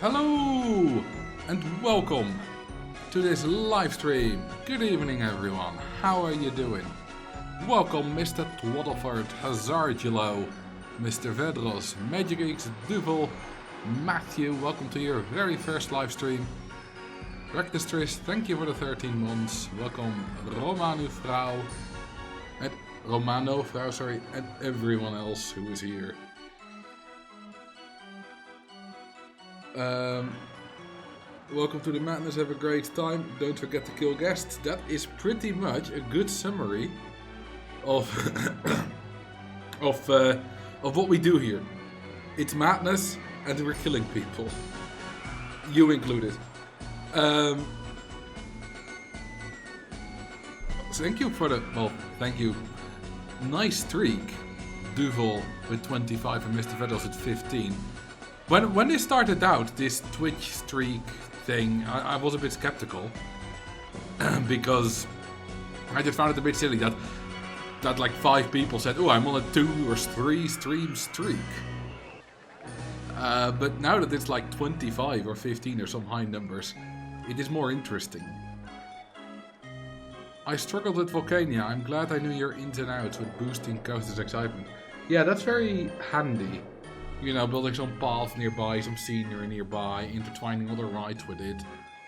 Hello and welcome to this live stream. Good evening everyone, how are you doing? Welcome Mr. Twaddleford, Hazardullo, Mr. Vedros, Magicgeeks, Duvel, Matthew, welcome to your very first live stream. Rectistris, thank you for the 13 months. Welcome Romano Vrouw, and everyone else who is here. Welcome to the madness, have a great time, don't forget to kill guests. That is pretty much a good summary of of what we do here. It's madness and we're killing people. You included. Thank you for the, well, thank you. Nice streak, Duvel with 25 and Mr. Vedros with 15. When they started out, this Twitch streak thing, I was a bit skeptical. Because I just found it a bit silly that like 5 people said, oh, I'm on a 2 or 3 stream streak. But now that it's like 25 or 15 or some high numbers, it is more interesting. I struggled with Volcania. I'm glad I knew your ins and outs with boosting Coaster's excitement. Yeah, that's very handy. You know, building some paths nearby, some scenery nearby, intertwining other rides with it.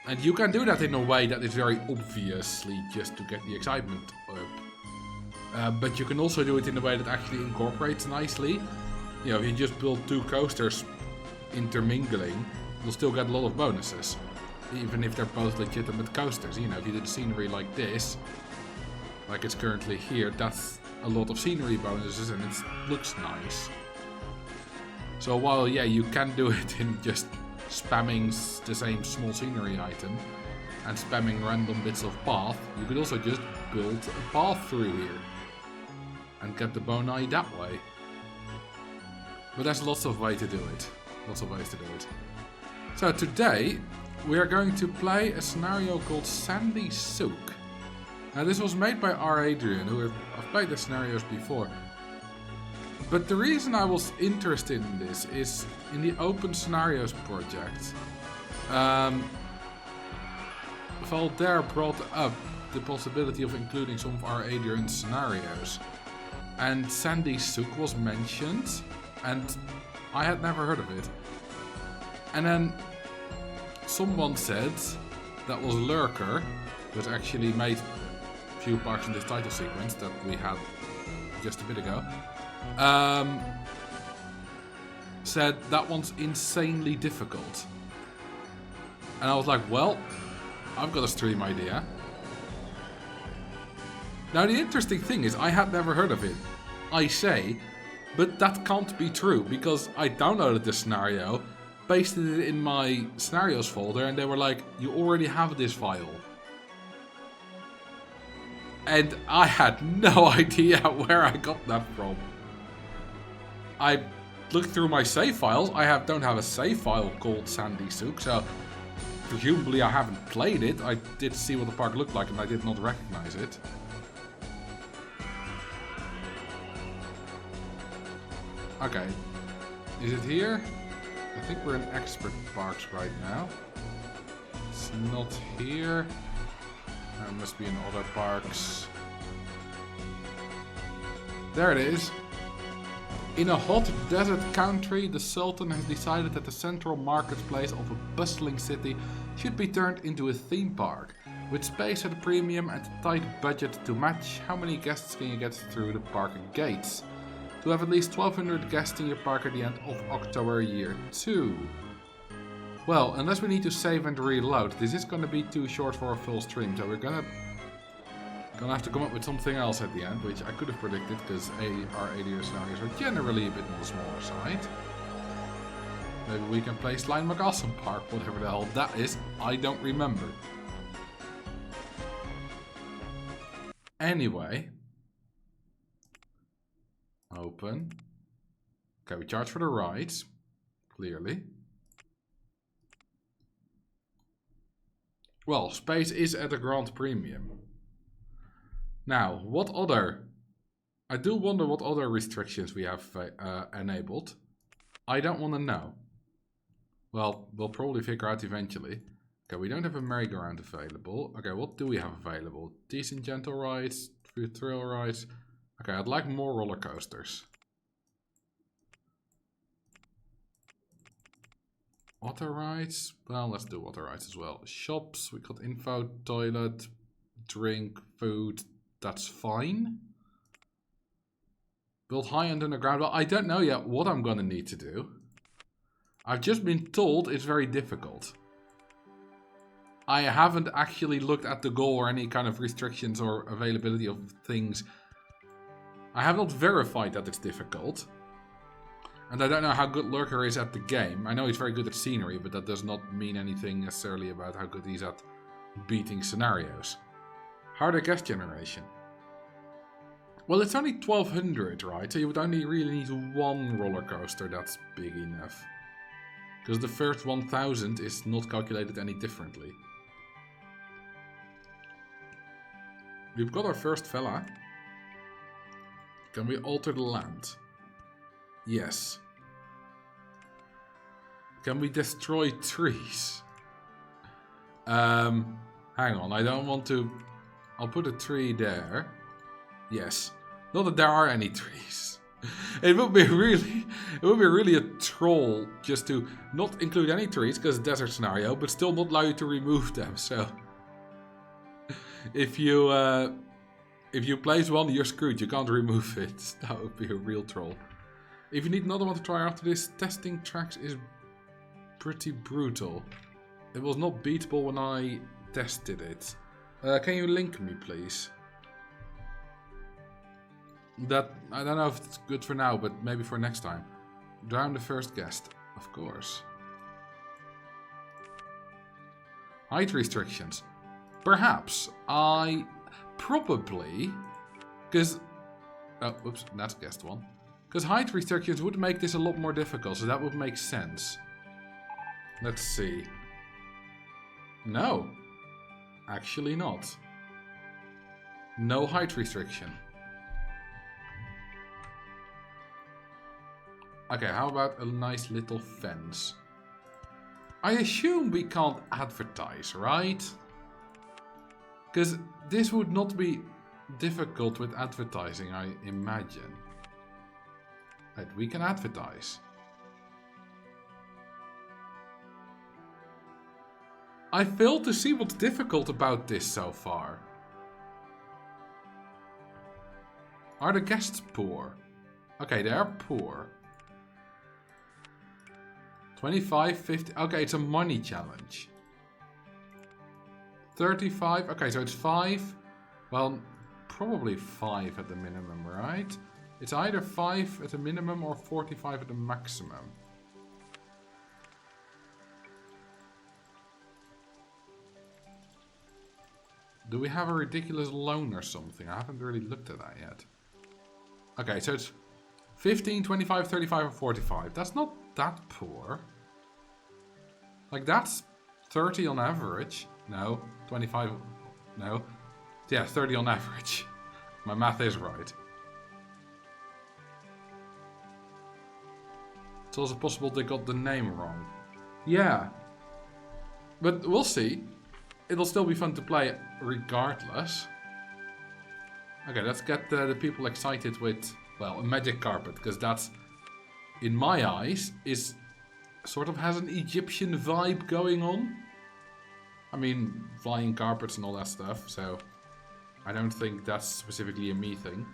And you can do that in a way that is very obviously just to get the excitement up. But you can also do it in a way that actually incorporates nicely. You know, if you just build 2 coasters intermingling, you'll still get a lot of bonuses. Even if they're both legitimate coasters. You know, if you did scenery like this, like it's currently here, that's a lot of scenery bonuses and it looks nice. So while, yeah, you can do it in just spamming the same small scenery item and spamming random bits of path, you could also just build a path through here and get the boni that way. But there's lots of ways to do it. Lots of ways to do it. So today we are going to play a scenario called Sandy Souk. Now this was made by R. Adrian, who I've played the scenarios before. But the reason I was interested in this is in the Open Scenarios project. Valder brought up the possibility of including some of our Adrian's scenarios. And Sandy Souk was mentioned, and I had never heard of it. And then someone said that was Lurker, that actually made a few parts in this title sequence that we had just a bit ago. Said that one's insanely difficult. And I was like, well, I've got a stream idea. Now the interesting thing is I had never heard of it. I say, but that can't be true because I downloaded the scenario, pasted it in my scenarios folder, and they were like, you already have this file. And I had no idea where I got that from. I looked through my save files. I don't have a save file called Sandy Souk, so presumably I haven't played it. I did see what the park looked like and I did not recognize it. Okay, is it here? I think we're in expert parks right now. It's not here. It must be in other parks. There it is. In a hot desert country, the Sultan has decided that the central marketplace of a bustling city should be turned into a theme park, with space at a premium and a tight budget to match. How many guests can you get through the park gates? To have at least 1200 guests in your park at the end of October year 2. Well, unless we need to save and reload, this is going to be too short for a full stream, so we're gonna have to come up with something else at the end, which I could have predicted because our ADR scenarios are generally a bit on the smaller side. Maybe we can play Slime McAwesome Park, whatever the hell that is, I don't remember. Anyway. Open. Okay, we charge for the rides, clearly. Well, space is at a grand premium. Now, what other... I do wonder what other restrictions we have enabled. I don't want to know. Well, we'll probably figure out eventually. Okay, we don't have a merry-go-round available. Okay, what do we have available? Decent gentle rides, few thrill rides. Okay, I'd like more roller coasters. Water rides? Well, let's do water rides as well. Shops, we got info, toilet, drink, food. That's fine. Build high-end underground. Well, I don't know yet what I'm gonna need to do. I've just been told it's very difficult. I haven't actually looked at the goal or any kind of restrictions or availability of things. I have not verified that it's difficult. And I don't know how good Lurker is at the game. I know he's very good at scenery, but that does not mean anything necessarily about how good he's at beating scenarios. Harder guest generation. Well, it's only 1200, right? So you would only really need one roller coaster that's big enough. Because the first 1000 is not calculated any differently. We've got our first fella. Can we alter the land? Yes. Can we destroy trees? Hang on, I don't want to... I'll put a tree there. Yes. Not that there are any trees. It would be really a troll just to not include any trees because desert scenario, but still not allow you to remove them. So if you place one, you're screwed. You can't remove it. That would be a real troll. If you need another one to try after this, testing tracks is pretty brutal. It was not beatable when I tested it. Can you link me, please? That, I don't know if it's good for now, but maybe for next time. Drown the first guest, of course. Height restrictions. Perhaps. Probably. Because... Oh, whoops, that's guest one. Because height restrictions would make this a lot more difficult, so that would make sense. Let's see. No. Actually not. No height restriction. Okay, how about a nice little fence? I assume we can't advertise, right? Because this would not be difficult with advertising, I imagine. Right, we can advertise. I fail to see what's difficult about this so far. Are the guests poor? Okay, they are poor. 25, 50. Okay, it's a money challenge. 35. Okay, so it's 5. Well, probably 5 at the minimum, right? It's either 5 at the minimum or 45 at the maximum. Do we have a ridiculous loan or something? I haven't really looked at that yet. Okay, so it's 15, 25, 35, or 45. That's not that poor. Like, that's 30 on average. No, 25. No. Yeah, 30 on average. My math is right. It's also possible they got the name wrong. Yeah. But we'll see. It'll still be fun to play regardless. Okay, let's get the people excited with, well, a magic carpet. Because that's, in my eyes, is sort of has an Egyptian vibe going on. I mean, flying carpets and all that stuff. So, I don't think that's specifically a me thing.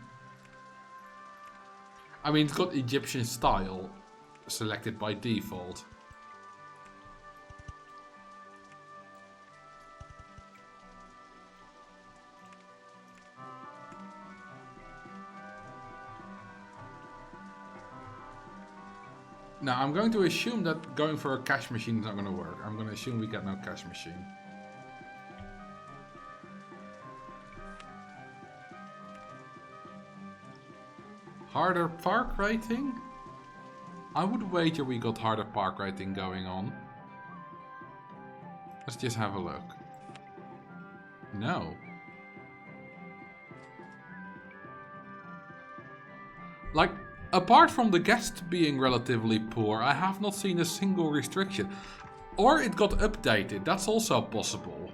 I mean, it's got Egyptian style selected by default. Now, I'm going to assume that going for a cash machine is not going to work. I'm going to assume we get no cash machine. Harder park rating? I would wager we got harder park rating going on. Let's just have a look. No. Like, Apart from the guests being relatively poor, I have not seen a single restriction. Or it got updated, that's also possible.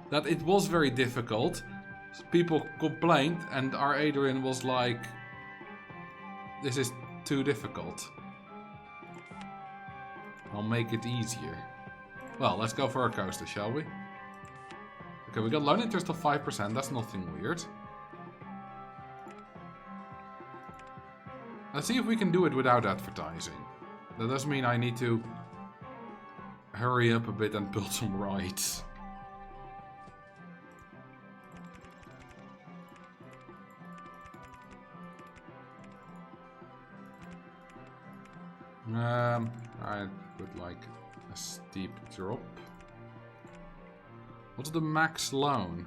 That it was very difficult. People complained and our Adrian was like, this is too difficult. I'll make it easier. Well, let's go for our coaster, shall we? Okay, we got loan interest of 5%, that's nothing weird. Let's see if we can do it without advertising. That does mean I need to hurry up a bit and build some rides. I would like a steep drop. What's the max loan?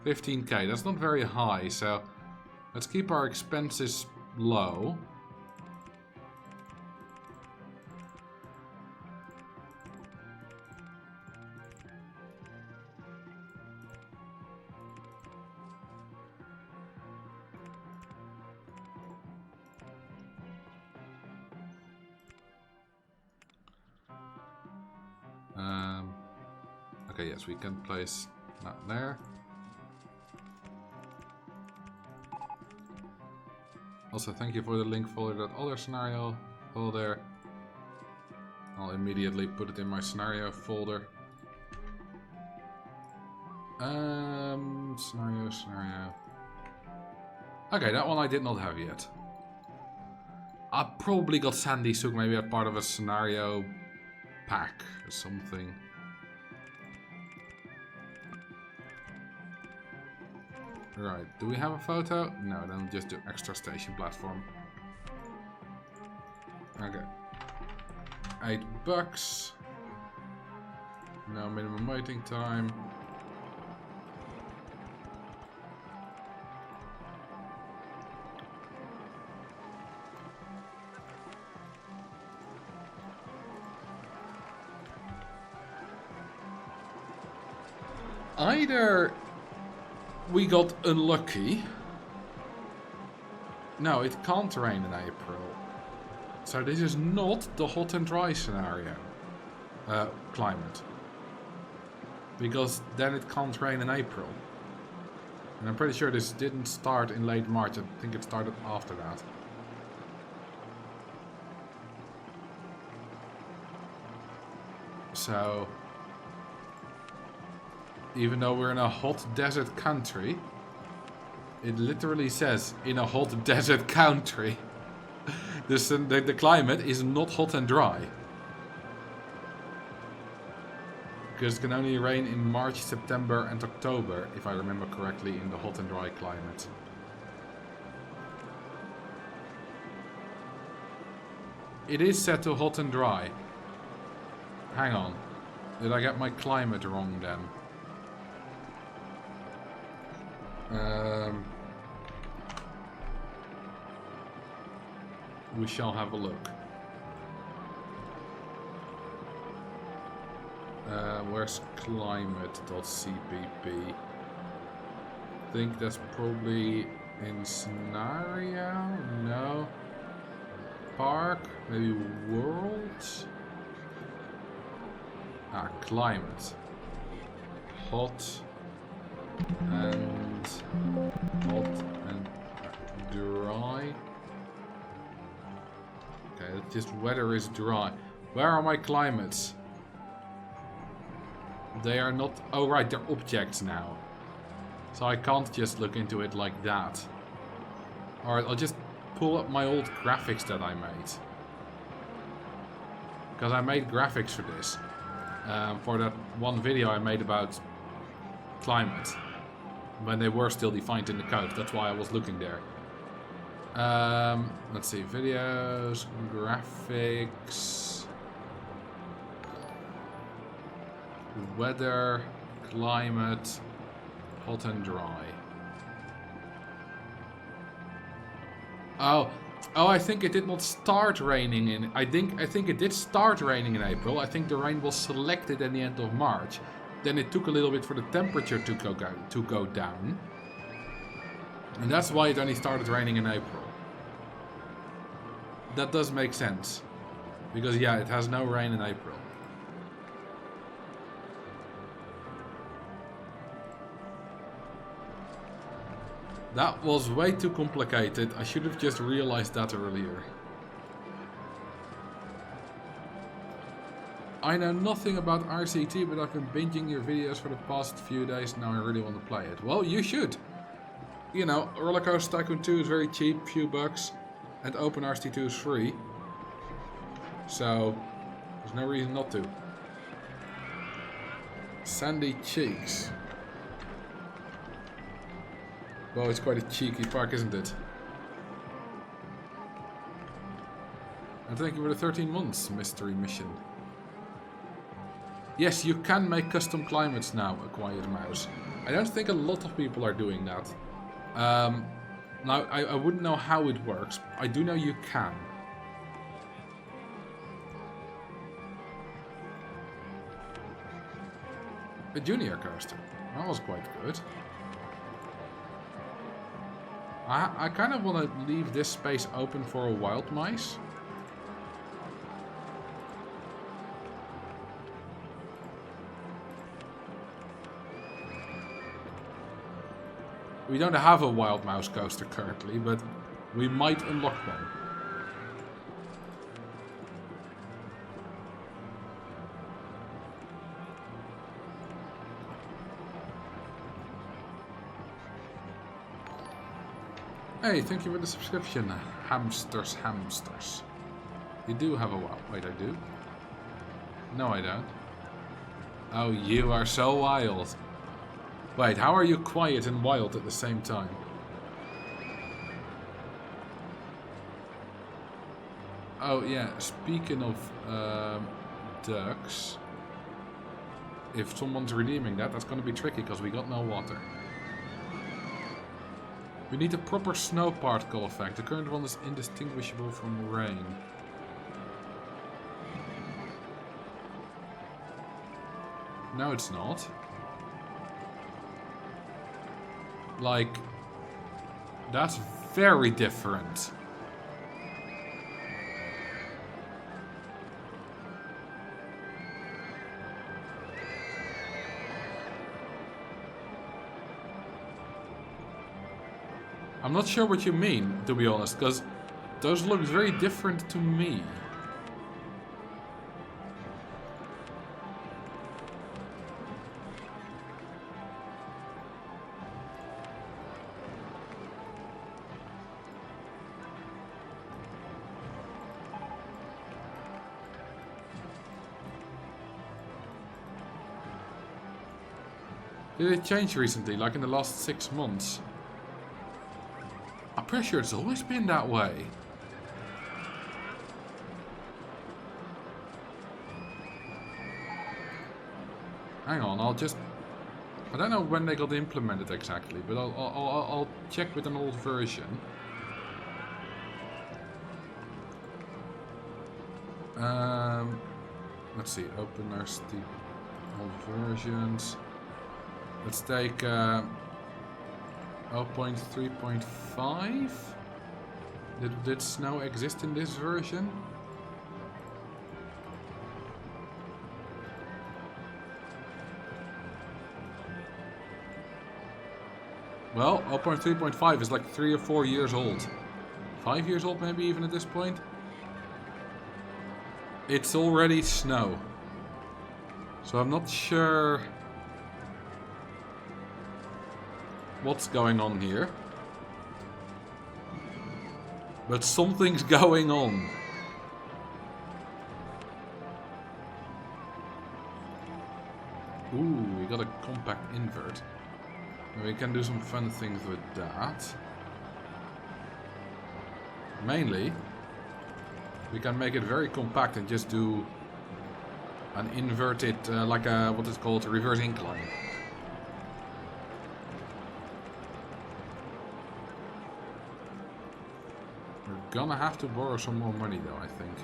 15k, that's not very high, so let's keep our expenses low. Okay, yes, we can place that there. Also, thank you for the link folder, that other scenario folder. I'll immediately put it in my scenario folder. Scenario. Okay, that one I did not have yet. I probably got Sandy Souk maybe as part of a scenario pack or something. Right, do we have a photo? No, then just do extra station platform. Okay. $8. No minimum waiting time. Either we got unlucky. No, it can't rain in April. So this is not the hot and dry scenario. Climate. Because then it can't rain in April. And I'm pretty sure this didn't start in late March. I think it started after that. So even though we're in a hot desert country, it literally says in a hot desert country. The climate is not hot and dry. Because it can only rain in March, September and October, if I remember correctly, in the hot and dry climate. It is set to hot and dry. Hang on. Did I get my climate wrong then? We shall have a look. Where's climate.cpp? I think that's probably in scenario? No. Park? Maybe world? Ah, climate. Hot and dry. Okay, it's just weather is dry. Where are my climates? They are not... Oh right, they're objects now. So I can't just look into it like that. Alright, I'll just pull up my old graphics that I made. Because I made graphics for this. For that one video I made about climate. When they were still defined in the code. That's why I was looking there. Let's see. Videos, graphics, weather, climate, hot and dry. Oh, I think it did not start raining in... I think it did start raining in April. I think the rain was selected at the end of March. Then it took a little bit for the temperature to go down. And that's why it only started raining in April. that does make sense. Because yeah, it has no rain in April. That was way too complicated. I should have just realized that earlier. I know nothing about RCT, but I've been binging your videos for the past few days. Now I really want to play it. Well, you should. You know, Roller Coaster Tycoon 2 is very cheap, few bucks. And OpenRCT 2 is free. So, there's no reason not to. Sandy Cheeks. Well, it's quite a cheeky park, isn't it? And thank you for the 13 months mystery mission. Yes, you can make custom climates now, A Quiet Mouse. I don't think a lot of people are doing that. Now, I wouldn't know how it works. I do know you can. A junior coaster. That was quite good. I kind of want to leave this space open for a wild mice. We don't have a wild mouse coaster currently, but we might unlock one. Hey, thank you for the subscription, hamsters. You do have a wild. Wait, I do? No, I don't. Oh, you are so wild. Wait, how are you quiet and wild at the same time? Oh, yeah, speaking of ducks, if someone's redeeming that, that's going to be tricky because we got no water. We need a proper snow particle effect. The current one is indistinguishable from rain. No, it's not. Like, that's very different. I'm not sure what you mean, to be honest, because those look very different to me. Did it change recently, like in the last 6 months? I'm pretty sure it's always been that way. Hang on, I'll just... I don't know when they got implemented exactly, but I'll check with an old version. Let's see, openers, the old versions. Let's take 0.3.5. Did snow exist in this version? Well, 0.3.5 is like 3 or 4 years old. 5 years old maybe even at this point. It's already snow. So I'm not sure what's going on here. But something's going on. Ooh, we got a compact invert. We can do some fun things with that. Mainly, we can make it very compact and just do an inverted, like a, what is it called, a reverse incline. We're gonna have to borrow some more money though, I think.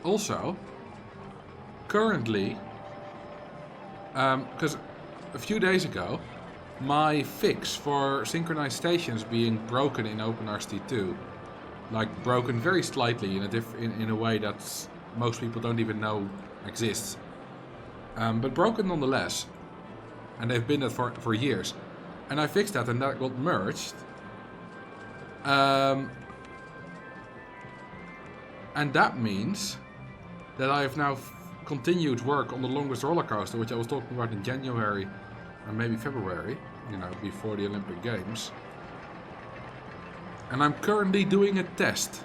Also, currently, because a few days ago, my fix for synchronized stations being broken in OpenRST2, like broken very slightly in a way that most people don't even know exists, but broken nonetheless, and they've been that for years, and I fixed that and that got merged, and that means that I have now continued work on the longest roller coaster, which I was talking about in January and maybe February, you know, before the Olympic Games. And I'm currently doing a test.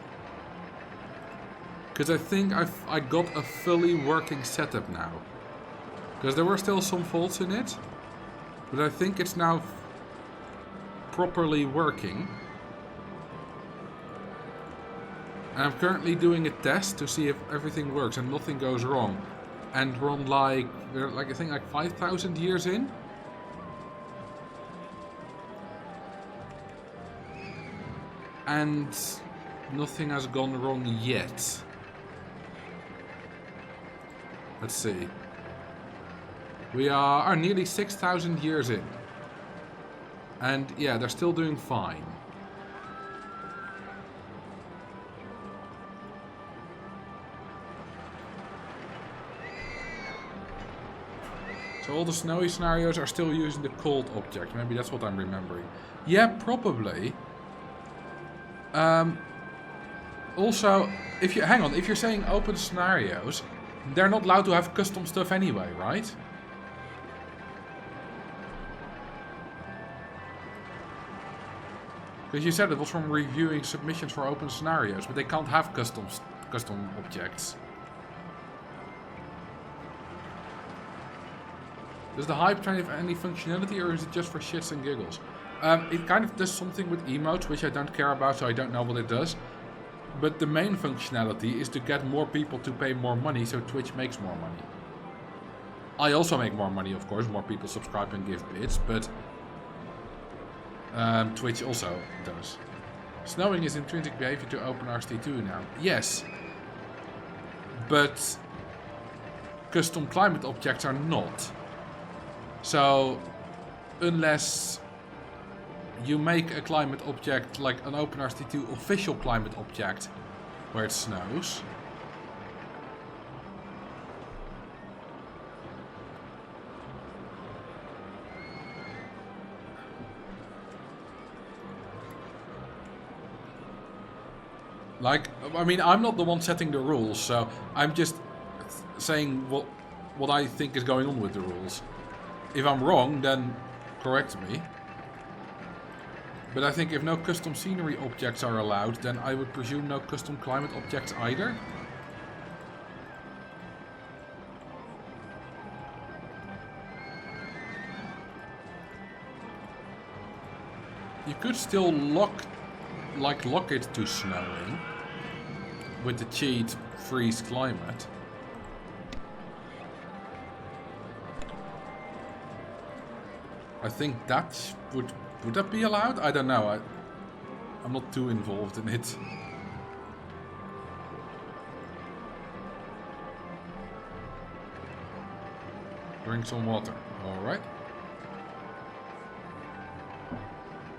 Because I think I got a fully working setup now. Because there were still some faults in it. But I think it's now properly working. And I'm currently doing a test to see if everything works and nothing goes wrong. And we're on I think like 5,000 years in. And nothing has gone wrong yet. Let's see. We are nearly 6,000 years in. And yeah, they're still doing fine. So all the snowy scenarios are still using the cold object. Maybe that's what I'm remembering. Yeah, probably. Also, if you're saying open scenarios, they're not allowed to have custom stuff anyway, right? Because you said it was from reviewing submissions for open scenarios, but they can't have custom objects. Does the hype train have any functionality, or is it just for shits and giggles? It kind of does something with emotes, which I don't care about, so I don't know what it does. But the main functionality is to get more people to pay more money, so Twitch makes more money. I also make more money, of course, more people subscribe and give bits, but Twitch also does. Snowing is intrinsic behavior to OpenRST2 now. Yes. But custom climate objects are not. So, unless you make a climate object like an OpenRST2 official climate object where it snows, like, I mean, I'm not the one setting the rules, so I'm just saying what I think is going on with the rules. If I'm wrong, then correct me. But I think if no custom scenery objects are allowed, then I would presume no custom climate objects either. You could still lock it to snowing with the cheat freeze climate. I think that would that be allowed? I don't know. I'm not too involved in it. Drink some water. Alright.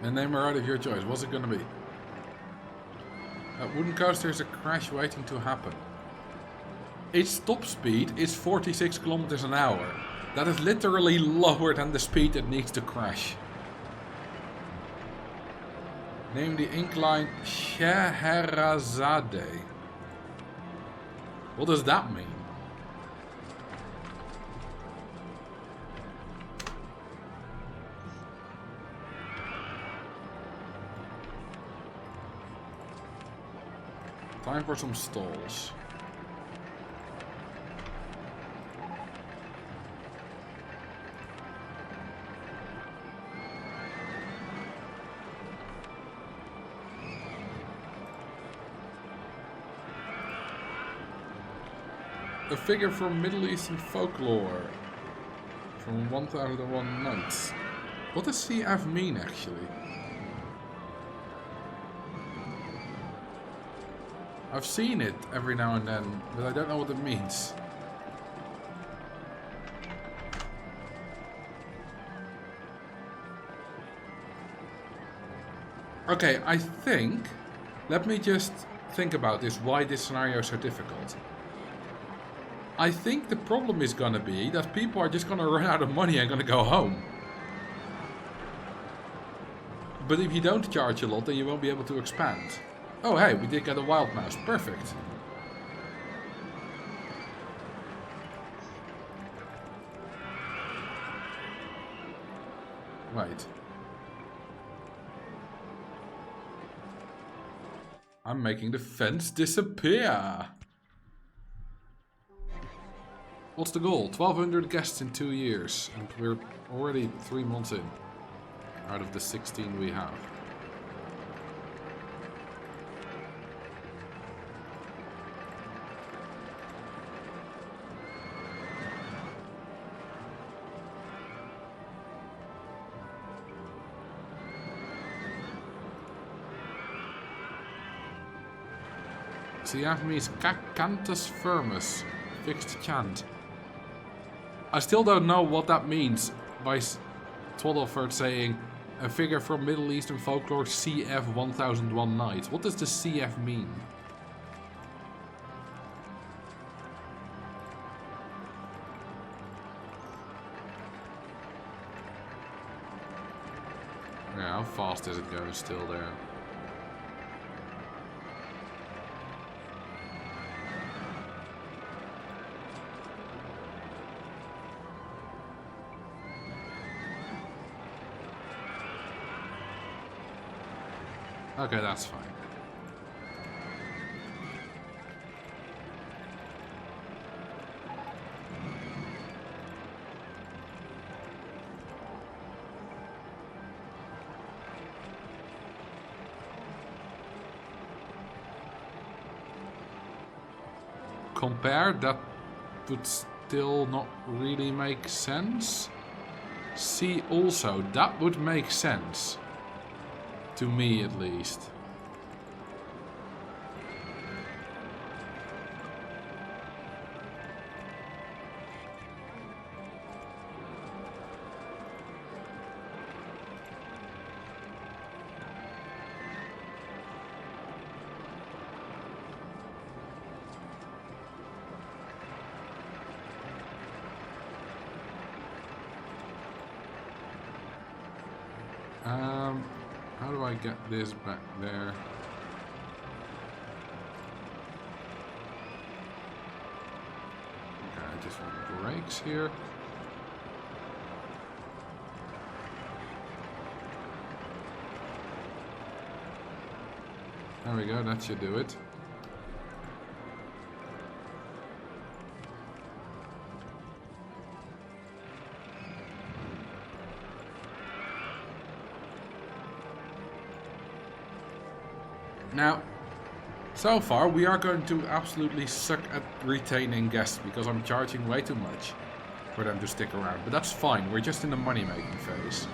And name a ride of your choice. What's it gonna be? At wooden coaster is a crash waiting to happen. Its top speed is 46 kilometers an hour. That is literally lower than the speed it needs to crash. Name the incline Scheherazade. What does that mean? Time for some stalls. A figure from Middle Eastern folklore from 1001 Nights. What does CF mean actually? I've seen it every now and then, but I don't know what it means. Okay, I think... Let me just think about this, why this scenario is so difficult. I think the problem is gonna be that people are just gonna run out of money and gonna go home. But if you don't charge a lot, then you won't be able to expand. Oh hey, we did get a wild mouse. Perfect. Right. I'm making the fence disappear. What's the goal? 1,200 guests in 2 years. And we're already 3 months in. Out of the 16 we have. Siamese Cantus firmus. Fixed chant. I still don't know what that means by Twaddleford saying a figure from Middle Eastern folklore CF 1001 nights. What does the CF mean? Yeah, how fast is it going still there? Okay, that's fine. Compare, that would still not really make sense. See also, that would make sense. To me, at least. How do I get this back there? Okay, I just want brakes here. There we go, that should do it. Now, so far we are going to absolutely suck at retaining guests because I'm charging way too much for them to stick around. But that's fine, we're just in the money making phase.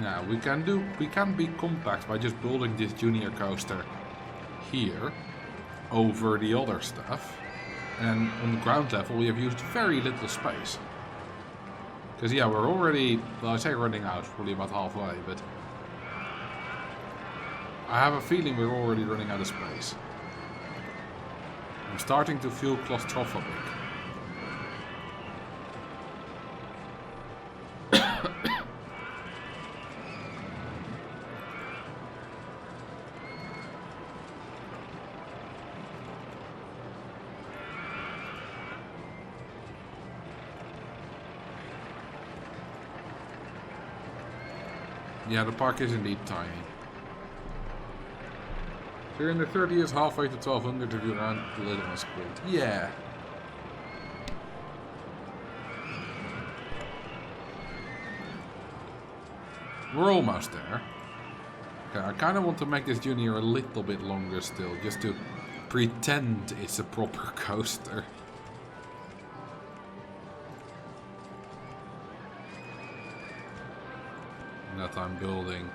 Now we can be compact by just building this junior coaster here over the other stuff, and on the ground level we have used very little space. Because yeah, we're already, well, I say running out, probably about halfway, but I have a feeling we're already running out of space. I'm starting to feel claustrophobic. Yeah, the park is indeed tiny. 330 is halfway to 1200 if you around the little one squid. Yeah. We're almost there. Okay, I kind of want to make this journey a little bit longer still, just to pretend it's a proper coaster. And that I'm building.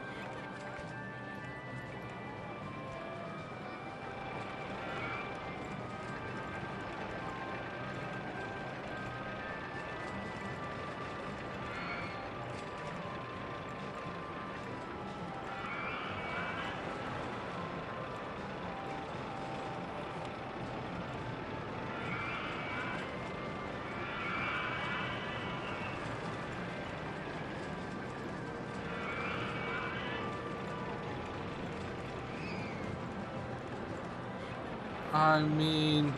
I mean,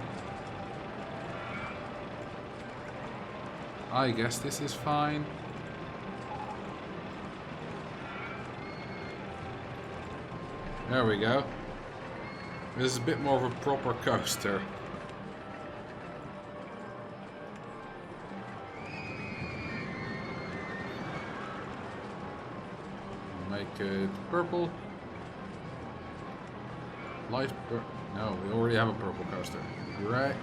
I guess this is fine. There we go. This is a bit more of a proper coaster. Make it purple. Light purple. No, we already have a purple coaster. Right.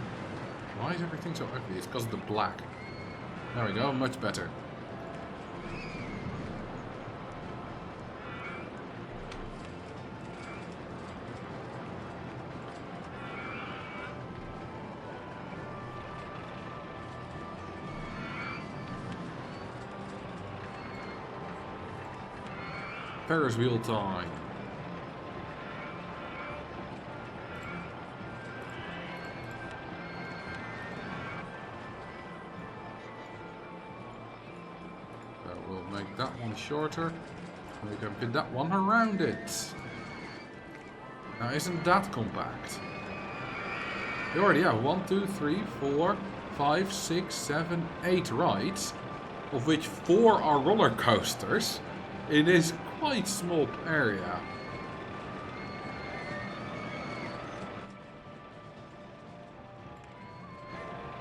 Why is everything so ugly? It's because of the black. There we go, much better. Ferris wheel time. That one shorter. We can fit that one around it. Now isn't that compact? You already have 1, 2, 3, 4, 5, 6, 7, 8 rides, of which 4 are roller coasters in this quite small area.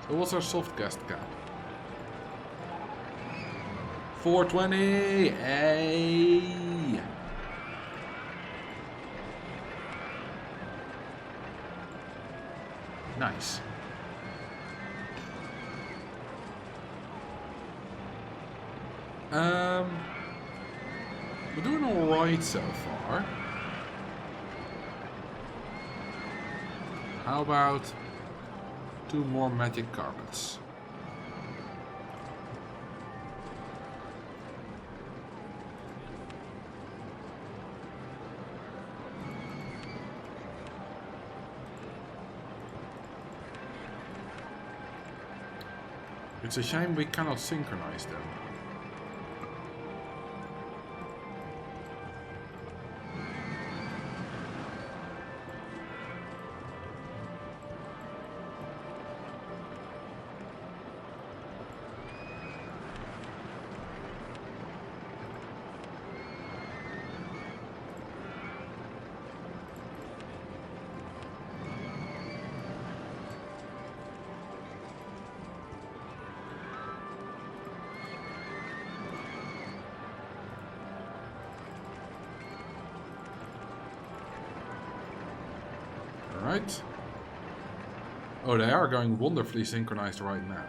So what's our soft guest cap? 420, hey! Nice. We're doing alright so far. How about 2 more magic carpets? It's a shame we cannot synchronize them. Right. Oh, they are going wonderfully synchronized right now.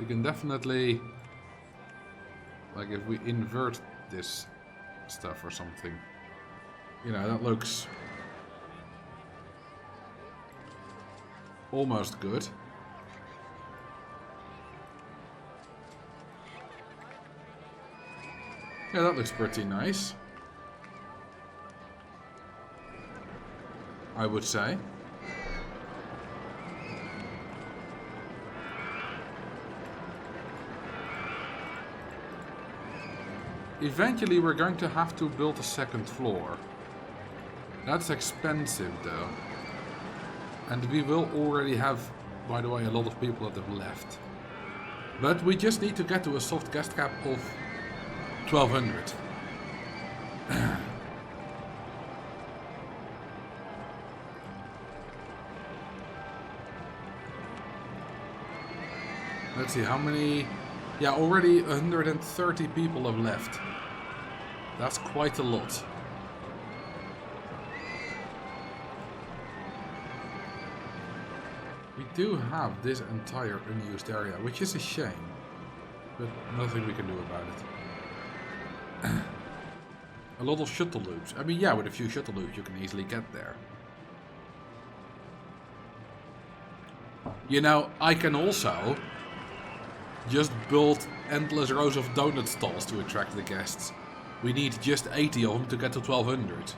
We can definitely, like, if we invert this stuff or something, you know, that looks almost good. Yeah, that looks pretty nice, I would say. Eventually we're going to have to build a second floor. That's expensive though. And we will already have, by the way, a lot of people that have left. But we just need to get to a soft guest cap of 1200. Let's see, how many... Yeah, already 130 people have left. That's quite a lot. We do have this entire unused area, which is a shame. But nothing we can do about it. A lot of shuttle loops. I mean, yeah, with a few shuttle loops you can easily get there. You know, I can also just build endless rows of donut stalls to attract the guests. We need just 80 of them to get to 1200.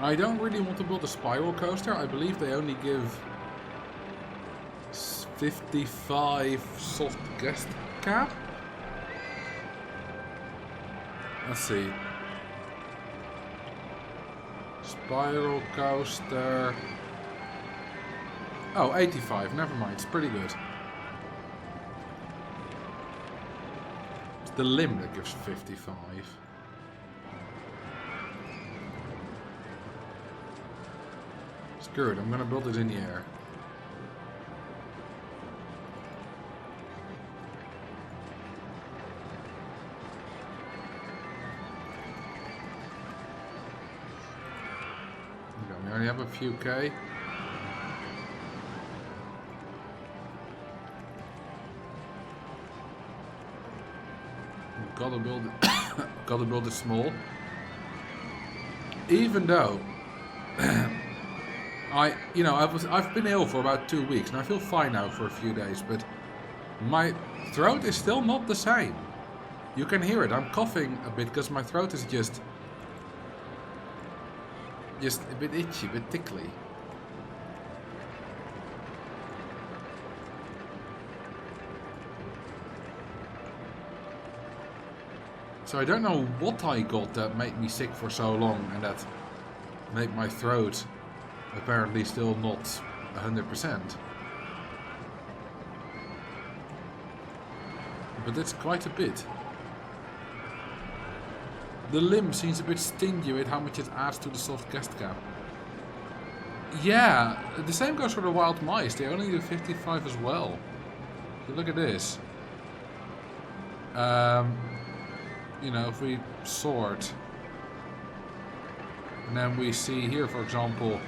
I don't really want to build a spiral coaster. I believe they only give 55 soft guest cap. Let's see. Spiral coaster. Oh, 85. Never mind. It's pretty good. It's the limb that gives 55. Screw it. I'm gonna build it in the air. We only have a few K. We've gotta build it. Gotta build it small. Even though I've been ill for about 2 weeks and I feel fine now for a few days, but my throat is still not the same. You can hear it. I'm coughing a bit because my throat is just a bit itchy, a bit tickly. So I don't know what I got that made me sick for so long and that made my throat apparently still not 100%. But that's quite a bit. The limb seems a bit stingy with how much it adds to the soft guest cap. Yeah, the same goes for the wild mice. They only do 55 as well. So look at this. You know, if we sort, and then we see here, for example,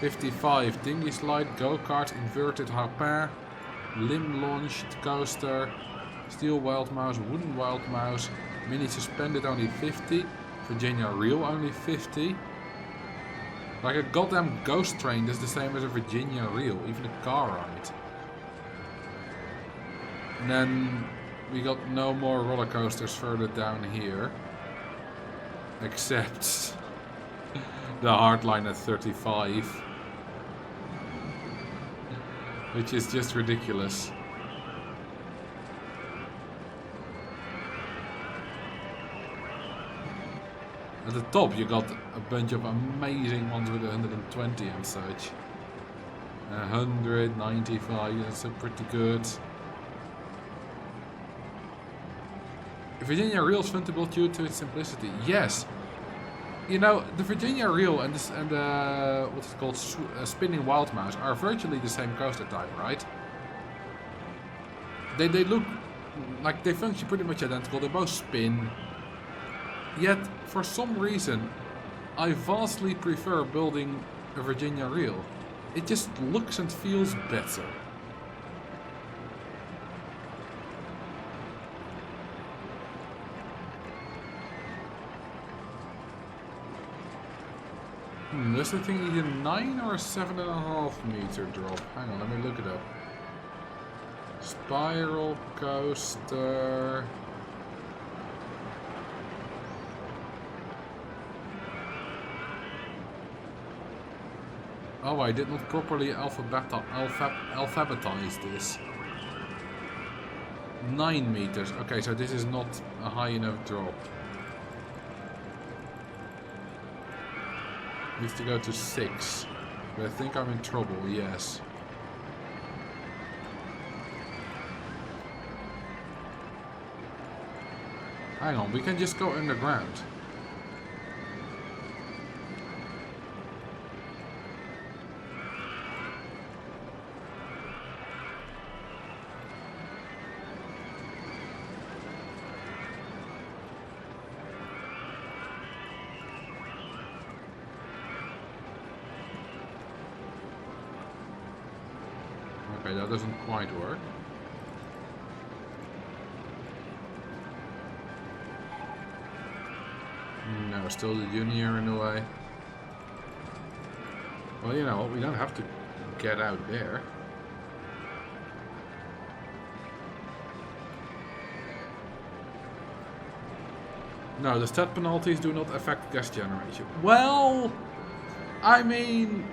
55 dinghy slide, go-kart, inverted harpin, limb launched coaster, steel wild mouse, wooden wild mouse, mini suspended only 50, Virginia reel only 50. Like a goddamn ghost train is the same as a Virginia reel, even a car ride. And then we got no more roller coasters further down here, except the hardline at 35, which is just ridiculous. At the top you got a bunch of amazing ones with 120 and such. 195, that's pretty good. Virginia reel is fun to build due to its simplicity. Yes. You know, the Virginia reel and what's it called, spinning wild mouse are virtually the same coaster type, right? They look like they function pretty much identical. They both spin. Yet, for some reason, I vastly prefer building a Virginia reel. It just looks and feels better. Does the thing need a 9 or a 7.5 meter drop? Hang on, let me look it up. Spiral coaster. Oh, I did not properly alphabetize this. 9 meters. Okay, so this is not a high enough drop. Needs to go to 6. But I think I'm in trouble, yes. Hang on, we can just go underground. Okay, that doesn't quite work. No, still the junior in the way. Well, you know what, we don't have to get out there. No, the stat penalties do not affect gas generation. Well, I mean...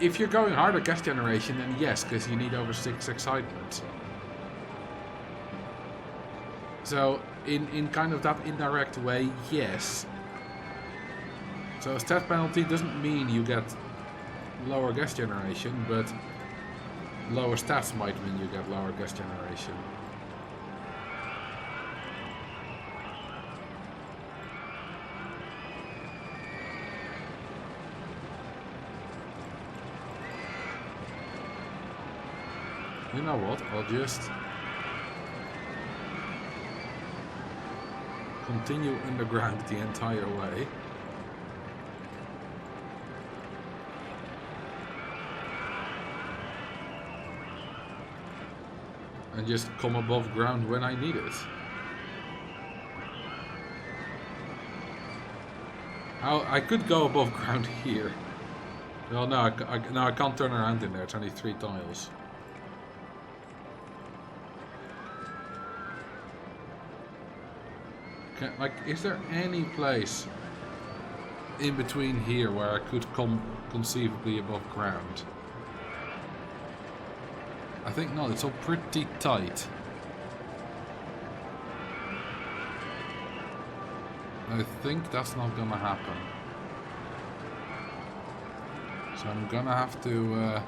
if you're going hard at gas generation, then yes, because you need over 6 excitement. So, in kind of that indirect way, yes. So a stat penalty doesn't mean you get lower gas generation, but lower stats might mean you get lower gas generation. You know what, I'll just continue underground the entire way. And just come above ground when I need it. I could go above ground here. Well, no, I can't turn around in there, it's only 3 tiles. Like, is there any place in between here where I could come conceivably above ground? I think not, it's all pretty tight. I think that's not gonna happen. So I'm gonna have to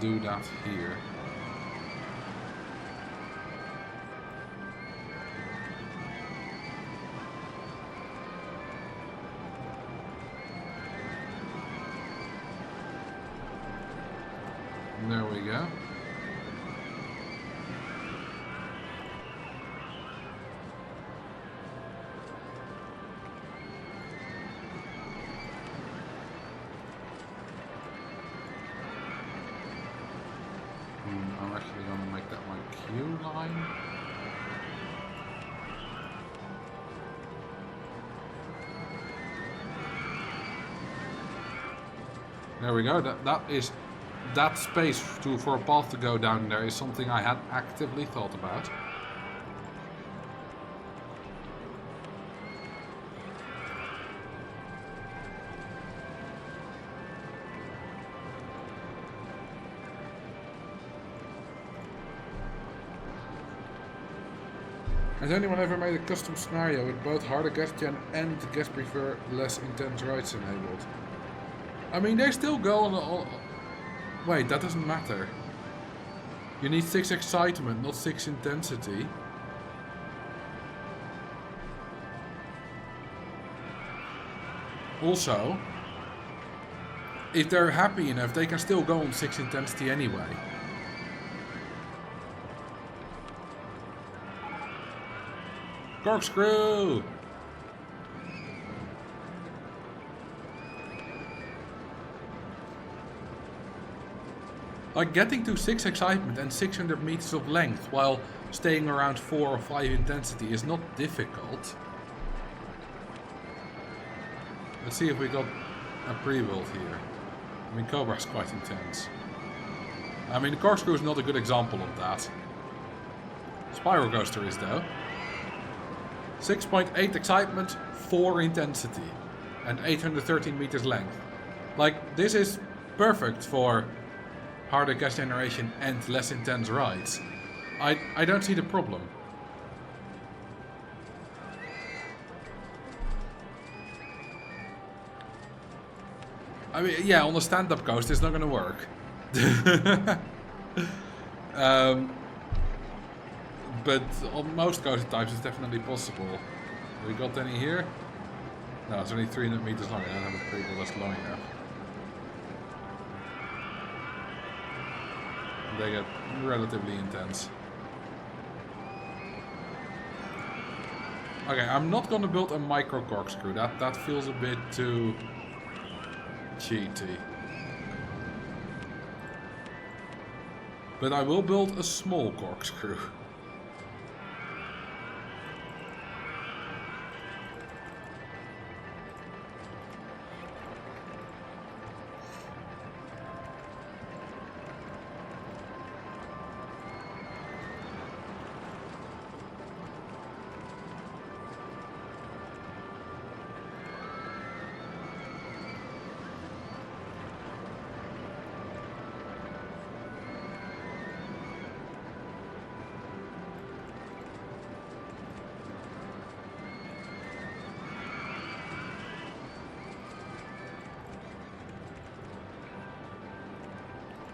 do that here. There we go. I'm actually going to make that my queue line. There we go. That space for a path to go down there is something I had actively thought about. Has anyone ever made a custom scenario with both harder gas gen and gas prefer less intense rides enabled? I mean, they still go on. Wait, that doesn't matter. You need 6 excitement, not 6 intensity. Also, if they're happy enough, they can still go on 6 intensity anyway. Corkscrew! Like, getting to 6 excitement and 600 meters of length while staying around 4 or 5 intensity is not difficult. Let's see if we got a pre-build here. I mean, Cobra's quite intense. I mean, the Corkscrew is not a good example of that. Spiral Coaster is though. 6.8 excitement, 4 intensity, and 813 meters length. Like, this is perfect for harder gas generation and less intense rides. I don't see the problem. I mean, yeah, on a stand-up coaster, it's not going to work. But on most coaster types, it's definitely possible. Have we got any here? No, it's only 300 meters long. I don't have a cable that's long enough. They get relatively intense. Okay, I'm not gonna build a micro corkscrew. That feels a bit too cheaty. But I will build a small corkscrew.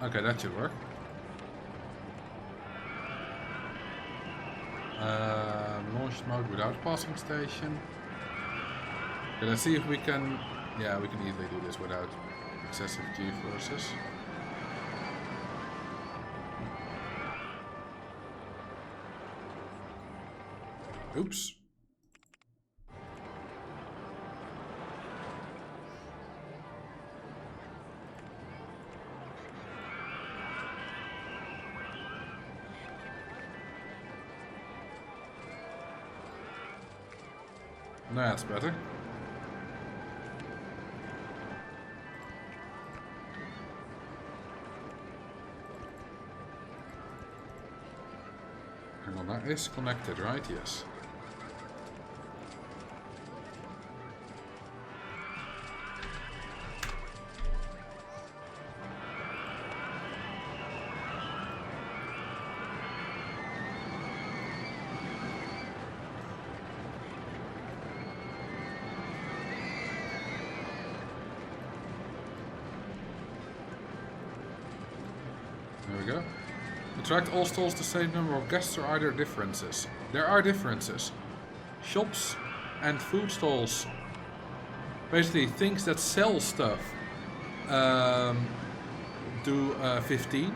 Okay, that should work. Launch mode without passing station. Okay, let's see if we can... Yeah, we can easily do this without excessive G-forces. Oops. That's better. Hang on, that is connected, right? Yes. There we go. Attract all stalls the same number of guests, or are there differences? There are differences. Shops and food stalls, basically things that sell stuff, do 15.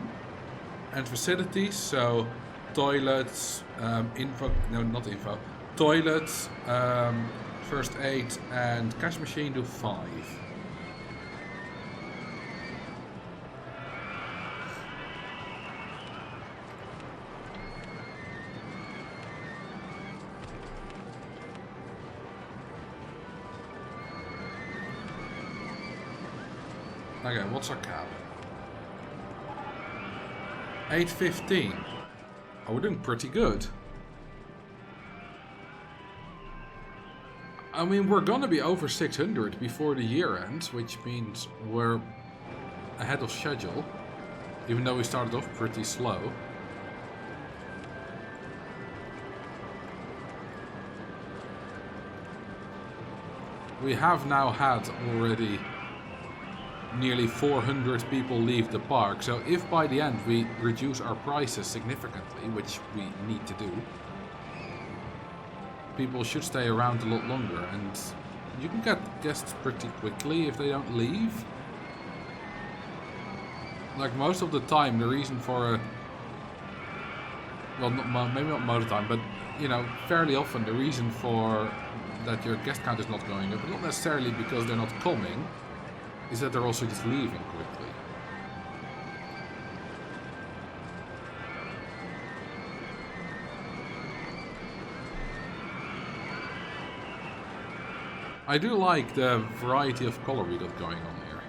And facilities, so toilets, toilets, first aid and cash machine do 5. Okay, what's our cap? 815. Oh, we're doing pretty good. I mean, we're gonna be over 600 before the year ends, which means we're ahead of schedule, even though we started off pretty slow. We have now had already nearly 400 people leave the park, so if by the end we reduce our prices significantly, which we need to do, people should stay around a lot longer, and you can get guests pretty quickly if they don't leave. Like, most of the time, the reason for a... Well, maybe not most of the time, but, you know, fairly often the reason for that your guest count is not going up, but not necessarily because they're not coming, is that they're also just leaving quickly. I do like the variety of color we got going on here.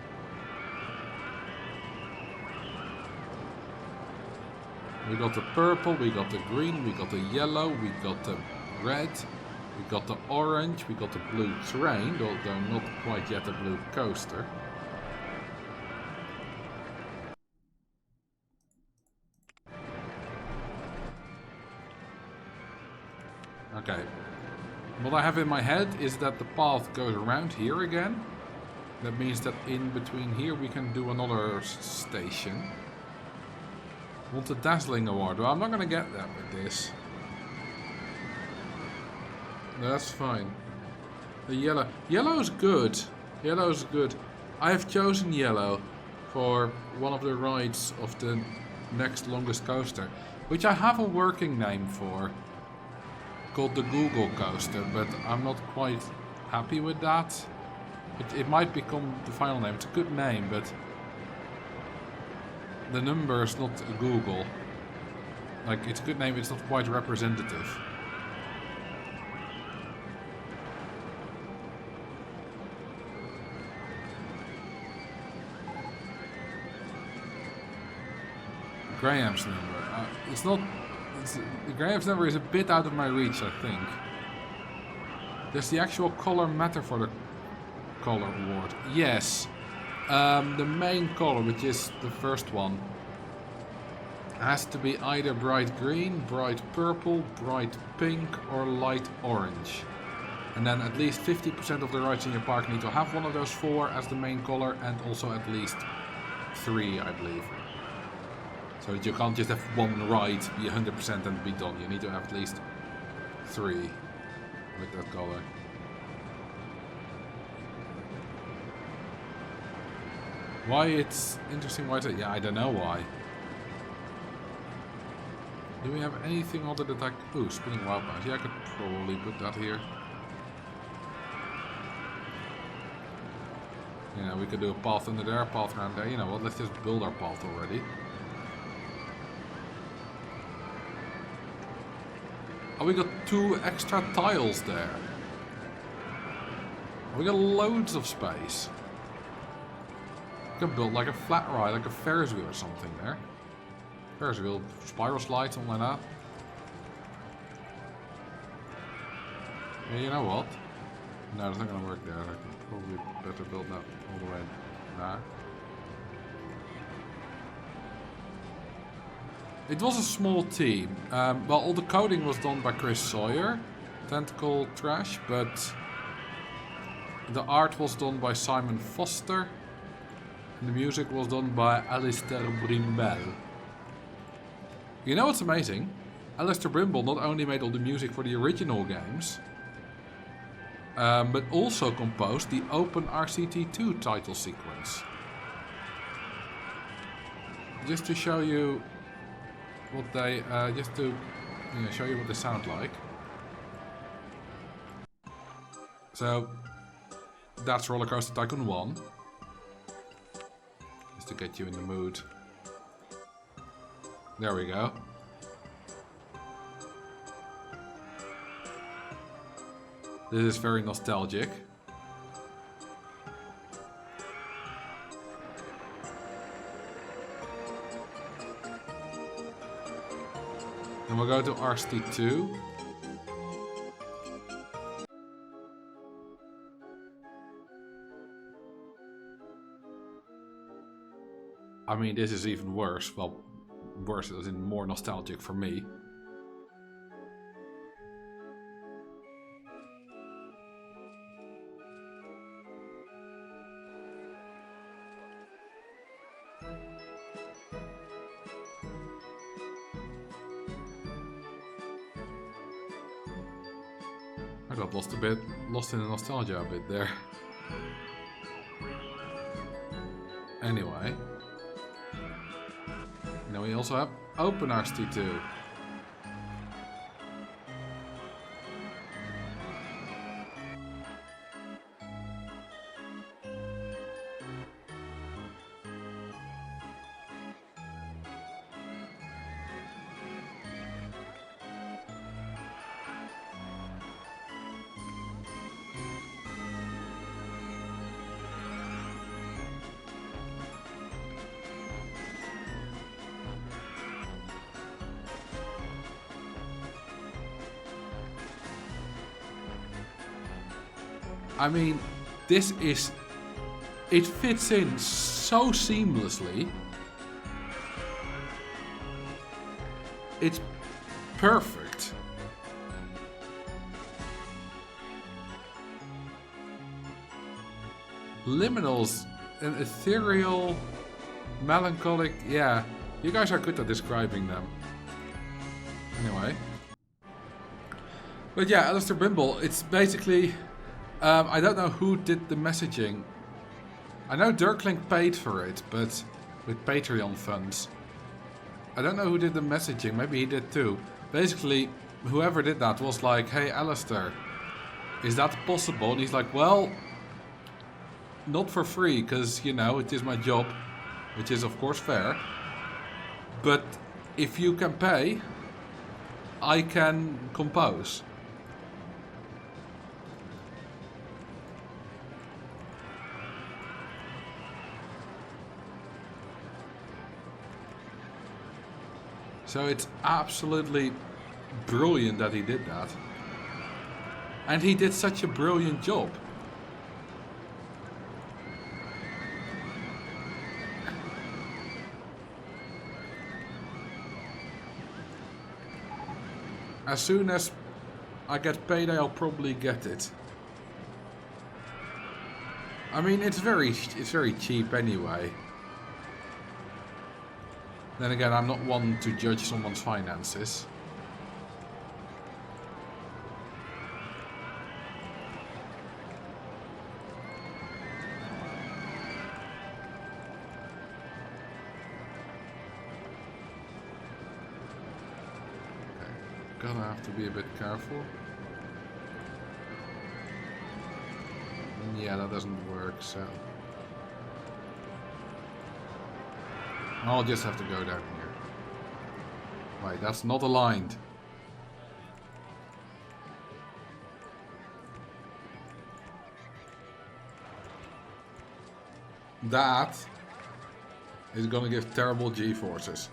We got the purple, we got the green, we got the yellow, we got the red, we got the orange, we got the blue train, although not quite yet the blue coaster. Okay, what I have in my head is that the path goes around here again, That means that in between here we can do another station. Want the Dazzling Award. Well, I'm not gonna get that with this. No, that's fine. The yellow. Yellow's good. Yellow's good. I have chosen yellow for one of the rides of the next longest coaster, which I have a working name for, called the Google Coaster, but I'm not quite happy with that. It might become the final name. It's a good name, but the number is not a Google. Like, it's a good name, it's not quite representative. Graham's number. It's not... Graham's number is a bit out of my reach, I think. Does the actual color matter for the color award? Yes. The main color, which is the first one, has to be either bright green, bright purple, bright pink, or light orange. And then at least 50% of the rides in your park need to have one of those four as the main color, and also at least 3, I believe. So that you can't just have one ride be 100% and be done. You need to have at least 3 with that color. Why it's interesting, why is it? Yeah, I don't know why. Do we have anything other than like... Ooh, spinning wild bounce. Yeah, I could probably put that here. Yeah, we could do a path under there, a path around there. You know what, let's just build our path already. Oh, we got 2 extra tiles there. We got loads of space. We can build like a flat ride, like a Ferris wheel or something there. Ferris wheel, spiral slide, something like that. Yeah, you know what? No, that's not gonna work there. I can probably better build that all the way there. It was a small team. Well, all the coding was done by Chris Sawyer, Tentacle Trash, but the art was done by Simon Foster, and the music was done by Alistair Brimble. You know what's amazing? Alistair Brimble not only made all the music for the original games, but also composed the Open RCT2 title sequence. Just to show you what they, just to show you what they sound like. So that's Roller Coaster Tycoon 1. Just to get you in the mood. There we go. This is very nostalgic. Then we'll go to RCT2. I mean, this is even worse. Well, worse as in more nostalgic for me. I got lost in the nostalgia a bit there. Anyway. Now we also have Open RCT2. I mean, this is... It fits in so seamlessly. It's perfect. Liminals, an ethereal, melancholic. Yeah, you guys are good at describing them. Anyway. But yeah, Alistair Bimble, it's basically... I don't know who did the messaging. I know Dirklink paid for it, but with Patreon funds. I don't know who did the messaging, maybe he did too. Basically, whoever did that was like, hey Alistair, is that possible? And he's like, well, not for free, because, you know, it is my job, which is of course fair. But if you can pay, I can compose. So it's absolutely brilliant that he did that. And he did such a brilliant job. As soon as I get paid, I'll probably get it. I mean, it's very cheap anyway. Then again, I'm not one to judge someone's finances. Okay. Gonna have to be a bit careful. Yeah, that doesn't work, so... I'll just have to go down here. Wait, that's not aligned. That is gonna give terrible G-forces.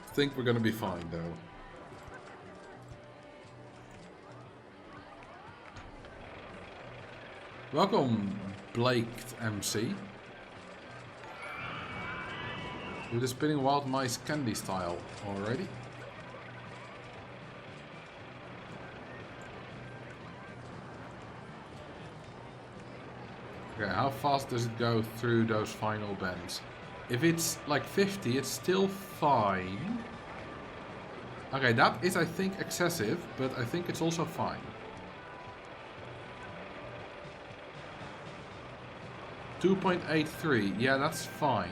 I think we're gonna be fine though. Welcome, Blake MC. Do the spinning wild mice candy style already. Okay, how fast does it go through those final bends? If it's like 50, it's still fine. Okay, that is I think excessive, but I think it's also fine. 2.83, yeah, that's fine.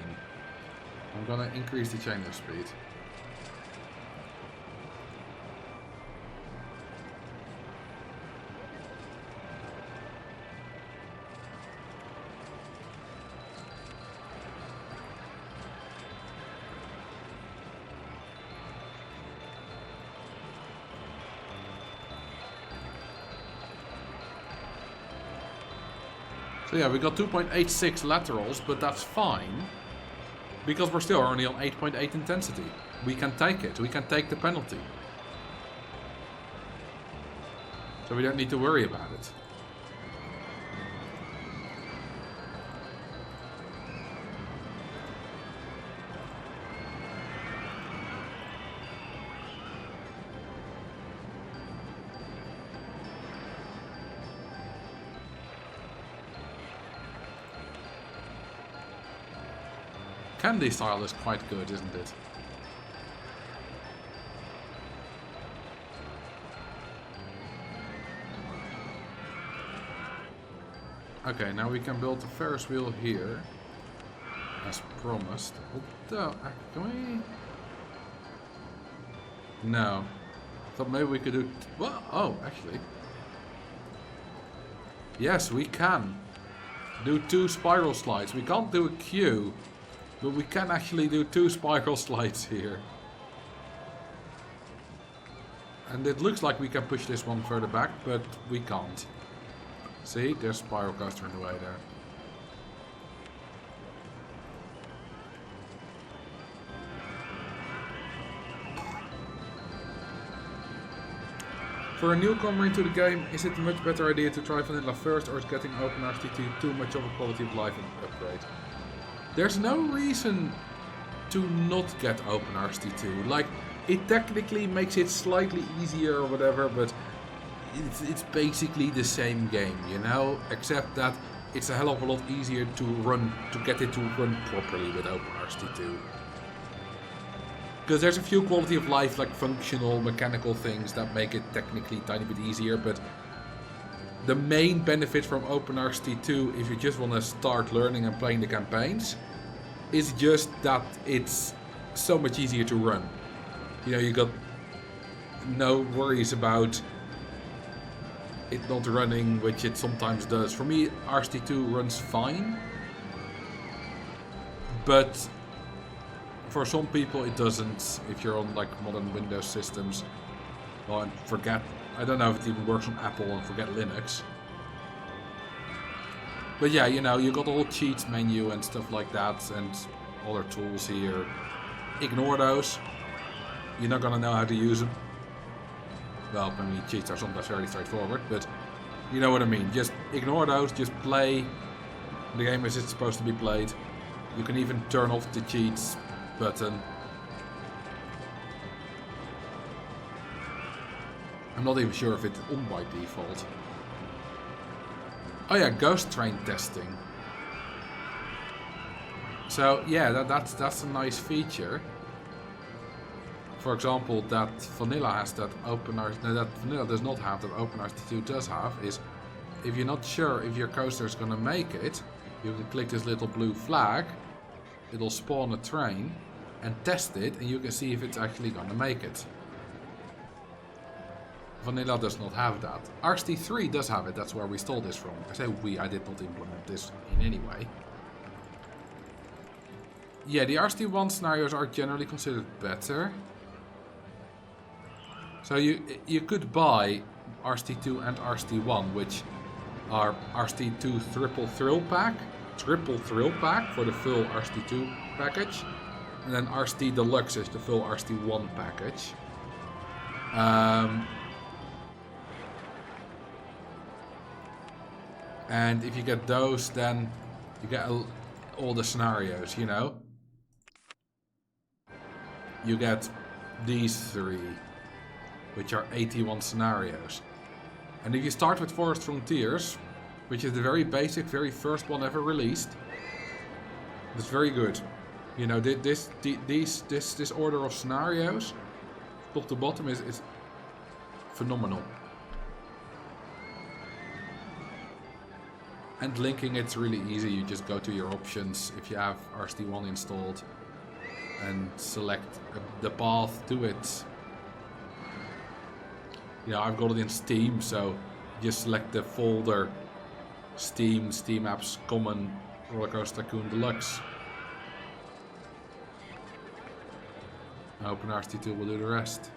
I'm gonna increase the chain of speed. So yeah, we got 2.86 laterals, but that's fine. Because we're still only on 8.8 intensity. We can take it. We can take the penalty. So we don't need to worry about it. Candy style is quite good, isn't it? Okay, now we can build the Ferris wheel here, as promised. Can we? No. Thought maybe we could do. Well, oh, actually, yes, we can do 2 spiral slides. We can't do a queue. But we can actually do 2 spiral slides here. And it looks like we can push this one further back, but we can't. See, there's spiral coaster in the way there. For a newcomer into the game, is it a much better idea to try vanilla first, or is getting OpenRTT too much of a quality of life upgrade? There's no reason to not get OpenRTT2. Like, it technically makes it slightly easier or whatever, but it's basically the same game, you know? Except that it's a hell of a lot easier to get it to run properly with OpenRST2. Because there's a few quality of life, like functional, mechanical things that make it technically a tiny bit easier, but the main benefit from OpenRST2, if you just want to start learning and playing the campaigns, is just that it's so much easier to run. You know, you got no worries about it not running, which it sometimes does. For me, RST2 runs fine, but for some people it doesn't. If you're on like modern Windows systems, well, and forget, I don't know if it even works on Apple, and forget Linux. But yeah, you know, you got the whole cheats menu and stuff like that, and other tools here. Ignore those. You're not gonna know how to use them. Well, I mean, cheats are sometimes fairly straightforward, but you know what I mean. Just ignore those, just play the game as it's supposed to be played. You can even turn off the cheats button. I'm not even sure if it's on by default. Oh yeah, ghost train testing. So yeah, that's a nice feature. For example, that vanilla has that that vanilla does not have, that OpenRST2 does have, is if you're not sure if your coaster is gonna make it, you can click this little blue flag, it'll spawn a train and test it, and you can see if it's actually gonna make it. Vanilla does not have that. RST3 does have it, that's where we stole this from. I say we, I did not implement this in any way. Yeah, the RST1 scenarios are generally considered better. So you could buy RST2 and RST1, which are RST2 Triple Thrill Pack for the full RST2 package, and then RST Deluxe is the full RST1 package. And if you get those, then you get all the scenarios, you know? You get these three, which are 81 scenarios. And if you start with Forest Frontiers, which is the very basic, very first one ever released, it's very good. You know, this order of scenarios, top to bottom, is phenomenal. And linking it's really easy. You just go to your options if you have RST1 installed and select the path to it. You know, I've got it in Steam, so just select the folder Steam Apps Common Rollercoaster Tycoon Deluxe. OpenRST2 will do the rest.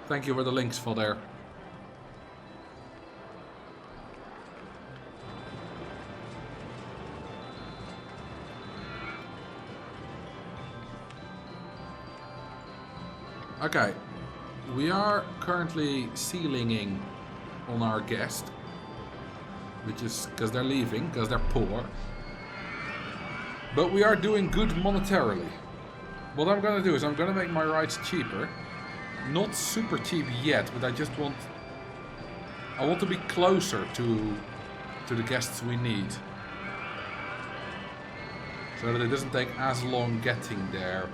Thank you for the links, Fodder. Okay, we are currently ceilinging on our guest, which is because they're leaving, because they're poor. But we are doing good monetarily. What I'm gonna do is I'm gonna make my rides cheaper. Not super cheap yet, but I want to be closer to the guests we need, so that it doesn't take as long getting there.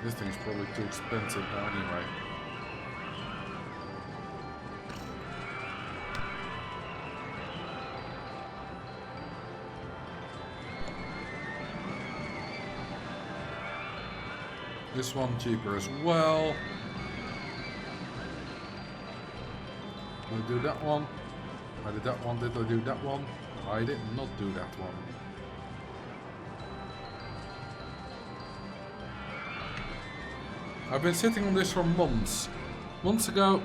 This thing's probably too expensive now anyway. This one cheaper as well. Did I do that one? I did that one. Did I do that one? I did not do that one. I've been sitting on this for months. Months ago,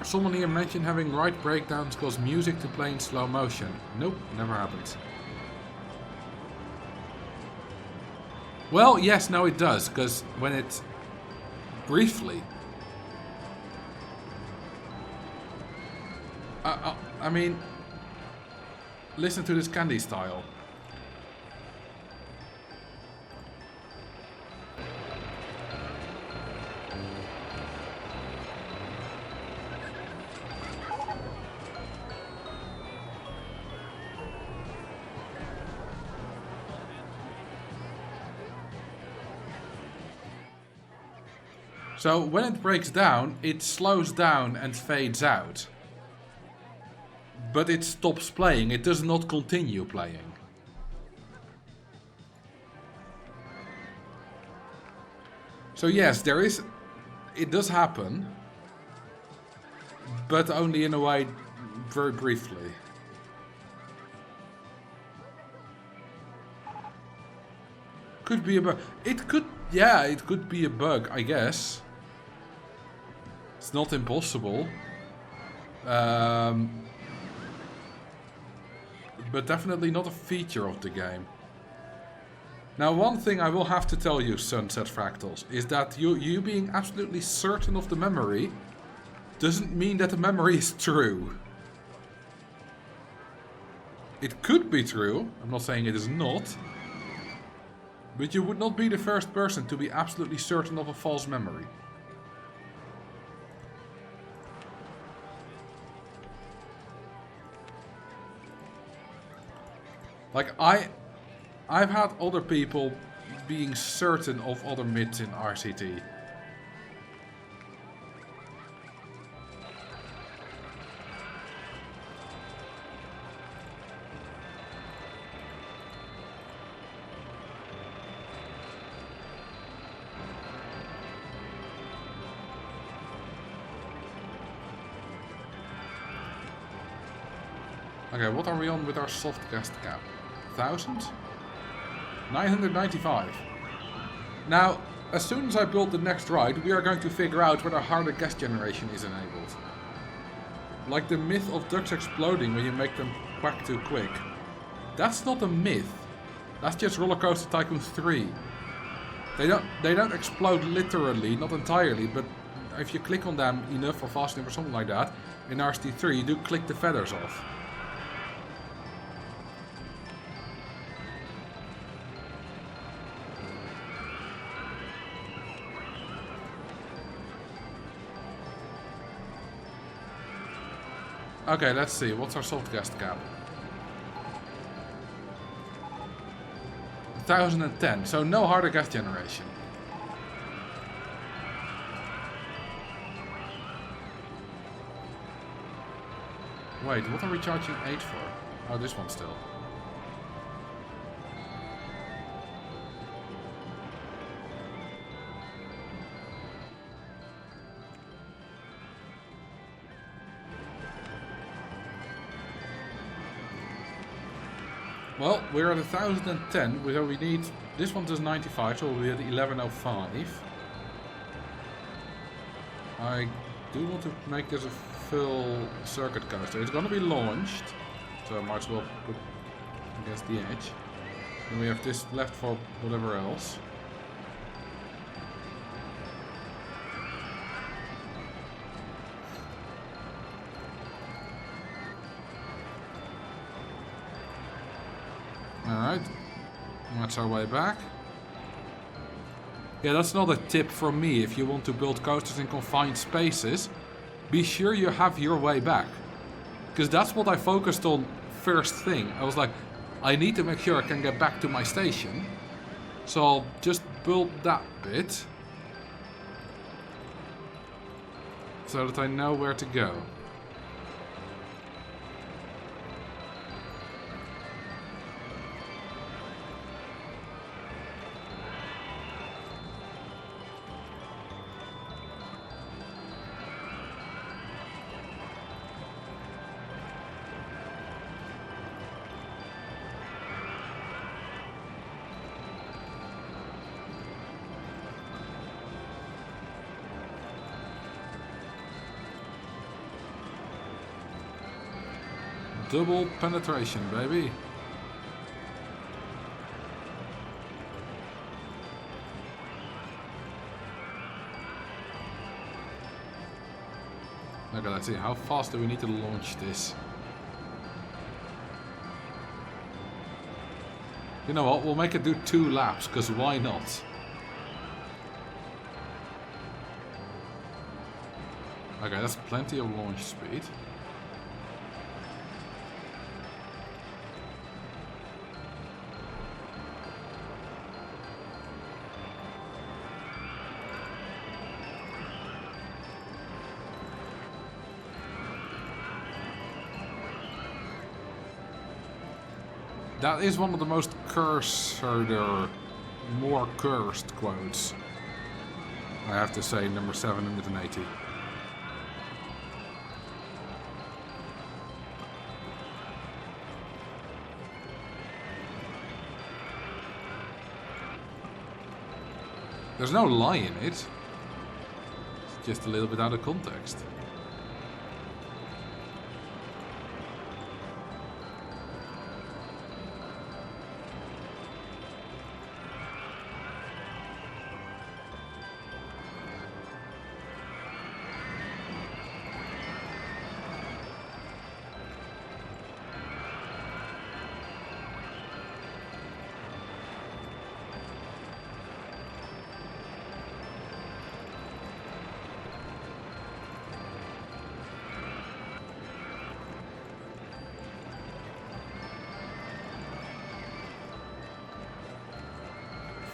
someone here mentioned having ride breakdowns cause music to play in slow motion. Nope, never happened. Well, yes, no it does, because when it briefly... I mean, listen to this candy style. So when it breaks down, it slows down and fades out. But it stops playing, it does not continue playing. So yes, it does happen. But only in a way, very briefly. Could be a bug. It could be a bug, I guess. It's not impossible. But definitely not a feature of the game. Now, one thing I will have to tell you, Sunset Fractals, is that you being absolutely certain of the memory doesn't mean that the memory is true. It could be true, I'm not saying it is not, but you would not be the first person to be absolutely certain of a false memory. Like, I've had other people being certain of other myths in RCT. Okay, what are we on with our soft cast cap? 1,000? 995. Now, as soon as I build the next ride, we are going to figure out whether harder gas generation is enabled. Like the myth of ducks exploding when you make them quack too quick. That's not a myth. That's just Roller Coaster Tycoon 3. They don't explode literally, not entirely, but if you click on them enough or fast enough or something like that, in RCT3 you do click the feathers off. Okay, let's see. What's our soft gas cap? 1010. So no harder gas generation. Wait, what are we charging 8 for? Oh, this one still. Well, we're at 1010, so we need, this one does 95, so we'll be at 1105. I do want to make this a full circuit coaster. It's gonna be launched, so I might as well put against the edge. Then we have this left for whatever else. Alright, that's our way back. Yeah, that's not a tip from me. If you want to build coasters in confined spaces, be sure you have your way back. Because that's what I focused on first thing. I was like, I need to make sure I can get back to my station. So I'll just build that bit. So that I know where to go. Double penetration, baby. Okay, let's see. How fast do we need to launch this? You know what? We'll make it do 2 laps, because why not? Okay, that's plenty of launch speed. That is one of the most cursed, or more cursed quotes. I have to say, number 780. There's no lie in it. It's just a little bit out of context.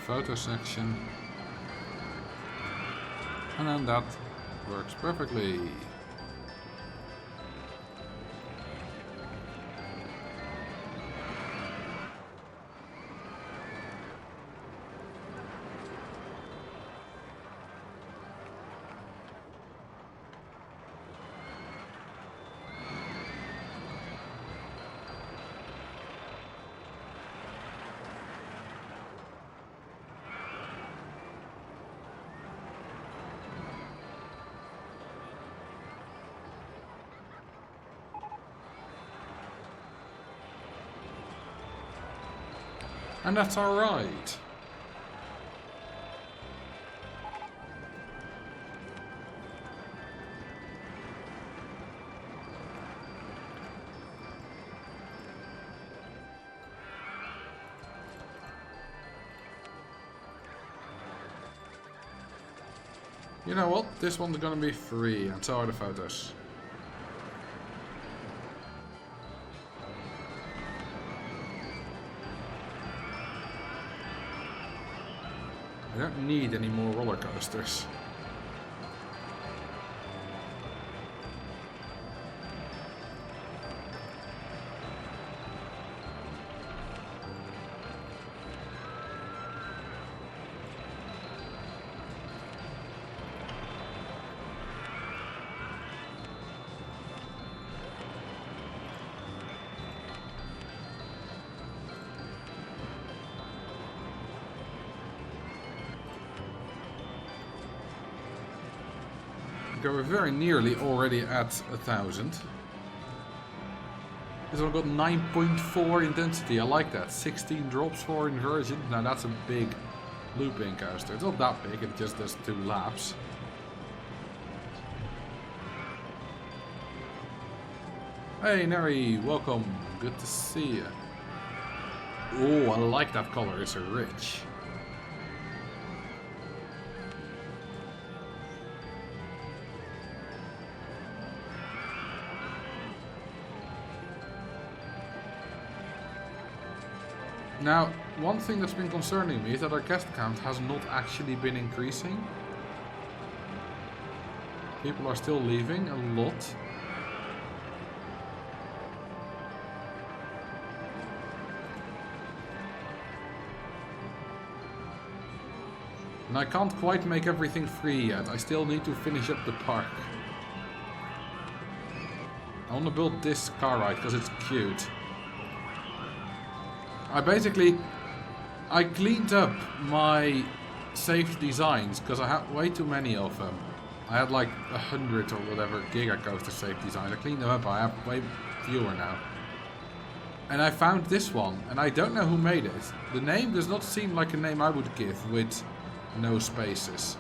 Photo section, and then that works perfectly. And that's alright. You know what? This one's gonna be free, and so are the photos. I don't need any more roller coasters. We're very nearly already at 1,000. This one got 9.4 intensity. I like that. 16 drops for inversion. Now that's a big looping coaster. It's not that big. It just does 2 laps. Hey Neri, welcome. Good to see you. Oh, I like that color. It's rich. Now, one thing that's been concerning me is that our guest count has not actually been increasing. People are still leaving a lot. And I can't quite make everything free yet. I still need to finish up the park. I want to build this car ride because it's cute. I cleaned up my saved designs because I had way too many of them. I had like 100 or whatever Giga Coaster saved designs. I cleaned them up, I have way fewer now. And I found this one, and I don't know who made it. The name does not seem like a name I would give with no spaces.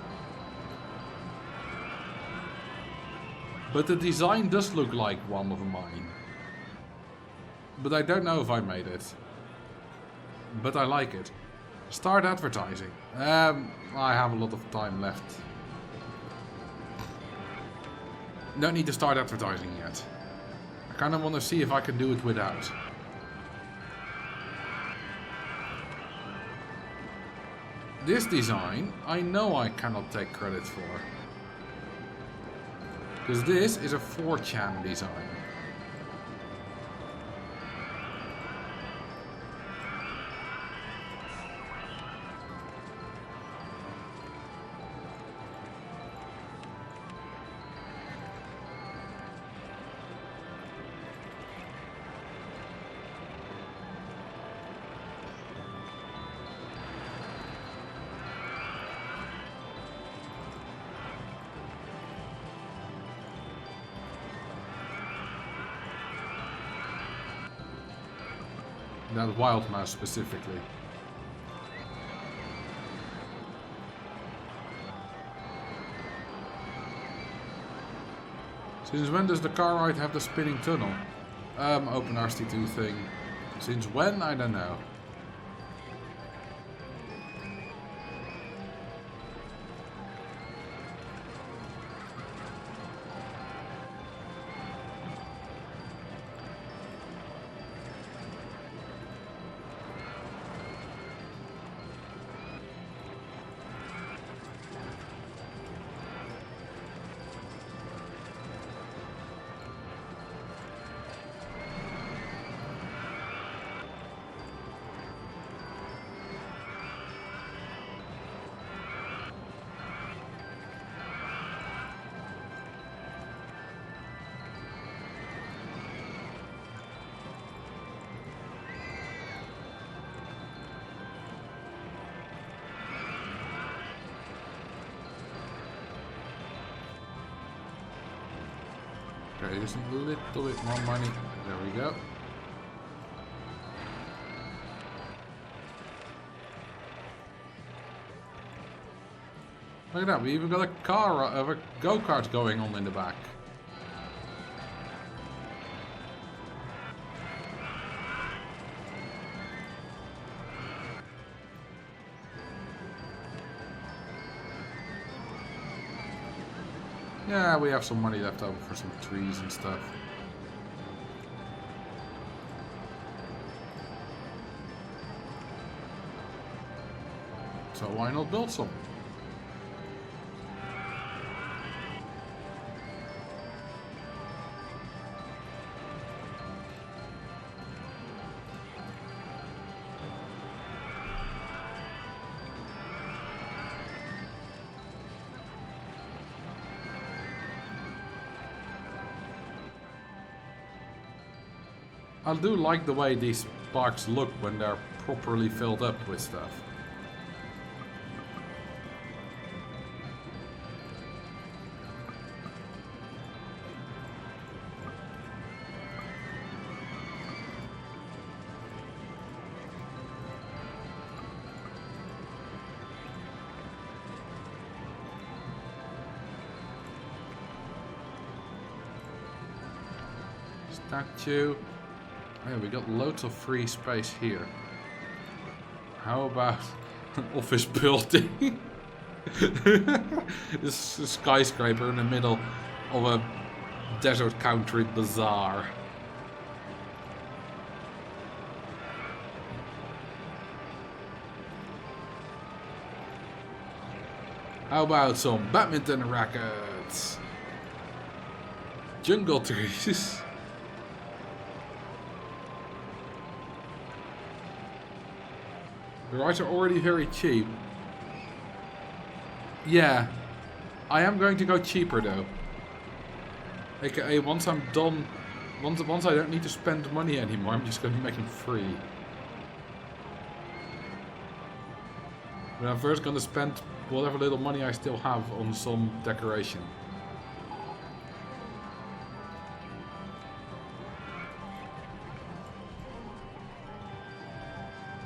But the design does look like one of mine. But I don't know if I made it. But I like it. Start advertising. I have a lot of time left. Don't need to start advertising yet. I kind of want to see if I can do it without. This design, I know I cannot take credit for. Because this is a 4chan design. that wild mouse specifically. Since when does the car ride have the spinning tunnel? Open RST2 thing. Since when? I don't know. Okay, just a little bit more money. There we go. Look at that, we even got a car of a go-kart going on in the back. Yeah, we have some money left over for some trees and stuff. So why not build some? I do like the way these parks look when they're properly filled up with stuff. Statue. Yeah, we got loads of free space here. How about an office building? This skyscraper in the middle of a desert country bazaar. How about some badminton rackets? Jungle trees. The rides are already very cheap. Yeah, I am going to go cheaper though. AKA once I'm done, once I don't need to spend money anymore, I'm just going to make them free. But I'm first going to spend whatever little money I still have on some decoration.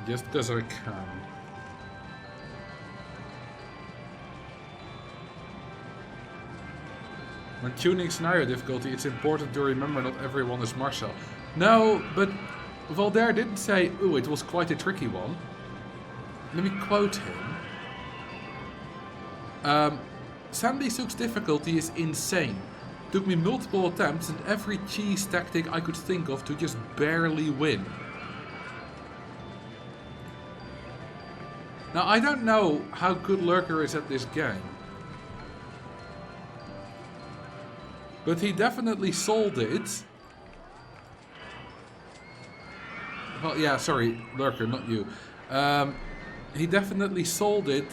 Just because I can. When tuning scenario difficulty, it's important to remember not everyone is Marcel. No, but Voltaire didn't say, ooh, it was quite a tricky one. Let me quote him. Sandy Souk's difficulty is insane. Took me multiple attempts and every cheese tactic I could think of to just barely win. Now, I don't know how good Lurker is at this game. But he definitely sold it. Well, yeah, sorry, Lurker, not you. He definitely sold it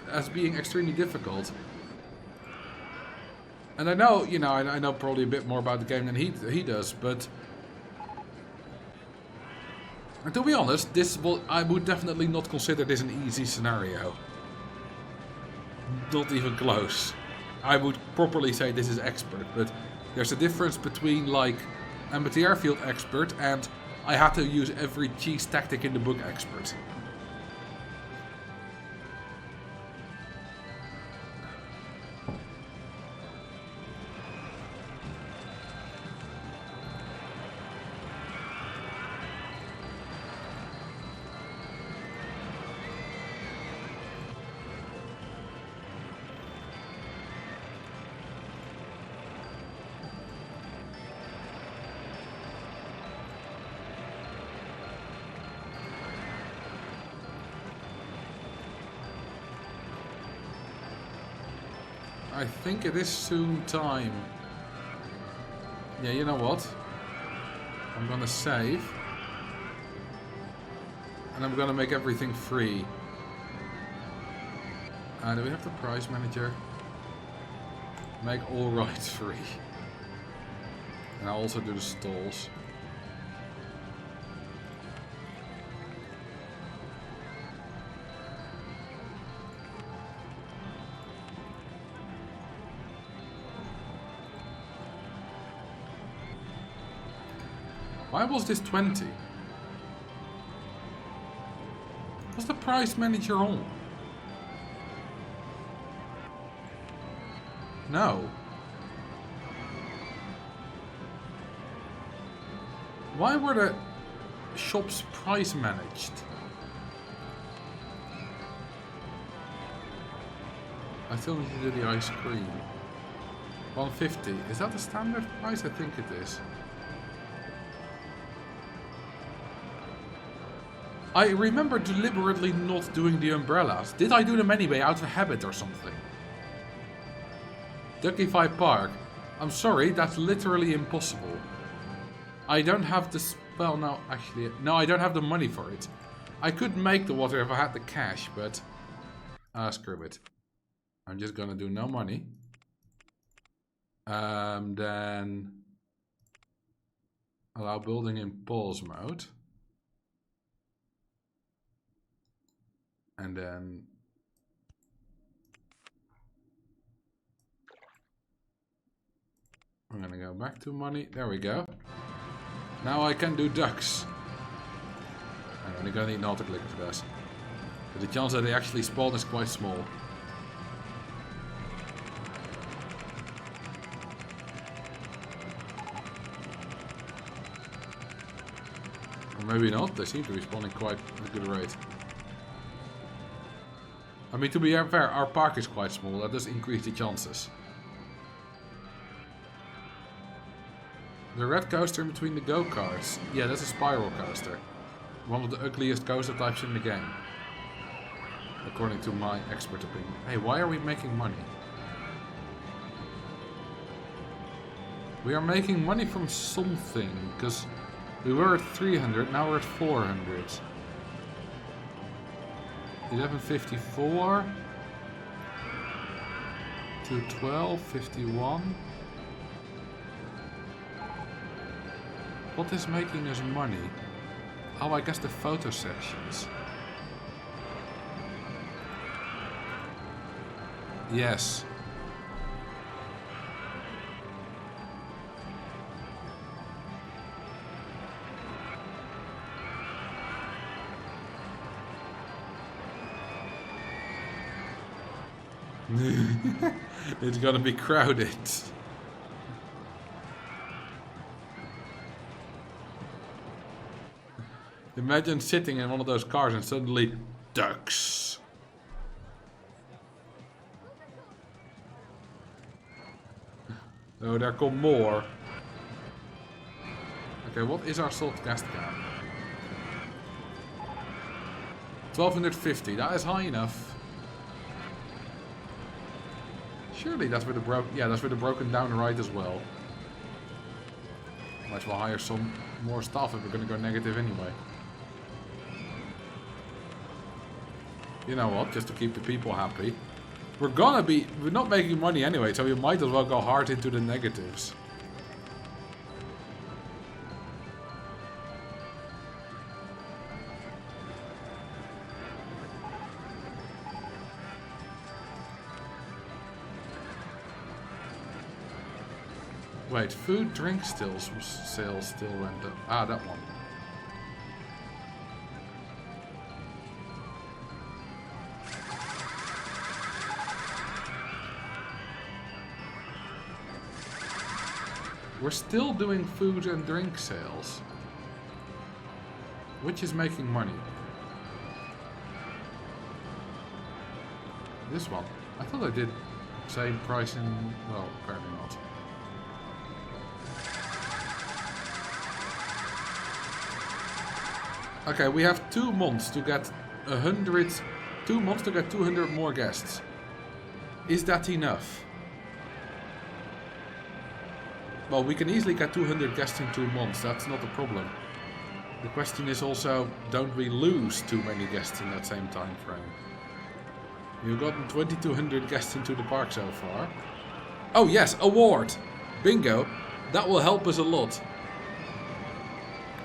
as being extremely difficult. And I know, you know, I know probably a bit more about the game than he does, but... And to be honest, I would definitely not consider this an easy scenario. Not even close. I would properly say this is expert, but there's a difference between like amateur field expert and I had to use every cheese tactic in the book, expert. I think it is soon time. Yeah, you know what? I'm gonna save. And I'm gonna make everything free. Do we have the prize manager? Make all rides free. And I'll also do the stalls. Why was this 20? Was the price manager on? No. Why were the shops price managed? I still need to do the ice cream. 150. Is that the standard price? I think it is. I remember deliberately not doing the umbrellas. Did I do them anyway out of habit or something? Duckify Park. I'm sorry, that's literally impossible. I don't have the... Well, no, actually... No, I don't have the money for it. I could make the water if I had the cash, but... screw it. I'm just gonna do no money. Then... Allow building in pause mode. And then... I'm gonna go back to money. There we go. Now I can do ducks. I'm only gonna need an autoclicker for this. But the chance that they actually spawn is quite small. Or maybe not. They seem to be spawning quite at a good rate. I mean, to be fair, our park is quite small. That does increase the chances. The red coaster in between the go-karts. Yeah, that's a spiral coaster. One of the ugliest coaster types in the game. According to my expert opinion. Hey, why are we making money? We are making money from something. Because we were at 300, now we're at 400. 1154 to 1251. What is making us money? Oh, I guess the photo sections. Yes. It's gonna be crowded. Imagine sitting in one of those cars and suddenly ducks. Oh, there come more. Okay, what is our salt gas can? 1250, that is high enough. Surely that's where the broken down ride as well. Might as well hire some more staff if we're gonna go negative anyway. You know what, just to keep the people happy. We're not making money anyway, so we might as well go hard into the negatives. Wait, food, drink sales still went up. Ah, that one. We're still doing food and drink sales. Which is making money? This one. I thought I did same price in... well, apparently not. Okay, we have 2 months to get 100... 2 months to get 200 more guests. Is that enough? Well, we can easily get 200 guests in 2 months. That's not a problem. The question is also, don't we lose too many guests in that same time frame? You've gotten 2,200 guests into the park so far. Oh yes, award! Bingo! That will help us a lot.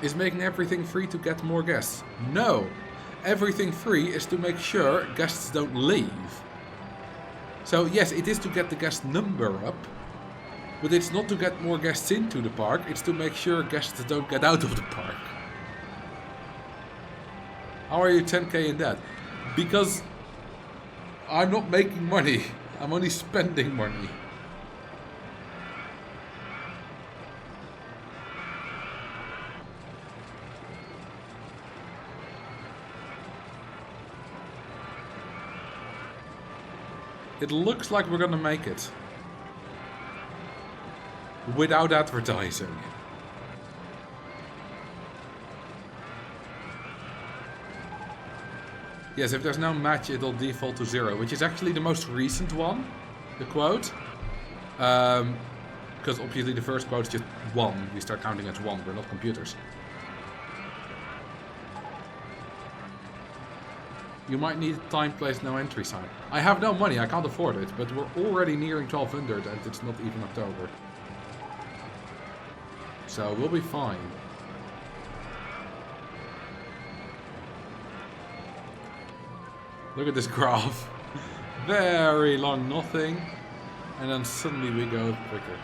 Is making everything free to get more guests? No! Everything free is to make sure guests don't leave. So yes, it is to get the guest number up. But it's not to get more guests into the park, it's to make sure guests don't get out of the park. How are you 10k in that? Because I'm not making money, I'm only spending money. It looks like we're gonna make it. Without advertising. Yes, if there's no match, it'll default to 0, which is actually the most recent one, the quote. Because obviously the first quote is just 1. We start counting as 1, we're not computers. You might need time, place, no entry sign. I have no money, I can't afford it, but we're already nearing 1200 and it's not even October. So we'll be fine. Look at this graph. Very long nothing. And then suddenly we go quicker.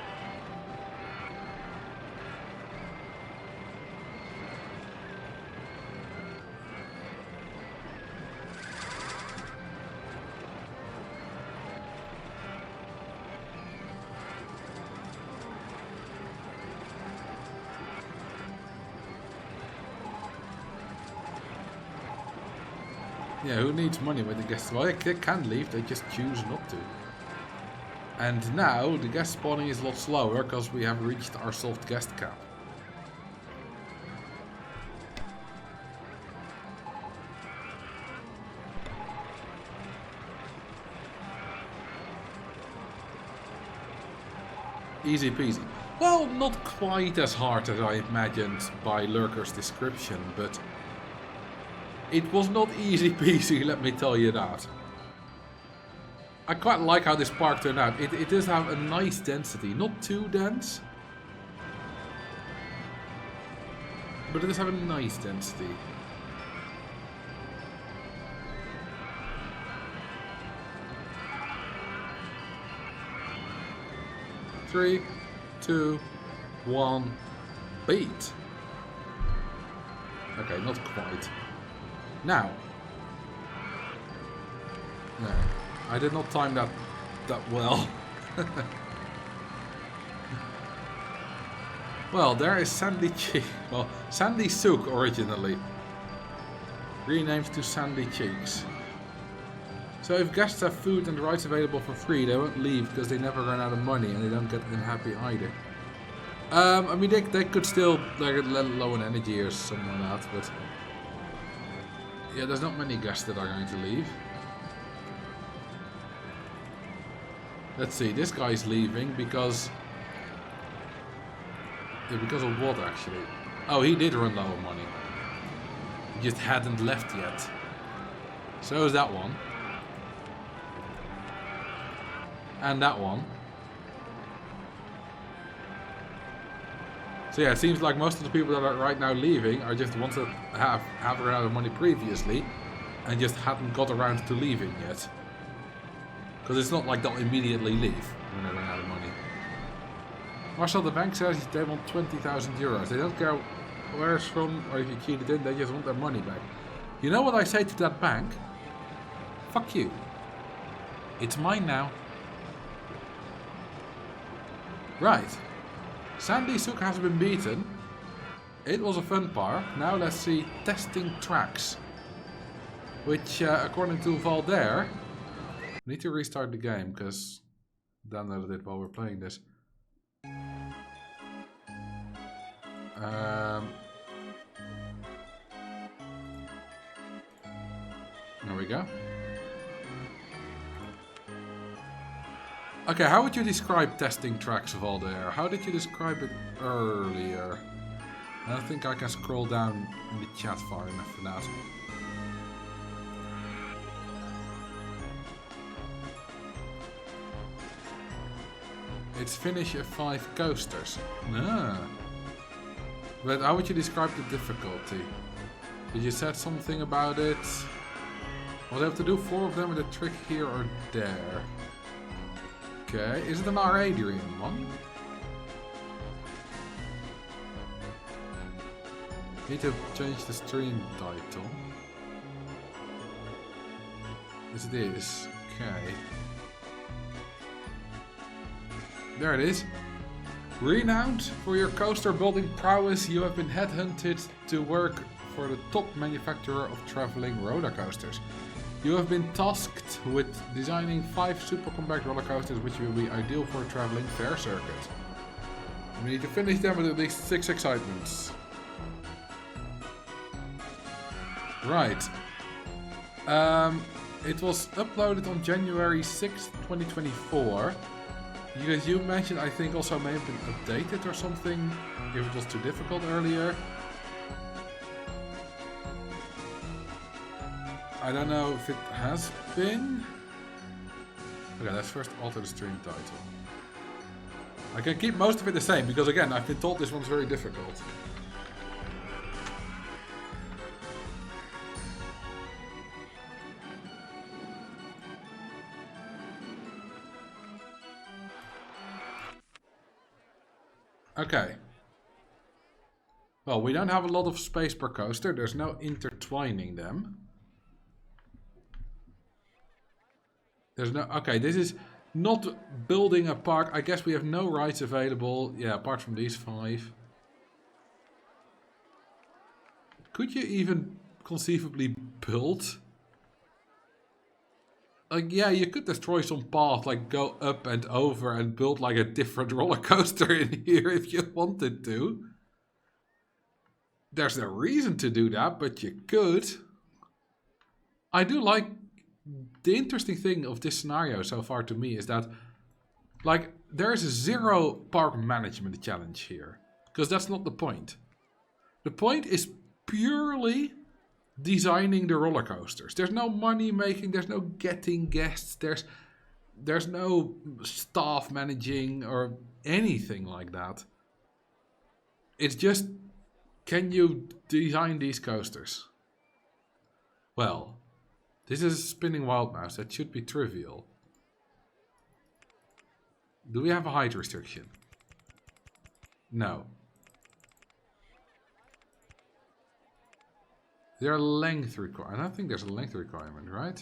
Yeah, who needs money when the guests... Well, they can leave, they just choose not to. And now, the guest spawning is a lot slower, because we have reached our soft guest cap. Easy peasy. Well, not quite as hard as I imagined by Lurker's description, but... it was not easy peasy, let me tell you that. I quite like how this park turned out. It does have a nice density. Not too dense. But it does have a nice density. Three, 2, 1, beat. Okay, not quite. Now. No, I did not time that well. Well, there is Sandy Sandy Souk originally. Renamed to Sandy Cheeks. So if guests have food and rides available for free, they won't leave because they never run out of money and they don't get unhappy either. I mean, they could still get low on energy or something like that, but... yeah, there's not many guests that are going to leave. Let's see, this guy's leaving because... yeah, because of what actually? Oh, he did run low on money. He just hadn't left yet. So is that one. And that one. So yeah, it seems like most of the people that are right now leaving are just the ones that have run out of money previously and just hadn't got around to leaving yet. Because it's not like they'll immediately leave when they run out of money. Marcel, the bank says they want 20,000 euros. They don't care where it's from or if you cheated in, they just want their money back. You know what I say to that bank? Fuck you. It's mine now. Right. Sandy Souk has been beaten. It was a fun park. Now let's see testing tracks. Which, according to Valder, need to restart the game because I downloaded it while we're playing this. There we go. Okay, how would you describe testing tracks, Valder? How did you describe it earlier? I don't think I can scroll down in the chat far enough for that. It's finish of 5 coasters. Ah. But how would you describe the difficulty? Did you said something about it? Well, they have to do 4 of them with a trick here or there. Okay, is it an R. Adrian one? Need to change the stream title. Is this? Okay. There it is. Renowned for your coaster building prowess, you have been headhunted to work for the top manufacturer of traveling roller coasters. You have been tasked with designing 5 super compact roller coasters which will be ideal for a traveling fair circuit. We need to finish them with at least 6 excitements. Right. It was uploaded on January 6th, 2024. Because you mentioned, I think, also may have been updated or something, if it was too difficult earlier. I don't know if it has been. Okay, let's first alter the stream title. I can keep most of it the same, because again, I've been told this one's very difficult. Okay. Well, we don't have a lot of space per coaster. There's no intertwining them. There's no... Okay, this is not building a park. I guess we have no rides available. Yeah, apart from these 5. Could you even conceivably build? Like, yeah, you could destroy some path, like go up and over and build like a different roller coaster in here if you wanted to. There's no reason to do that, but you could. I do like... The interesting thing of this scenario so far to me is that, like, there's a 0 park management challenge here. Because that's not the point. The point is purely designing the roller coasters. There's no money making, there's no getting guests, there's no staff managing or anything like that. It's just, can you design these coasters? Well, this is a spinning wild mouse, that should be trivial. Do we have a height restriction? No. There are length requirements. I don't think there's a length requirement, right?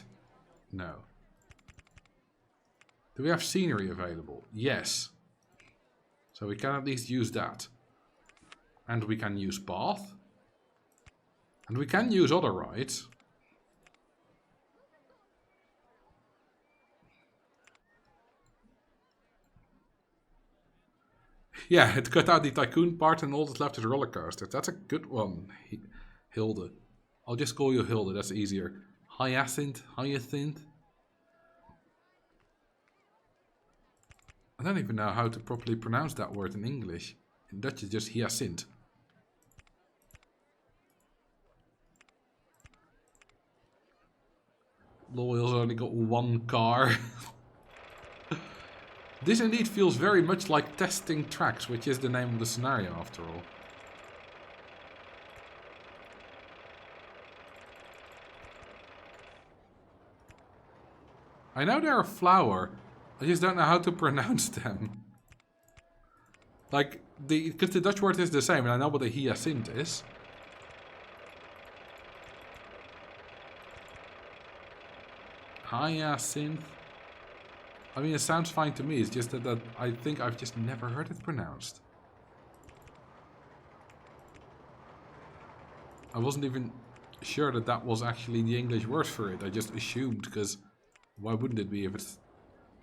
No. Do we have scenery available? Yes. So we can at least use that. And we can use path. And we can use other rides. Yeah, it cut out the tycoon part and all that's left is roller coasters. That's a good one, Hilde. I'll just call you Hilde, that's easier. Hyacinth. I don't even know how to properly pronounce that word in English. In Dutch it's just hyacinth. Loyal's only got 1 car. This indeed feels very much like testing tracks, which is the name of the scenario after all. I know they're a flower, I just don't know how to pronounce them. Like, because the Dutch word is the same, and I know what a hyacinth is. Hyacinth. I mean, it sounds fine to me, it's just that I think I've just never heard it pronounced. I wasn't even sure that that was actually the English word for it. I just assumed, because why wouldn't it be if it's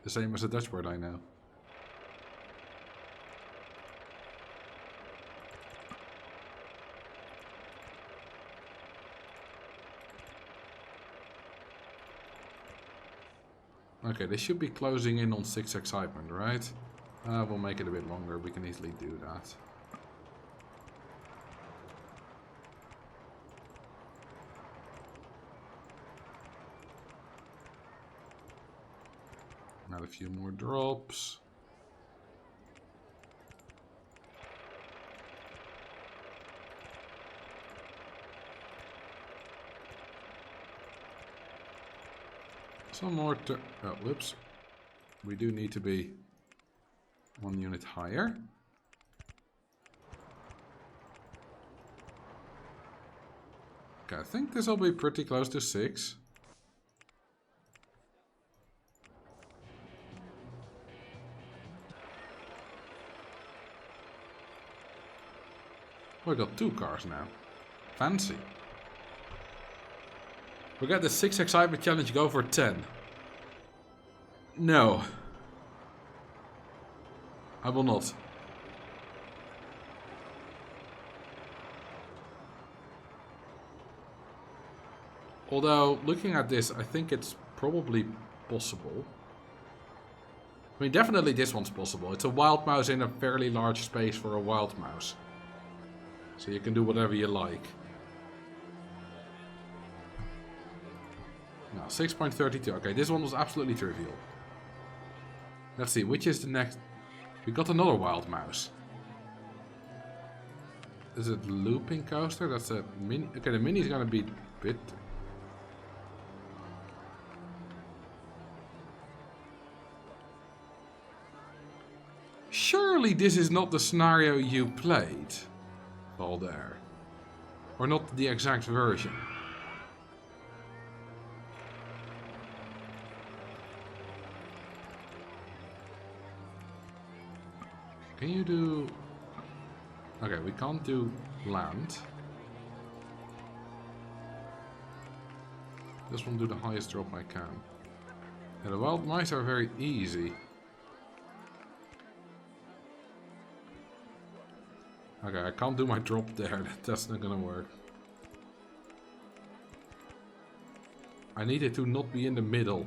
the same as the Dutch word I know? Okay, they should be closing in on 6 excitement, right? We'll make it a bit longer. We can easily do that. Add a few more drops. Some more oh, whoops. We do need to be 1 unit higher. Okay, I think this will be pretty close to 6. We got 2 cars now. Fancy. We got the 6 excitement challenge, go for 10. No. I will not. Although, looking at this, I think it's probably possible. I mean, definitely this one's possible. It's a wild mouse in a fairly large space for a wild mouse. So you can do whatever you like. Now, 6.32. Okay, this one was absolutely trivial. Let's see, which is the next... We got another wild mouse. Is it looping coaster? That's a mini... Okay, the mini is gonna be a bit... Surely this is not the scenario you played, Balder. Or not the exact version. Can you do... Okay, we can't do land. Just want to do the highest drop I can. Yeah, the wild mice are very easy. Okay, I can't do my drop there. That's not gonna work. I need it to not be in the middle.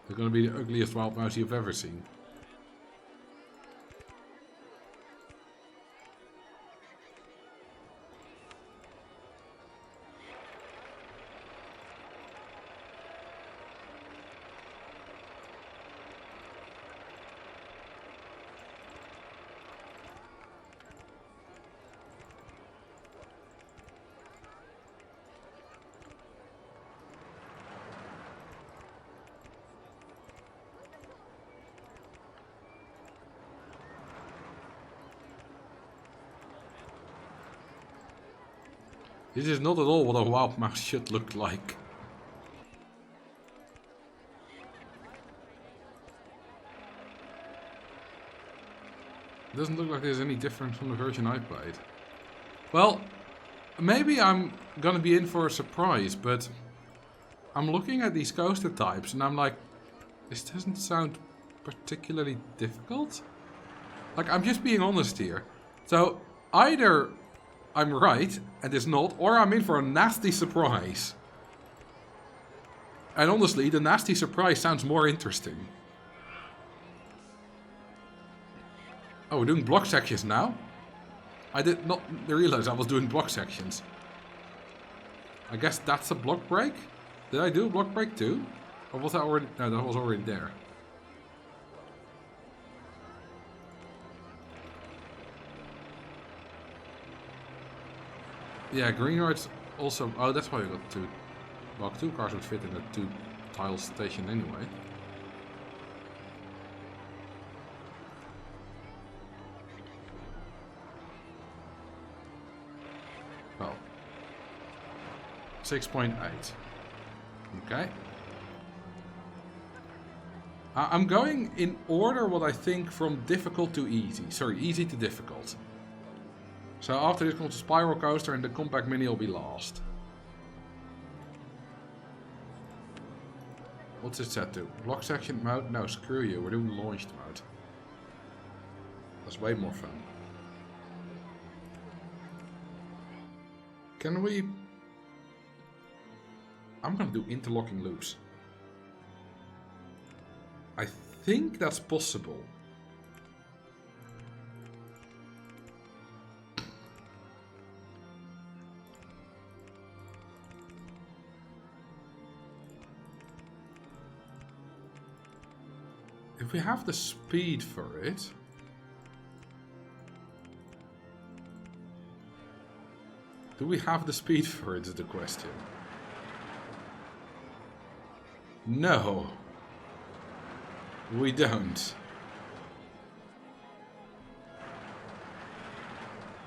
It's gonna be the ugliest wild mouse you've ever seen. This is not at all what a wild mouse should look like. It doesn't look like there's any different from the version I played. Well, maybe I'm gonna be in for a surprise, but I'm looking at these coaster types and I'm like, this doesn't sound particularly difficult. Like, I'm just being honest here. So, either I'm right, and it's not, or I'm in for a nasty surprise. And honestly, the nasty surprise sounds more interesting. Oh, we're doing block sections now? I did not realize I was doing block sections. I guess that's a block break? Did I do a block break too? Or was that already... No, that was already there. Yeah, green yards also... Oh, that's why we got 2. Well, 2 cars would fit in a 2-tile station anyway. Well. 6.8. Okay. I'm going in order what I think from difficult to easy. Sorry, easy to difficult. So after this comes the Spiral Coaster and the Compact Mini will be last. What's it set to? Block section mode? No, screw you. We're doing launched mode. That's way more fun. Can we... I'm gonna do interlocking loops. I think that's possible. If we have the speed for it... Do we have the speed for it is the question. No. We don't.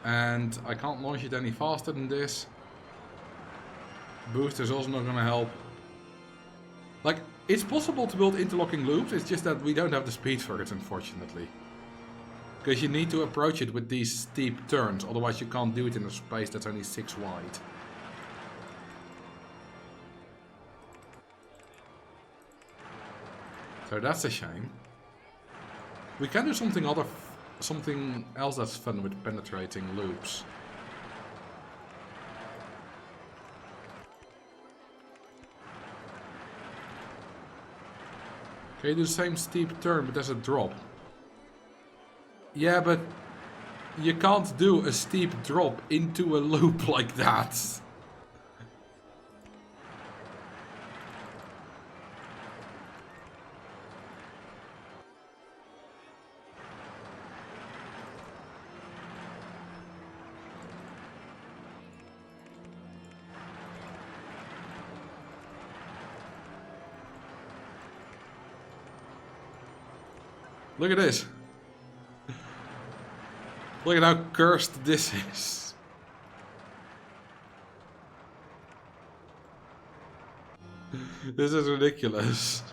And I can't launch it any faster than this. Booster's also not gonna help. Like, it's possible to build interlocking loops, it's just that we don't have the speed for it, unfortunately. Because you need to approach it with these steep turns, otherwise you can't do it in a space that's only 6 wide. So that's a shame. We can do something else that's fun with penetrating loops. Can you do the same steep turn, but there's a drop? Yeah, but you can't do a steep drop into a loop like that. Look at this. Look at how cursed this is. This is ridiculous.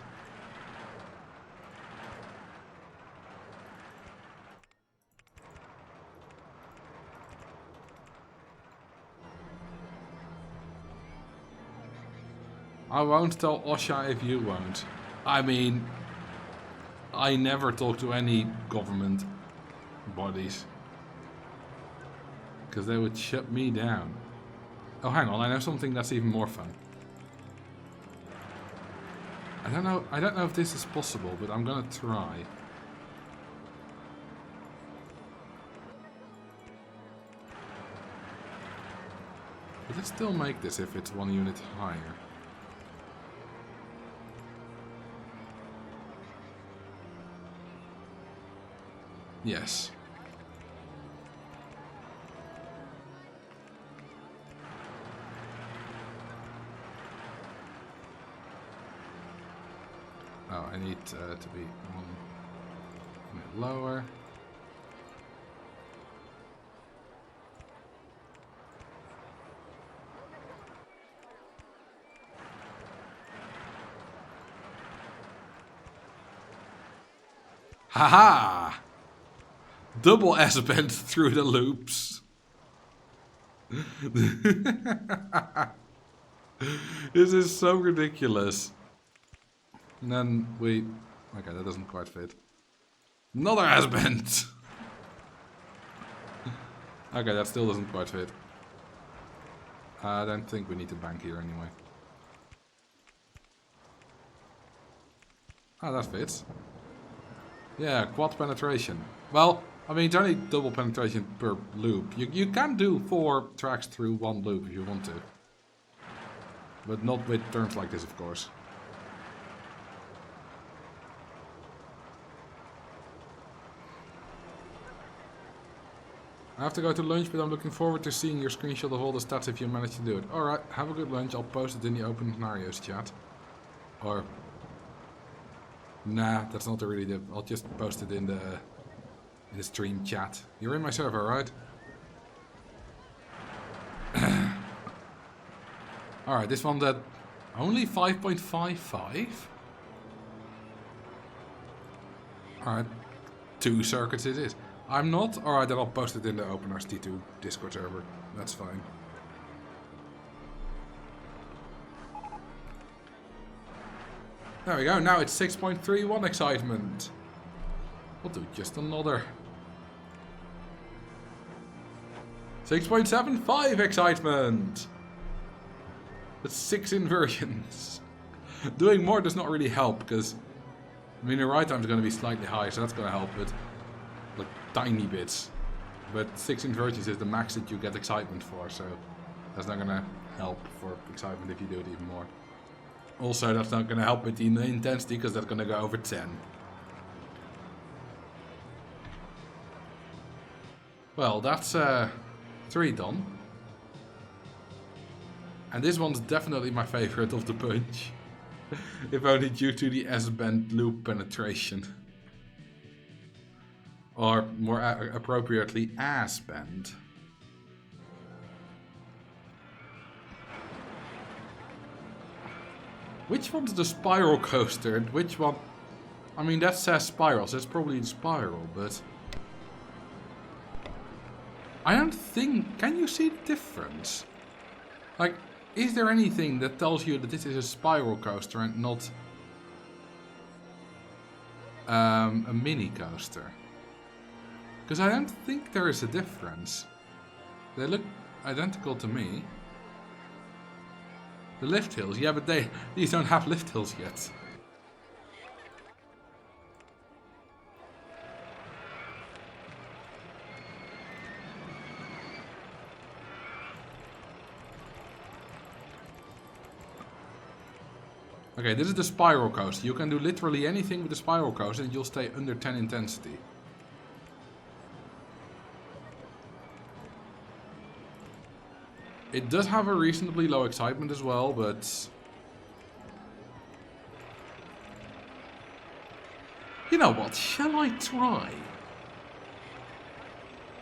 I won't tell Osha if you won't. I mean, I never talk to any government bodies. Because they would shut me down. Oh, hang on, I know something that's even more fun. I don't know if this is possible, but I'm gonna try. But let's still make this if it's 1 unit higher. Yes. Oh, I need to be 1 unit lower. Haha! Double S-bend through the loops. This is so ridiculous. And then we... Okay, that doesn't quite fit. Another S-bend! Okay, that still doesn't quite fit. I don't think we need to bank here anyway. Ah, that fits. Yeah, quad penetration. Well, I mean, it's only double penetration per loop. You can do 4 tracks through 1 loop if you want to. But not with turns like this, of course. I have to go to lunch, but I'm looking forward to seeing your screenshot of all the stats if you manage to do it. Alright, have a good lunch. I'll post it in the open scenarios chat. Or... Nah, that's not really the... I'll just post it in the stream chat. You're in my server, right? Alright, this one's at only 5.55? Alright, 2 circuits it is. I'm not? Alright, then I'll post it in the OpenRST2 Discord server. That's fine. There we go, now it's 6.31 excitement. We'll do just another. 6.75 excitement! That's 6 inversions. Doing more does not really help, because I mean the ride time is going to be slightly high, so that's going to help, but like tiny bits. But 6 inversions is the max that you get excitement for, so that's not going to help for excitement if you do it even more. Also, that's not going to help with the intensity, because that's going to go over 10. Well, that's 3 done. And this one's definitely my favorite of the bunch. If only due to the S-bend loop penetration. Or more appropriately, ass-bend. Which one's the spiral coaster and which one... I mean, that says spiral, so it's probably the spiral, but... I don't think... Can you see the difference? Like, is there anything that tells you that this is a spiral coaster and not a mini coaster? Because I don't think there is a difference. They look identical to me. The lift hills, yeah, but these don't have lift hills yet. Okay, this is the spiral coaster. You can do literally anything with the spiral coaster and you'll stay under 10 intensity. It does have a reasonably low excitement as well, but... You know what? Shall I try?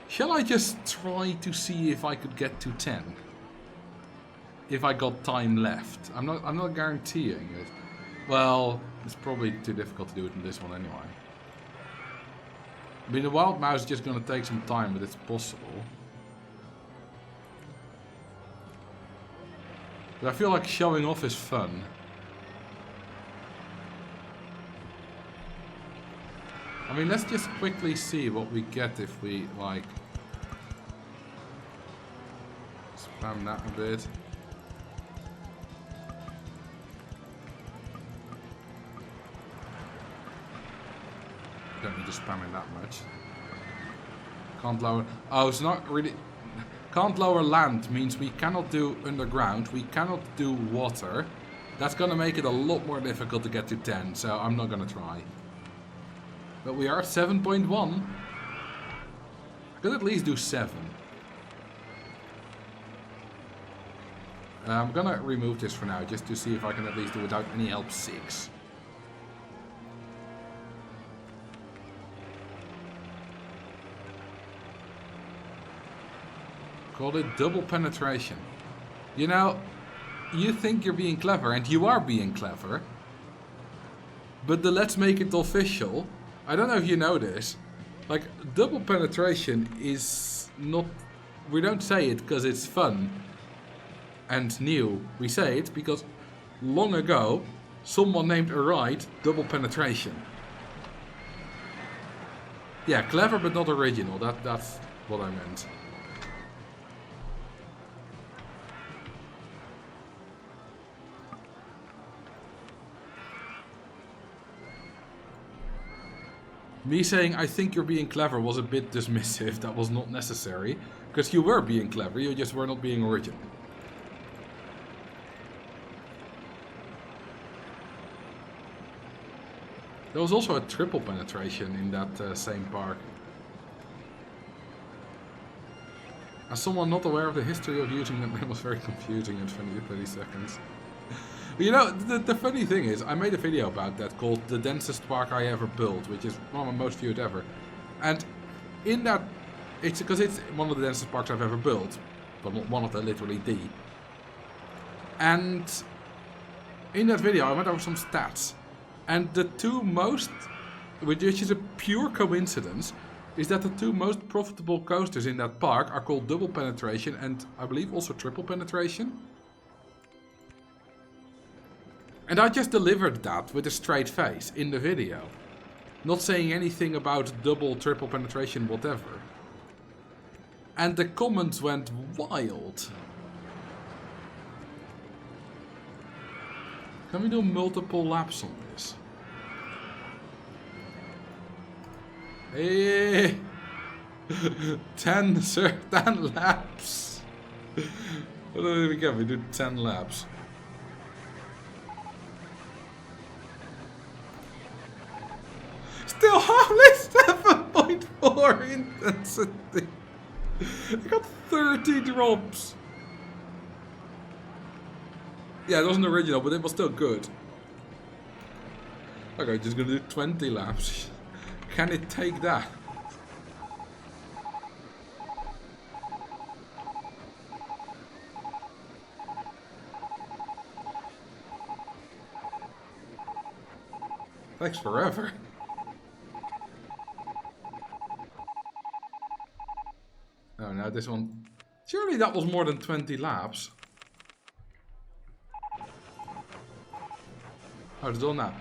Shall I just try to see if I could get to 10? If I got time left. I'm not guaranteeing it. Well, it's probably too difficult to do it in this one anyway. I mean, the wild mouse is just going to take some time, but it's possible. But I feel like showing off is fun. I mean, let's just quickly see what we get if we, like... Spam that a bit. Don't need to spam it that much. Can't lower... Oh, it's not really... Can't lower land means we cannot do underground, we cannot do water. That's gonna make it a lot more difficult to get to 10, so I'm not gonna try. But we are at 7.1. I could at least do 7. I'm gonna remove this for now, just to see if I can at least do without any help 6. Called it double penetration. You know, you think you're being clever, and you are being clever. But the let's make it official, I don't know if you know this, like, double penetration is not... We don't say it because it's fun and new. We say it because long ago, someone named a ride double penetration. Yeah, clever but not original. That's what I meant. Me saying, I think you're being clever was a bit dismissive. That was not necessary. Because you were being clever, you just were not being original. There was also a triple penetration in that same park. As someone not aware of the history of using them, it was very confusing in 20 to 30 seconds. You know, the funny thing is, I made a video about that called The Densest Park I Ever Built, which is one of my most viewed ever. And in that, it's because it's one of the densest parks I've ever built, but not one of them, literally the. And in that video, I went over some stats. And the two most, which is a pure coincidence, is that the two most profitable coasters in that park are called double penetration and I believe also triple penetration. And I just delivered that with a straight face in the video. Not saying anything about double, triple penetration, whatever. And the comments went wild. Can we do multiple laps on this? Hey! 10 laps! What do we get? We do 10 laps. Still only 7.4 intensity. I got 30 drops. Yeah, it wasn't original, but it was still good. Okay, just gonna do 20 laps. Can it take that? Takes forever. Oh, now this one. Surely that was more than 20 laps. Oh, it's done now.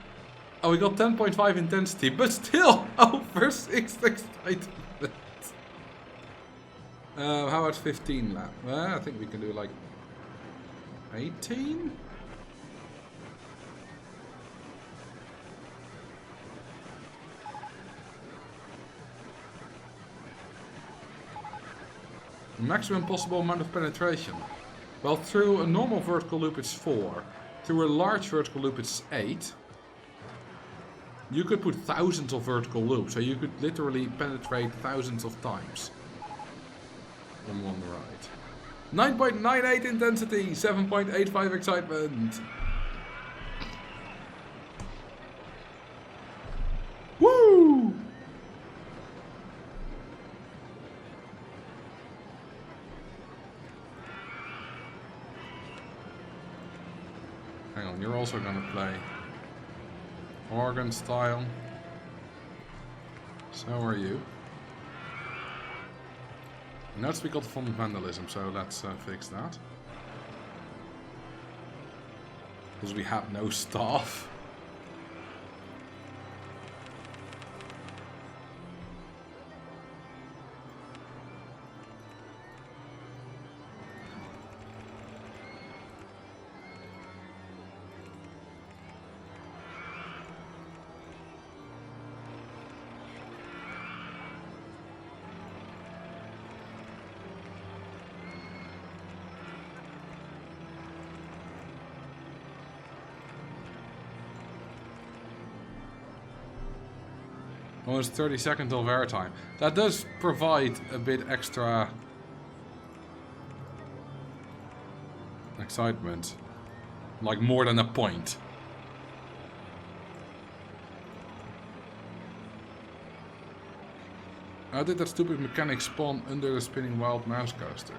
Oh, we got 10.5 intensity, but still over 6 excitement. How about 15 laps? Well, I think we can do like 18? Maximum possible amount of penetration. Well, through a normal vertical loop it's 4. Through a large vertical loop it's 8. You could put thousands of vertical loops, so you could literally penetrate thousands of times on one ride. 9.98 intensity, 7.85 excitement. Woo! Hang on, you're also gonna play organ style. So are you. Notice we got fun vandalism, so let's fix that. Because we have no staff. Almost 30 seconds of airtime. That does provide a bit extra excitement. Like more than a point. How did that stupid mechanic spawn under the spinning wild mouse coaster?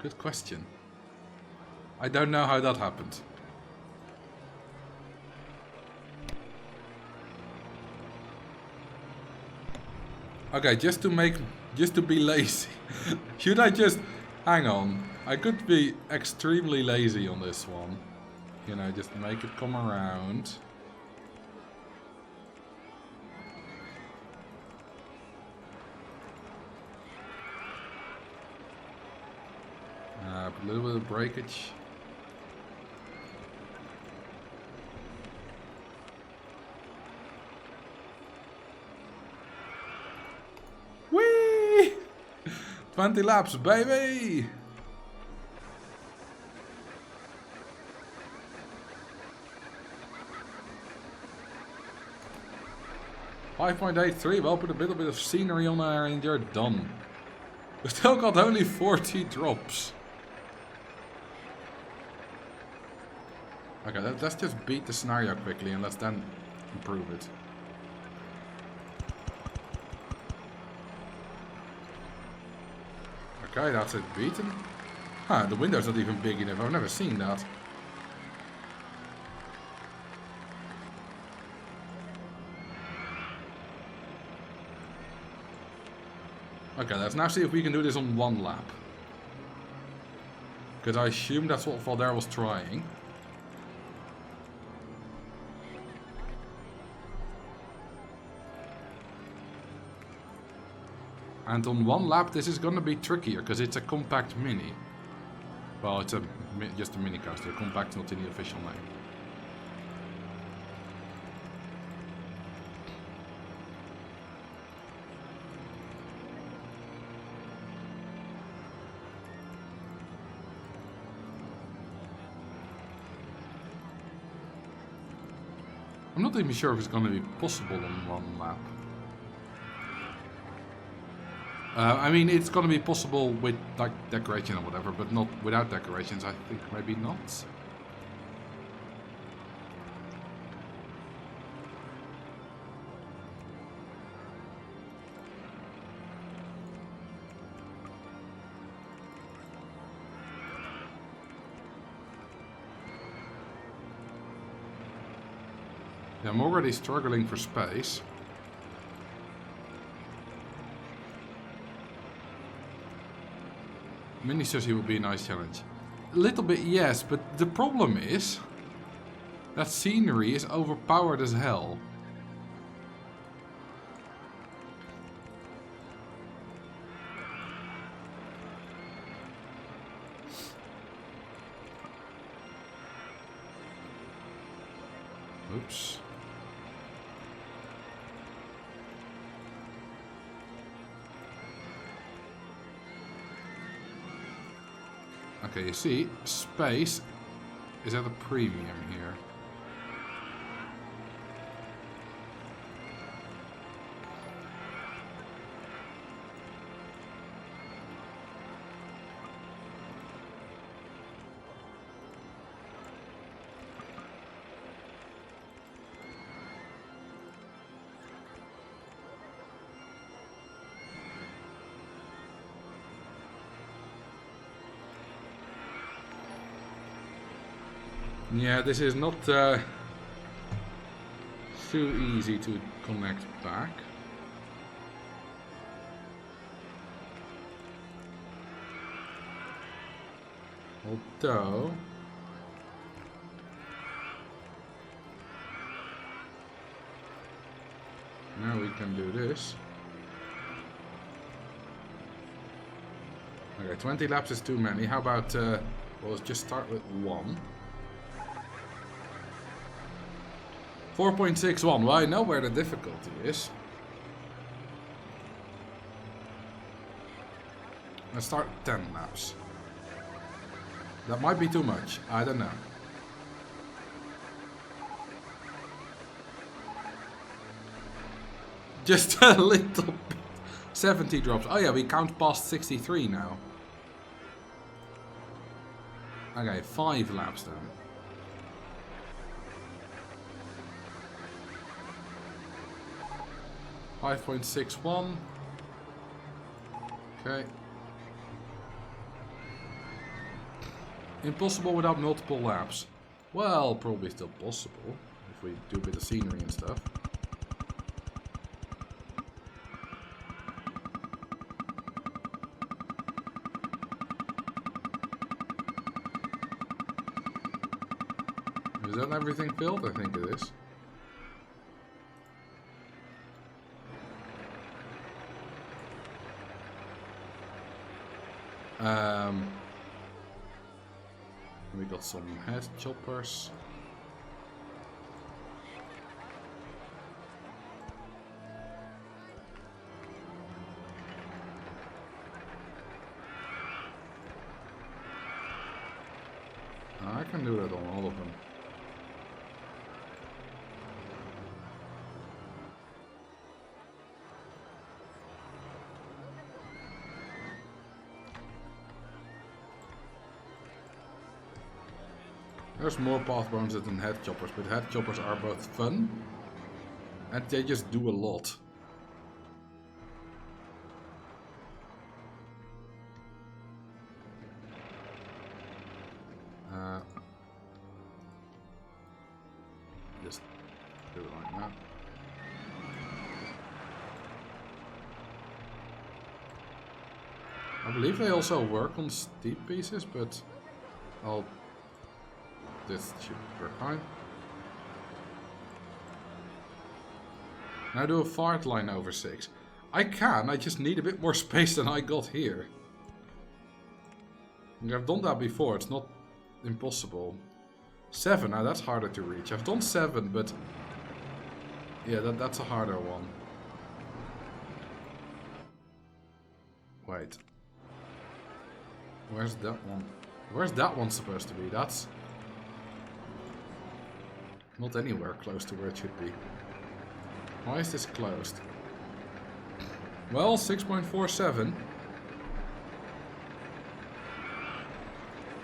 Good question. I don't know how that happened. Okay, just to be lazy. Should I just hang on? I could be extremely lazy on this one. You know, just make it come around. A little bit of breakage. Whee! 20 laps, baby! .83, well, put a little bit of scenery on there and you're done. We still got only 40 drops. Okay, let's just beat the scenario quickly and let's then improve it. Okay, that's it beaten. Huh, the window's not even big enough. I've never seen that. Okay, let's now see if we can do this on 1 lap. Because I assume that's what Valder was trying. And on 1 lap this is gonna be trickier, because it's a compact mini. Well, it's just a mini coaster. Compact, not in the official name. I'm not even sure if it's gonna be possible on 1 lap. I mean, it's gonna be possible with like decoration or whatever, but not without decorations. I think maybe not. Yeah, I'm already struggling for space. Mini sushi would be a nice challenge. A little bit, yes, but the problem is that scenery is overpowered as hell. Oops. Okay, you see, space is at a premium here. Yeah, this is not too easy to connect back. Although now we can do this. Okay, 20 laps is too many. How about we'll just start with 1. 4.61. Well, I know where the difficulty is. Let's start 10 laps. That might be too much. I don't know. Just a little bit. 70 drops. Oh yeah, we count past 63 now. Okay, 5 laps then. .61. Okay. Impossible without multiple laps. Well, probably still possible if we do a bit of scenery and stuff. Is that everything filled? I think it is. We got some head choppers. I can do that on all of them. There's more path bonuses than head choppers, but head choppers are both fun and they just do a lot. Just do it like that. I believe they also work on steep pieces, but this should work fine. Now do a fart line over 6. I can, I just need a bit more space than I got here. I've done that before, it's not impossible. 7, now that's harder to reach. I've done 7, but yeah, that's a harder one. Wait. Where's that one? Where's that one supposed to be? That's not anywhere close to where it should be. Why is this closed? Well, 6.47.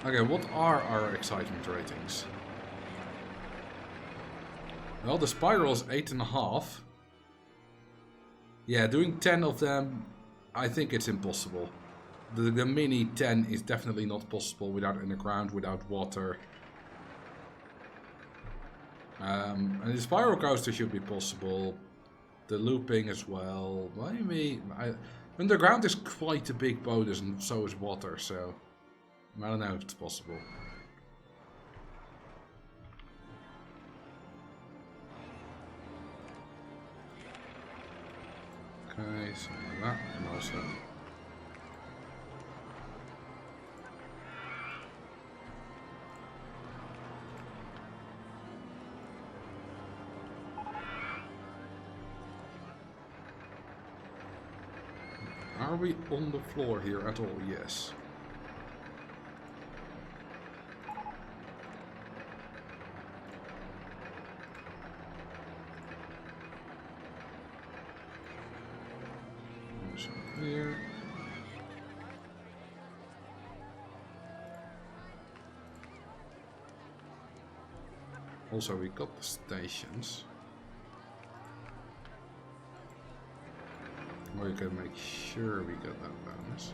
Okay, what are our excitement ratings? Well, the spiral is 8.5. Yeah, doing 10 of them, I think it's impossible. The mini 10 is definitely not possible without underground, without water. And the spiral coaster should be possible. The looping as well. Maybe underground is quite a big bonus, and so is water. So I don't know if it's possible. Okay, so that and also. Are we on the floor here at all? Yes. So here. Also, we got the stations. Or you can make sure we get that bonus.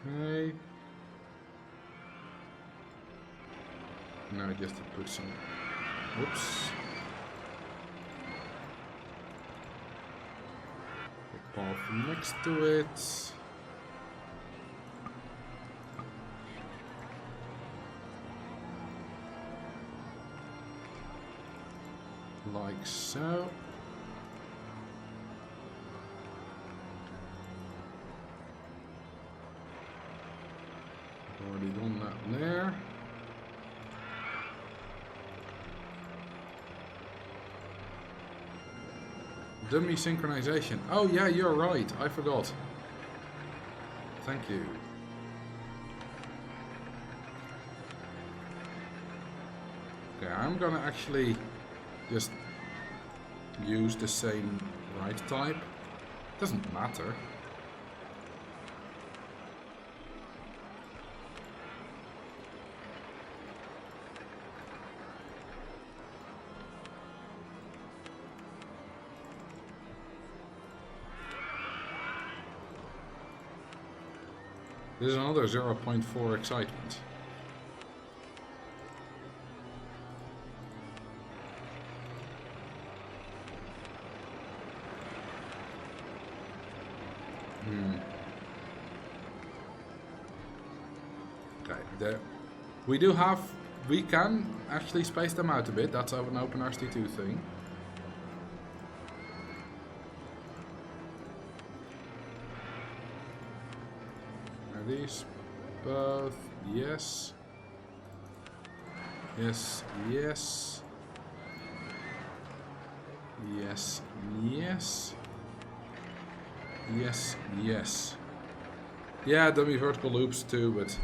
Okay. Now just to put some. Oops. The path next to it. Like so. Already done that there. Dummy synchronization. Oh yeah, you're right. I forgot. Thank you. Okay, I'm gonna actually just use the same ride type. Doesn't matter. This is another 0.4 excitement. Okay, there. We can actually space them out a bit. That's an open RST2 thing. These both, yes, yes, yes, yes, yes, yes, yes. Yeah, dummy vertical loops too, but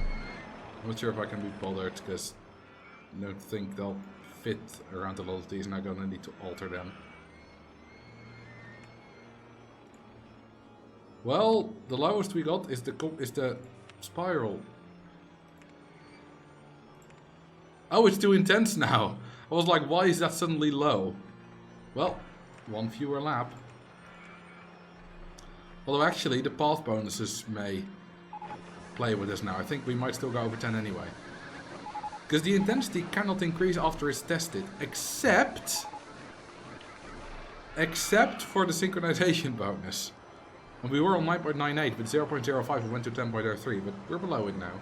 I'm not sure if I can be bothered because I don't think they'll fit around a lot of these and I'm gonna need to alter them. Well, the lowest we got is the spiral. Oh, it's too intense now. I was like, why is that suddenly low? Well, one fewer lap. Although actually, the path bonuses may play with us now. I think we might still go over 10 anyway. Because the intensity cannot increase after it's tested. Except for the synchronization bonus. And we were on 9.98, with 0.05 we went to 10.03, but we're below it now.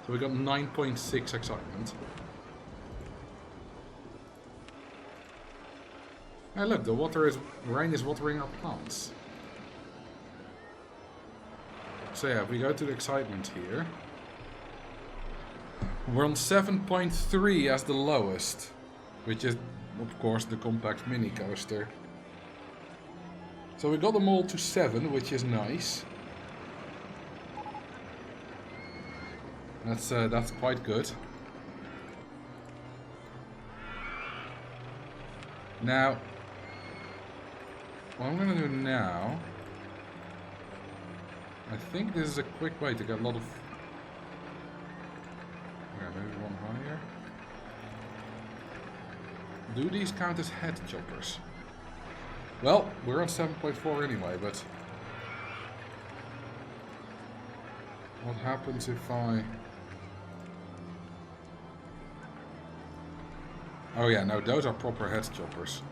So we got 9.6 excitement. Hey look, the rain is watering our plants. So yeah, if we go to the excitement here, we're on 7.3 as the lowest, which is of course the compact mini coaster. So we got them all to 7, which is nice. That's quite good. Now, what I'm gonna do now, I think this is a quick way to get a lot of... Yeah, maybe one higher. Do these count as head choppers? Well, we're on 7.4 anyway, but... what happens if I... Oh yeah, no, those are proper head choppers.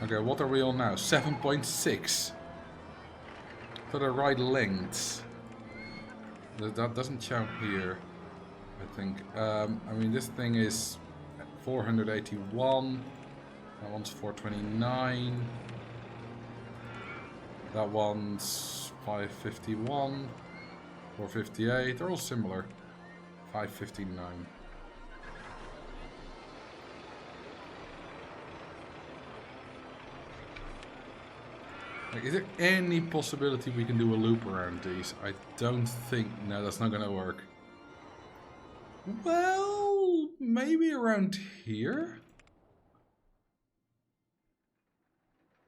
Okay, what are we on now? 7.6 for the right lengths. That doesn't show here, I think. I mean, this thing is 481. That one's 429. That one's 551. 458. They're all similar. 559. Like, is there any possibility we can do a loop around these? I don't think... No, that's not gonna work. Well, maybe around here?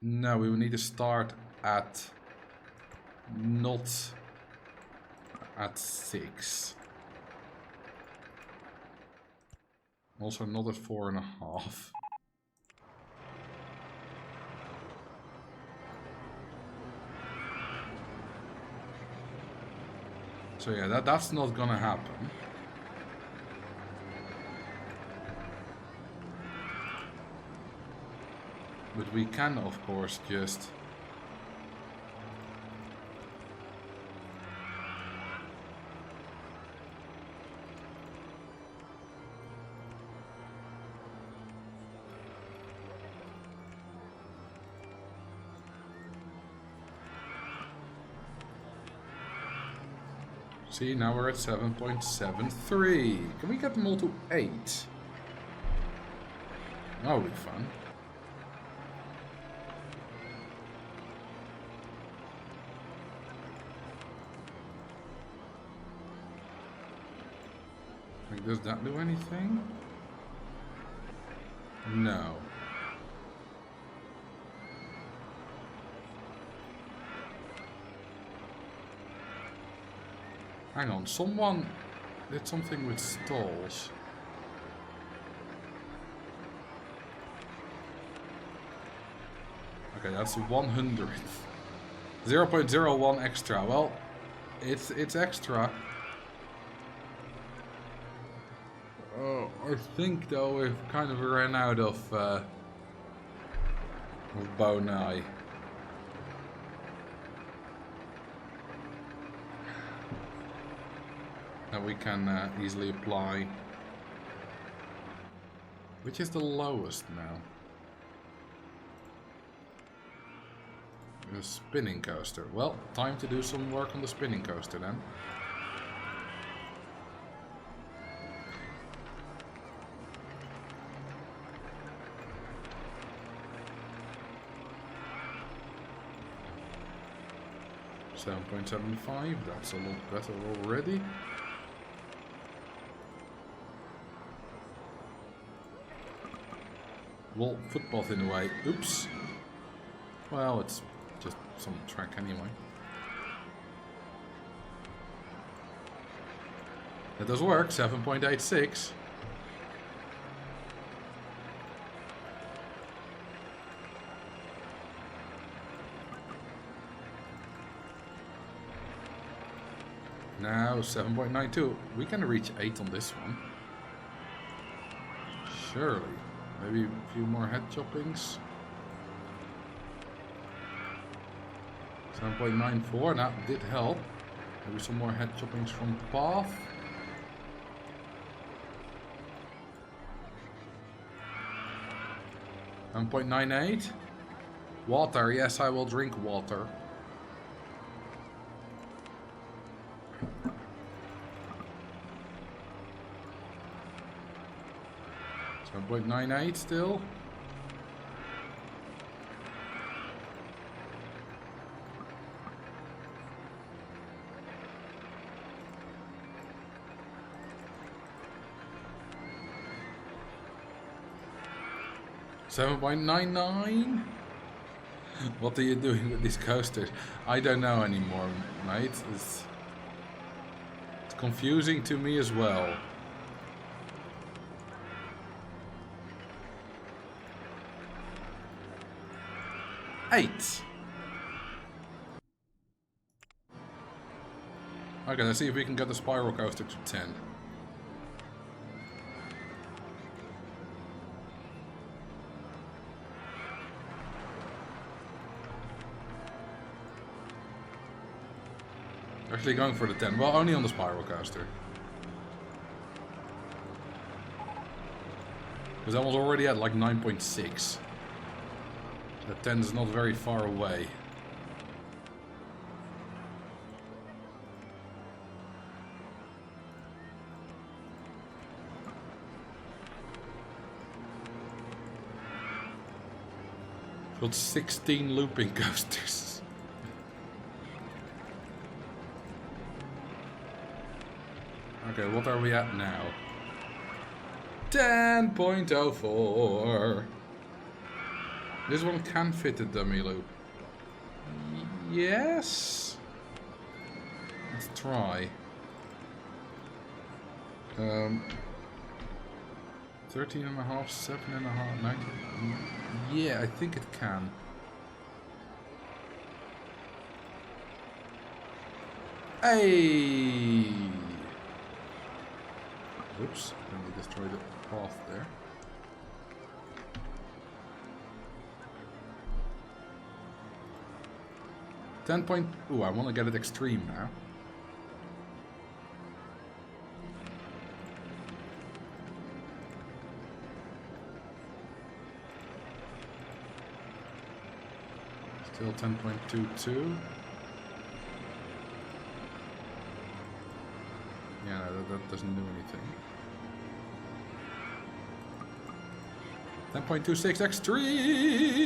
No, we would need to start at... not... at 6. Also not at 4.5. So yeah, that's not gonna happen. But we can, of course, just... See, now we're at 7.73. Can we get them all to 8? That would be fun. Like, does that do anything? No. Hang on, someone did something with stalls. Okay, that's 100th. 0.01 extra. Well, it's extra. Oh, I think though we've kind of ran out of Bonai. That we can easily apply. Which is the lowest now? The spinning coaster. Well, time to do some work on the spinning coaster then. 7.75, that's a lot better already. Well, footpath in the way. Oops. Well, it's just some track anyway. That does work, 7.86. Now 7.92. We can reach 8 on this one. Surely. Maybe a few more head choppings. 7.94. That did help. Maybe some more head choppings from path. $1.98. Water. Yes, I will drink water. $1.98 still. $7.99. What are you doing with these coasters? I don't know anymore, mate. It's confusing to me as well. $8. Okay, let's see if we can get the spiral coaster to 10. Actually going for the 10. Well, only on the spiral coaster. Because that was already at like 9.6. The 10 is not very far away. Got 16 looping coasters. Okay, what are we at now? 10.04. This one can fit a dummy loop. Yes. Let's try. 13.5, 7.5, 19. Yeah, I think it can. Hey! Oops, let me destroy the path there. Ooh, I want to get it extreme now. Still 10.22. Yeah, no, that doesn't do anything. 10.26 extreme.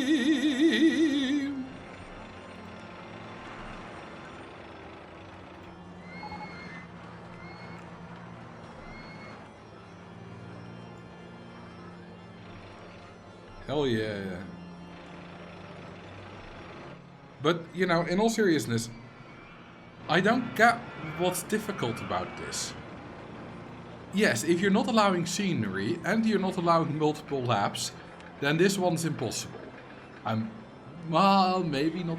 Hell yeah. But, you know, in all seriousness, I don't get what's difficult about this. Yes, if you're not allowing scenery and you're not allowing multiple laps, then this one's impossible. Well, maybe not.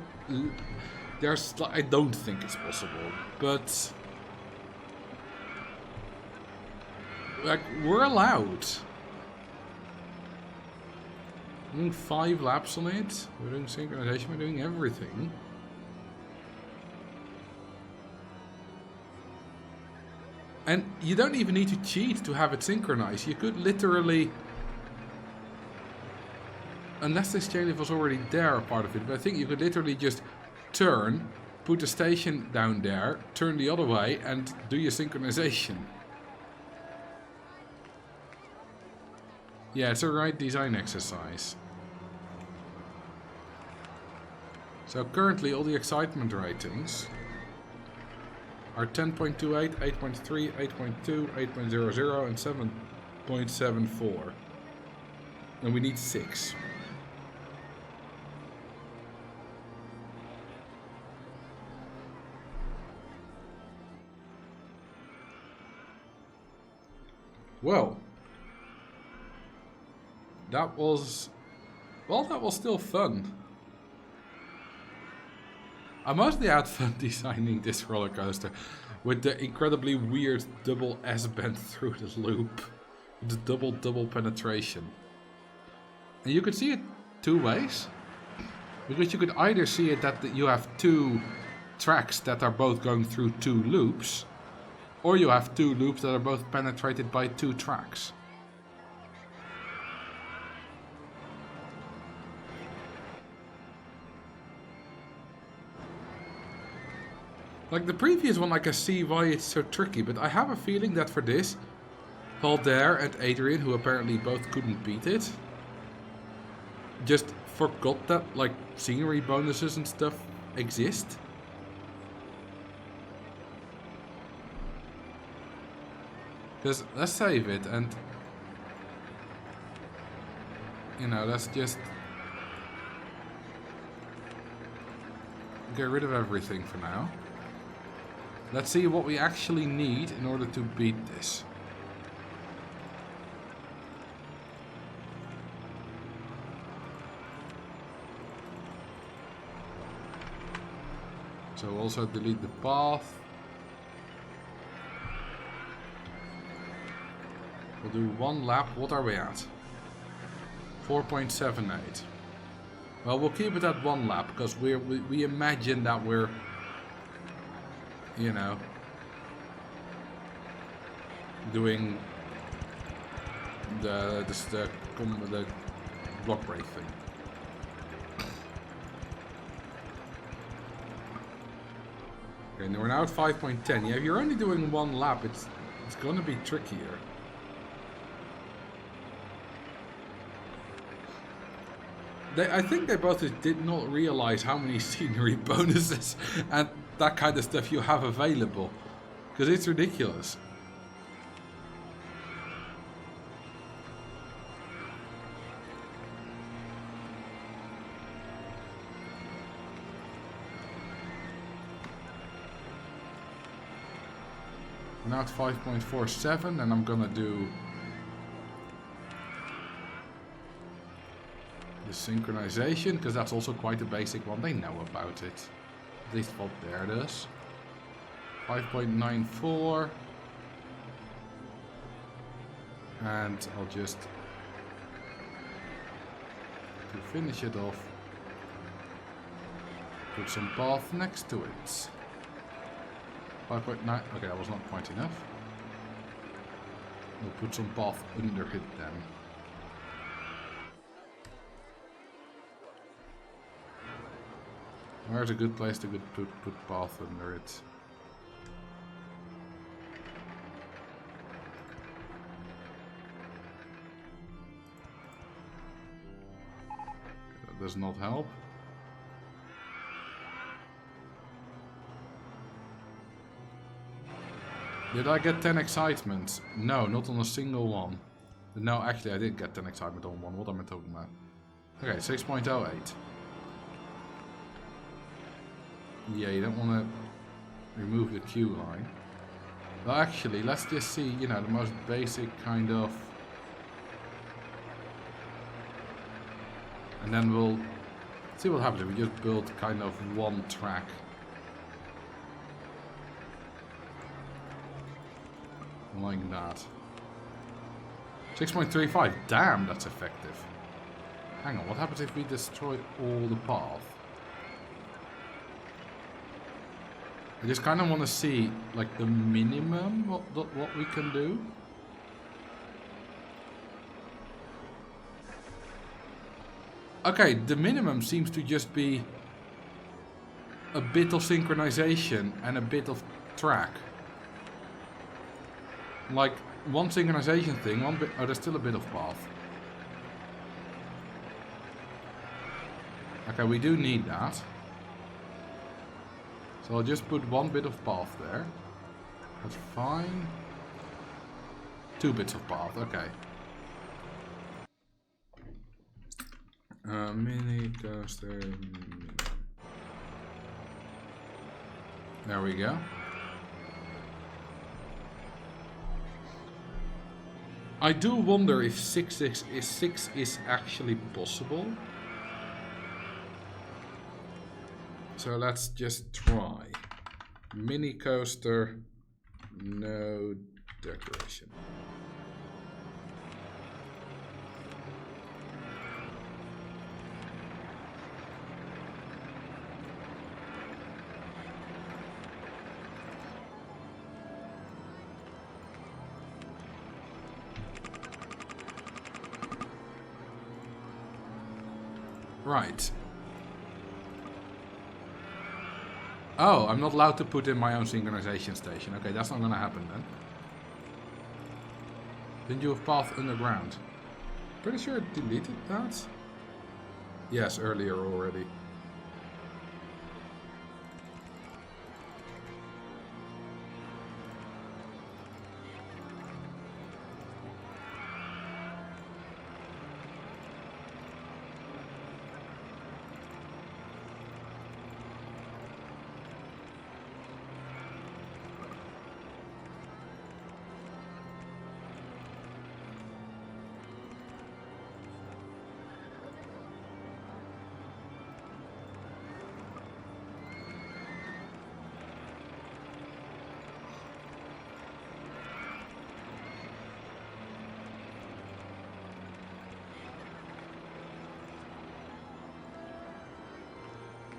I don't think it's possible, but like we're allowed. We're doing 5 laps on it. We're doing synchronization. We're doing everything. And you don't even need to cheat to have it synchronized. You could literally, unless this chainlift was already there, part of it, but I think you could literally just turn, put the station down there, turn the other way, and do your synchronization. Yeah, it's a right design exercise. So currently all the excitement ratings are 10.28, 8.3, 8.2, 8.00, and 7.74. And we need 6. Well, that was still fun. I mostly had fun designing this roller coaster with the incredibly weird double S-bend through the loop. The double penetration. And you could see it 2 ways. Because you could either see it that you have 2 tracks that are both going through 2 loops. Or you have 2 loops that are both penetrated by 2 tracks. Like the previous one, I can see why it's so tricky, but I have a feeling that for this, Valder and Adrian, who apparently both couldn't beat it, just forgot that like scenery bonuses and stuff exist. Because let's save it and, you know, let's just get rid of everything for now. Let's see what we actually need in order to beat this. So also delete the path. We'll do 1 lap. What are we at? 4.78. Well, we'll keep it at 1 lap because we imagine that we're, you know, doing the block break thing. Okay, now we're now at 5.10. Yeah, if you're only doing 1 lap, it's gonna be trickier. I think they both did not realize how many scenery bonuses and that kind of stuff you have available. Because it's ridiculous. Now it's 5.47 and I'm gonna do the synchronization, because that's also quite a basic one. They know about it. At least what there does. 5.94. And I'll just, to finish it off, put some path next to it. 5.9. Okay, that was not quite enough. We'll put some path under it then. Where's a good place to put path under it? That does not help. Did I get 10 excitements? No, not on a single one. No, actually I did get 10 excitement on one. What am I talking about? Okay, 6.08. Yeah, you don't want to remove the queue line. Well, actually, let's just see, you know, the most basic kind of... And then we'll see what happens if we just build kind of 1 track. Like that. 6.35. Damn, that's effective. Hang on, what happens if we destroy all the path? I just kind of want to see, like, the minimum, what we can do. Okay, the minimum seems to just be a bit of synchronization and a bit of track. Like, 1 synchronization thing, 1 bit... Oh, there's still a bit of path. Okay, we do need that. So I'll just put 1 bit of path there. That's fine. 2 bits of path, okay. Mini coaster. There we go. I do wonder if 6 is actually possible. So let's just try. Mini coaster, no decoration. Right. Oh, I'm not allowed to put in my own synchronization station. Okay, that's not gonna happen then. Didn't you have path underground? Pretty sure it deleted that. Yes, earlier already.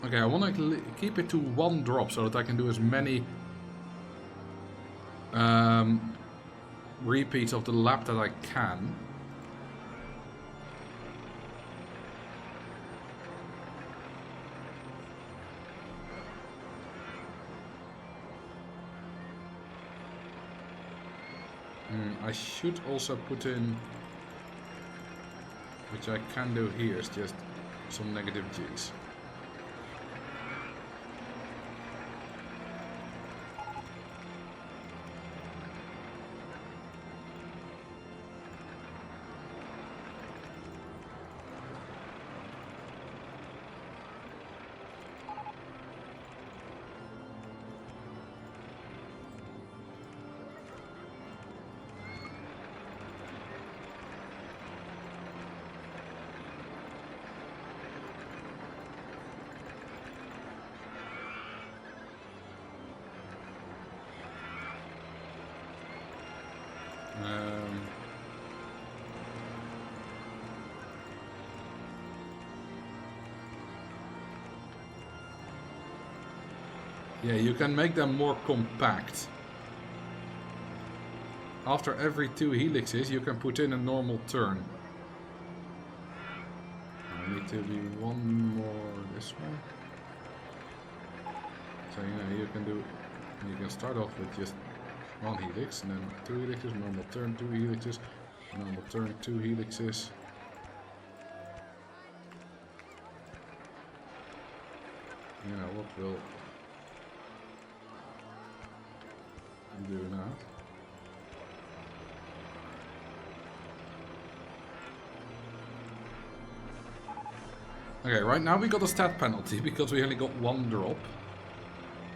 Okay, I want to keep it to 1 drop so that I can do as many repeats of the lap that I can. I should also put in, which I can do here, is just some negative G's. Yeah, you can make them more compact. After every 2 helixes, you can put in a normal turn. I need to be 1 more this way. So you can start off with just 1 helix, and then 2 helixes, normal turn, 2 helixes, normal turn, 2 helixes. You know what will do that. Okay, right now we got a stat penalty because we only got 1 drop.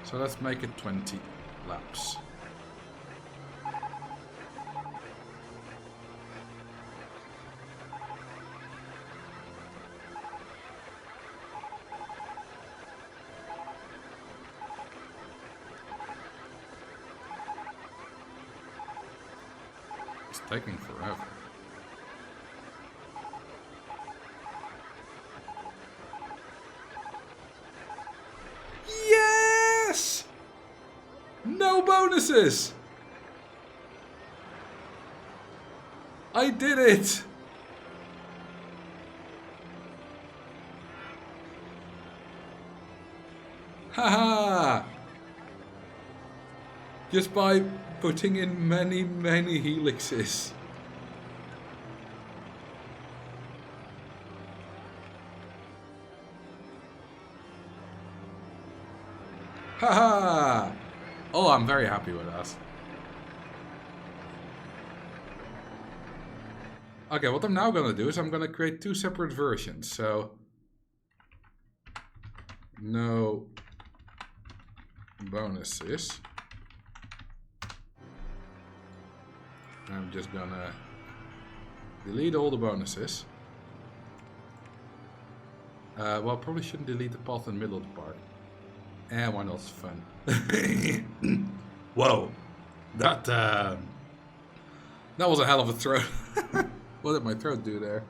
So let's make it 20 laps. It's taking forever. Yes! No bonuses! I did it! Haha! Just by putting in many helixes. Haha! Oh, I'm very happy with that. Okay, what I'm now gonna do is I'm gonna create 2 separate versions. So no bonuses. I'm just gonna delete all the bonuses. Well, probably shouldn't delete the path in the middle of the park. Why not? It's fun. Whoa, that was a hell of a throw. What did my throat do there?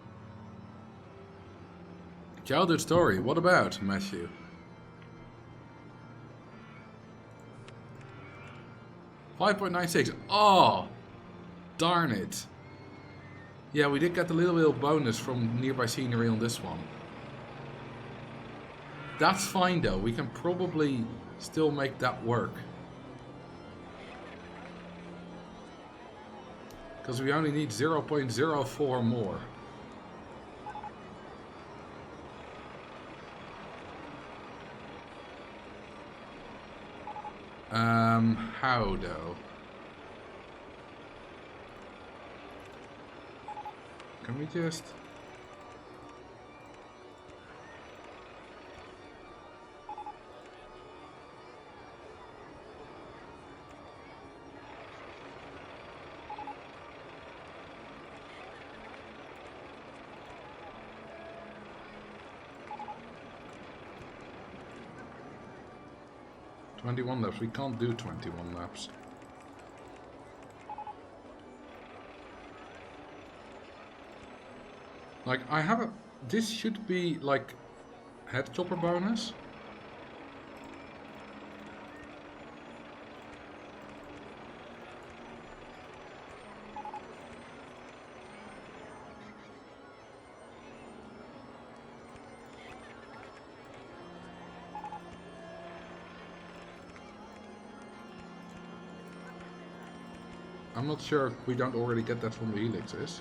Childhood story. What about Matthew? $5.96. Oh, darn it. Yeah, we did get a little bit of bonus from nearby scenery on this one. That's fine though, we can probably still make that work. Because we only need 0.04 more. How though? Can we just... ...21 laps. We can't do 21 laps. Like, I have a... This should be, like, head chopper bonus. I'm not sure if we don't already get that from the helixes.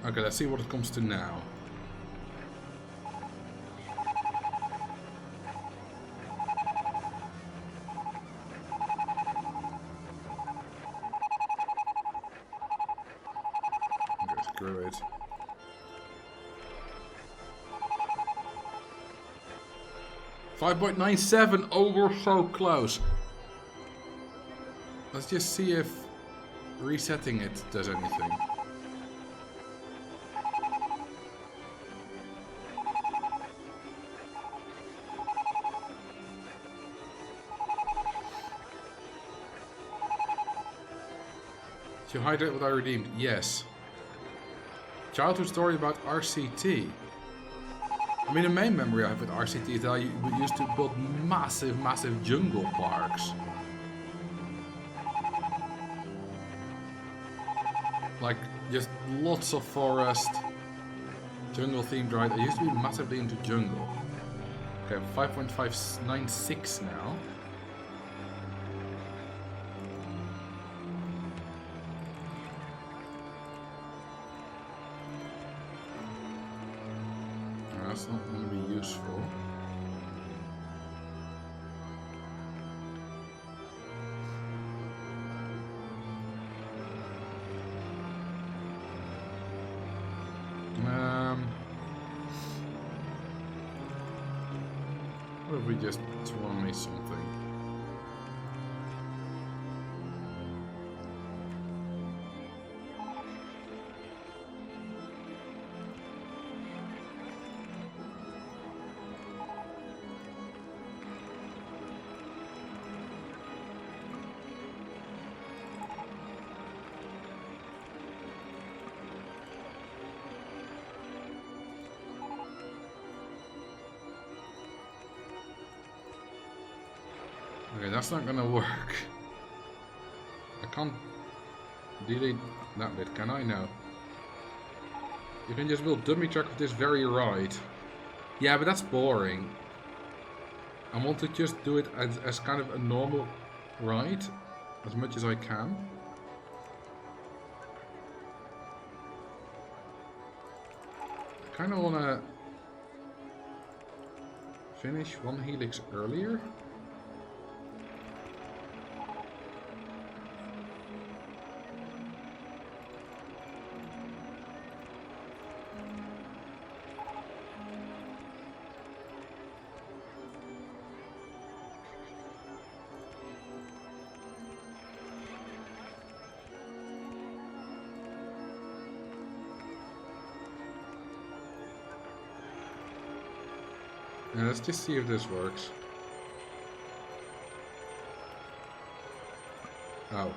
Okay, let's see what it comes to now. Okay, screw it. $5.97. Oh, we're so close. Let's just see if resetting it does anything. To hydrate what I redeemed, yes. Childhood story about RCT. I mean, the main memory I have with RCT is that we used to build massive, massive jungle parks. Like, just lots of forest, jungle themed ride. I used to be massively into jungle. Okay, 5.596 now. That's not going to be useful. What if we just try something? Okay, that's not gonna work. I can't delete that bit, can I? No. You can just build dummy truck with this very ride. Yeah, but that's boring. I want to just do it as kind of a normal ride. as much as I can. I kind of want to finish one helix earlier. Yeah, let's just see if this works. Oh.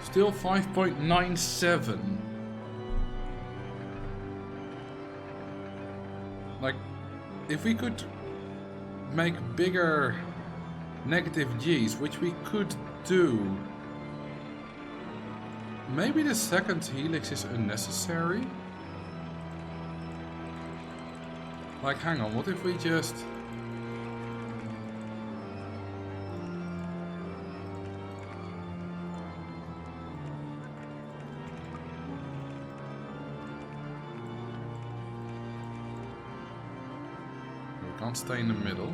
Still 5.97. Like, if we could make bigger negative G's, which we could do, maybe the second helix is unnecessary. Like, hang on, what if we just... Can't stay in the middle.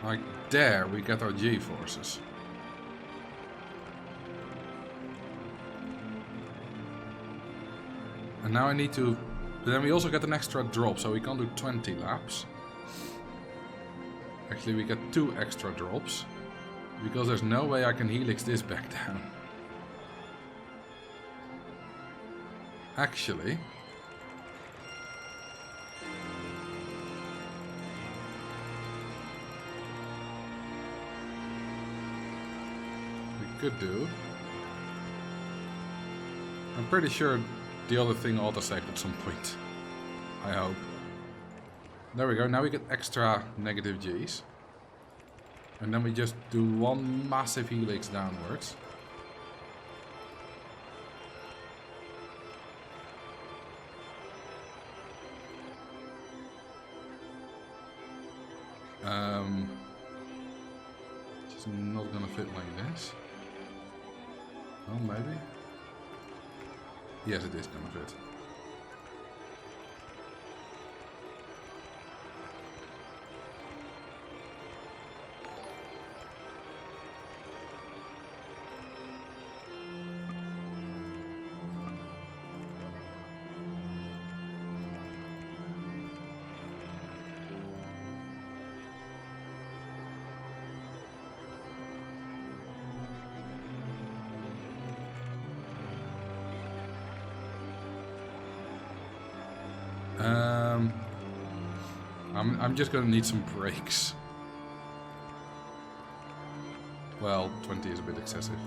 Like there we get our G forces. And now I need to... But then we also get an extra drop, so we can't do 20 laps. Actually, we get 2 extra drops. Because there's no way I can helix this back down. Actually... we could do... I'm pretty sure the other thing auto-saved at some point. I hope. There we go, now we get extra negative G's. And then we just do one massive helix downwards. Just not gonna fit like this. Oh, maybe. Yes, it is gonna fit. I'm just gonna need some brakes. Well, 20 is a bit excessive.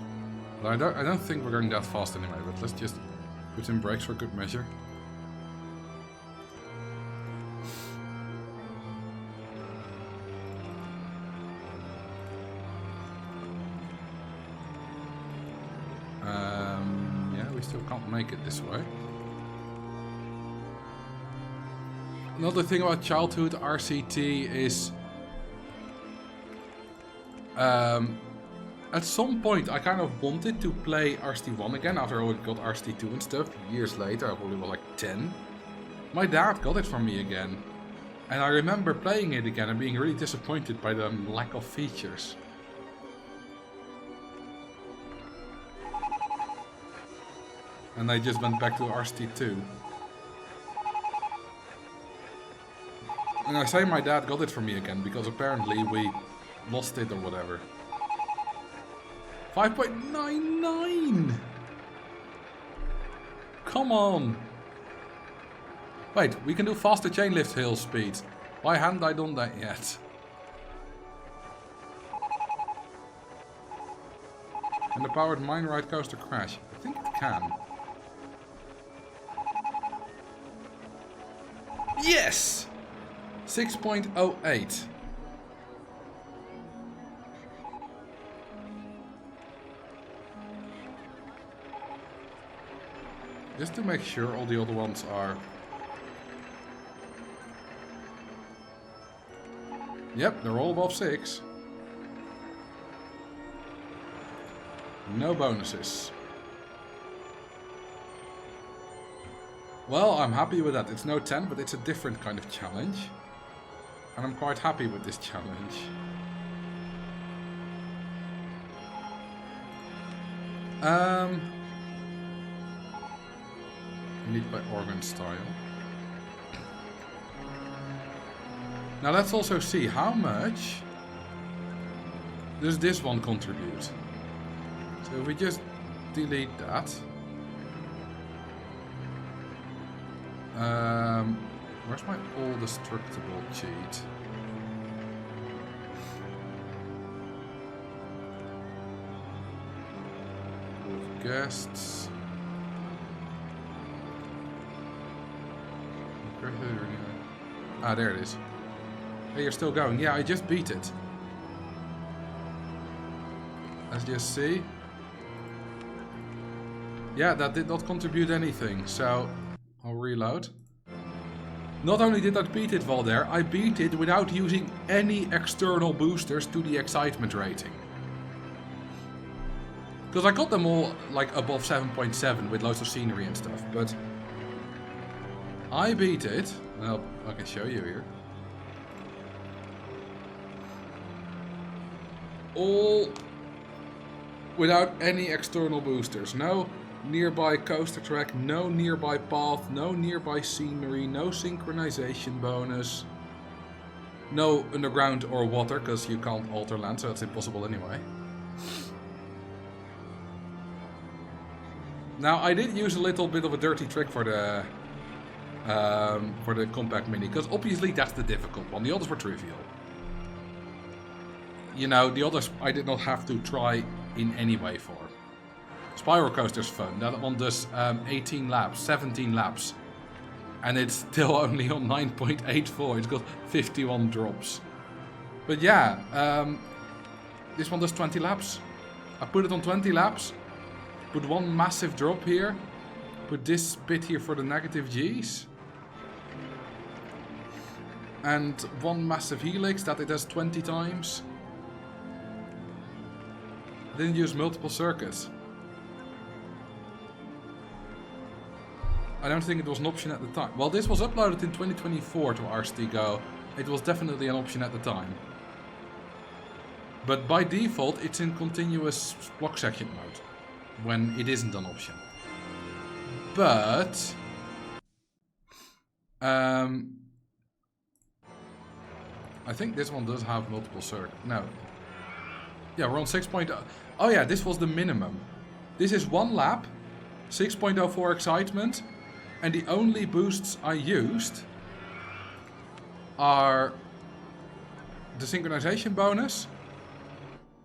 But I don't think we're going that fast anyway, but let's just put in brakes for good measure. Yeah, we still can't make it this way. Another thing about childhood RCT is at some point I kind of wanted to play RCT1 again after I got RCT2 and stuff. Years later, I probably was like 10. My dad got it for me again. And I remember playing it again and being really disappointed by the lack of features. And I just went back to RCT2. And I say my dad got it for me again because apparently we lost it or whatever. 5.99! Come on! Wait, we can do faster chain lift hill speeds. Why haven't I done that yet? And the powered mine ride coaster crash. I think it can. Yes! 6.08. Just to make sure all the other ones are... Yep, they're all above 6. No bonuses. Well, I'm happy with that. It's no 10, but it's a different kind of challenge. And I'm quite happy with this challenge. Lead by organ style. Now let's also see how much does this one contribute. So if we just delete that. Where's my all destructible cheat? With guests. Ah, there it is. Hey, you're still going. Yeah, I just beat it. Let's just see. Yeah, that did not contribute anything, so I'll reload. Not only did I beat it, Valder, I beat it without using any external boosters to the excitement rating. Because I got them all like above 7.7 with loads of scenery and stuff, but I beat it. Well, I can show you here. All without any external boosters. No nearby coaster track, no nearby path, no nearby scenery, no synchronization bonus, no underground or water, because you can't alter land, so it's impossible anyway. Now, I did use a little bit of a dirty trick for the compact mini, because obviously that's the difficult one. The others were trivial. You know, the others I did not have to try in any way for. Spiral Coaster's fun. That one does 18 laps, 17 laps. And it's still only on 9.84. It's got 51 drops. But yeah, this one does 20 laps. I put it on 20 laps. Put one massive drop here. Put this bit here for the negative G's. And one massive helix that it does 20 times. I didn't use multiple circuits. I don't think it was an option at the time. Well, this was uploaded in 2024 to RCT Go. It was definitely an option at the time. But by default, it's in continuous block section mode. When it isn't an option. But I think this one does have multiple circuits. No. Yeah, we're on 6.0. Oh yeah, this was the minimum. This is one lap, 6.04 excitement, and the only boosts I used are the synchronization bonus,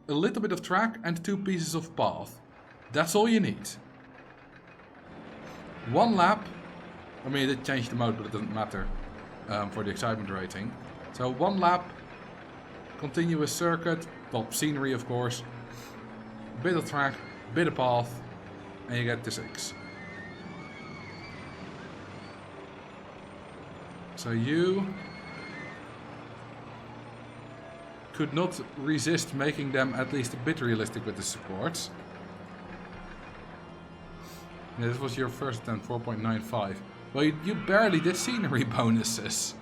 a little bit of track, and 2 pieces of path. That's all you need. One lap. I mean, it did change the mode, but it doesn't matter for the excitement rating. So one lap, continuous circuit, well, scenery of course, bit of track, bit of path, and you get to 6. So you could not resist making them at least a bit realistic with the supports. Yeah, this was your first attempt, 4.95. Well, you barely did scenery bonuses.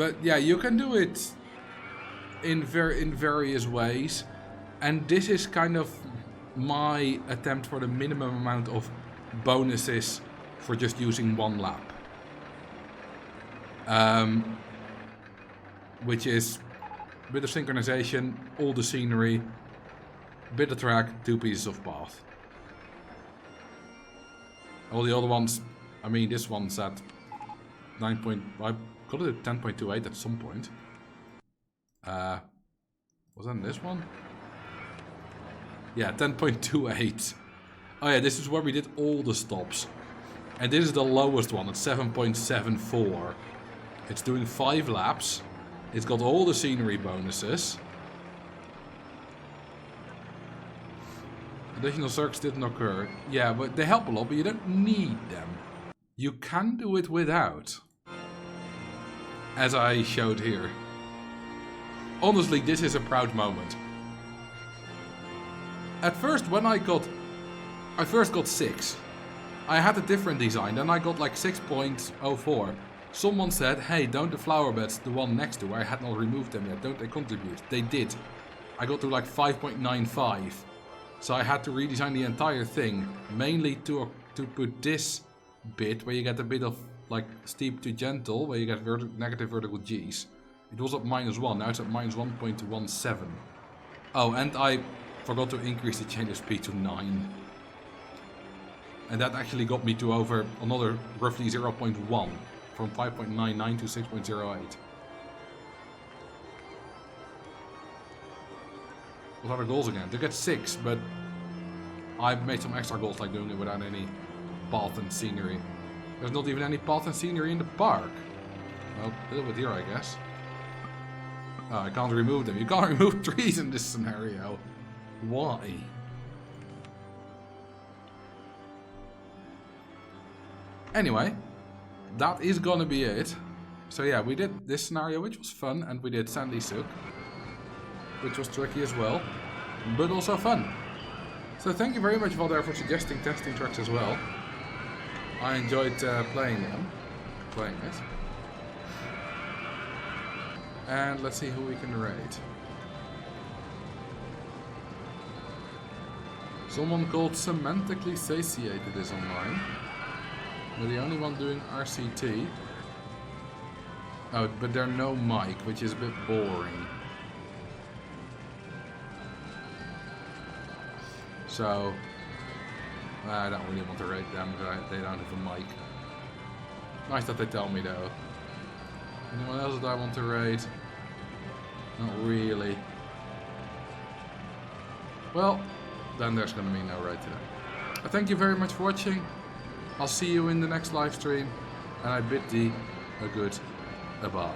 But yeah, you can do it in various ways. And this is kind of my attempt for the minimum amount of bonuses for just using one lap. Which is a bit of synchronization, all the scenery, bit of track, 2 pieces of path. All the other ones, I mean, this one's at 9. I got it at 10.28 at some point. Was that this one? Yeah, 10.28. Oh yeah, this is where we did all the stops. And this is the lowest one at 7.74. It's doing 5 laps. It's got all the scenery bonuses. Additional circuits didn't occur. Yeah, but they help a lot, but you don't need them. You can do it without. As I showed here. Honestly, this is a proud moment. At first, when I first got 6. I had a different design, then I got like 6.04. Someone said, hey, don't the flower beds, the one next to where I had not removed them yet, don't they contribute? They did. I got to like 5.95. So I had to redesign the entire thing, mainly to put this bit, where you get a bit of like steep to gentle, where you get negative vertical G's. It was at -1, now it's at -1.17. Oh, and I forgot to increase the change of speed to 9. And that actually got me to over another roughly 0.1. From 5.99 to 6.08. What are the goals again? To get 6, but I've made some extra goals like doing it without any path and scenery. There's not even any path and scenery in the park. Well, a little bit here, I guess. Oh, I can't remove them. You can't remove trees in this scenario. Why? Anyway, that is gonna be it. So yeah, we did this scenario, which was fun, and we did Sandy Souk, which was tricky as well, but also fun. So thank you very much, Valder, for suggesting testing tracks as well. I enjoyed playing it. And let's see who we can raid. Someone called Semantically Satiated is online. We're the only one doing RCT. Oh, but there's no mic, which is a bit boring. So, I don't really want to rate them, they don't have a mic. Nice that they tell me though. Anyone else that I want to rate? Not really. Well, then there's gonna be no raid today. Thank you very much for watching. I'll see you in the next live stream, and I bid thee a good bye.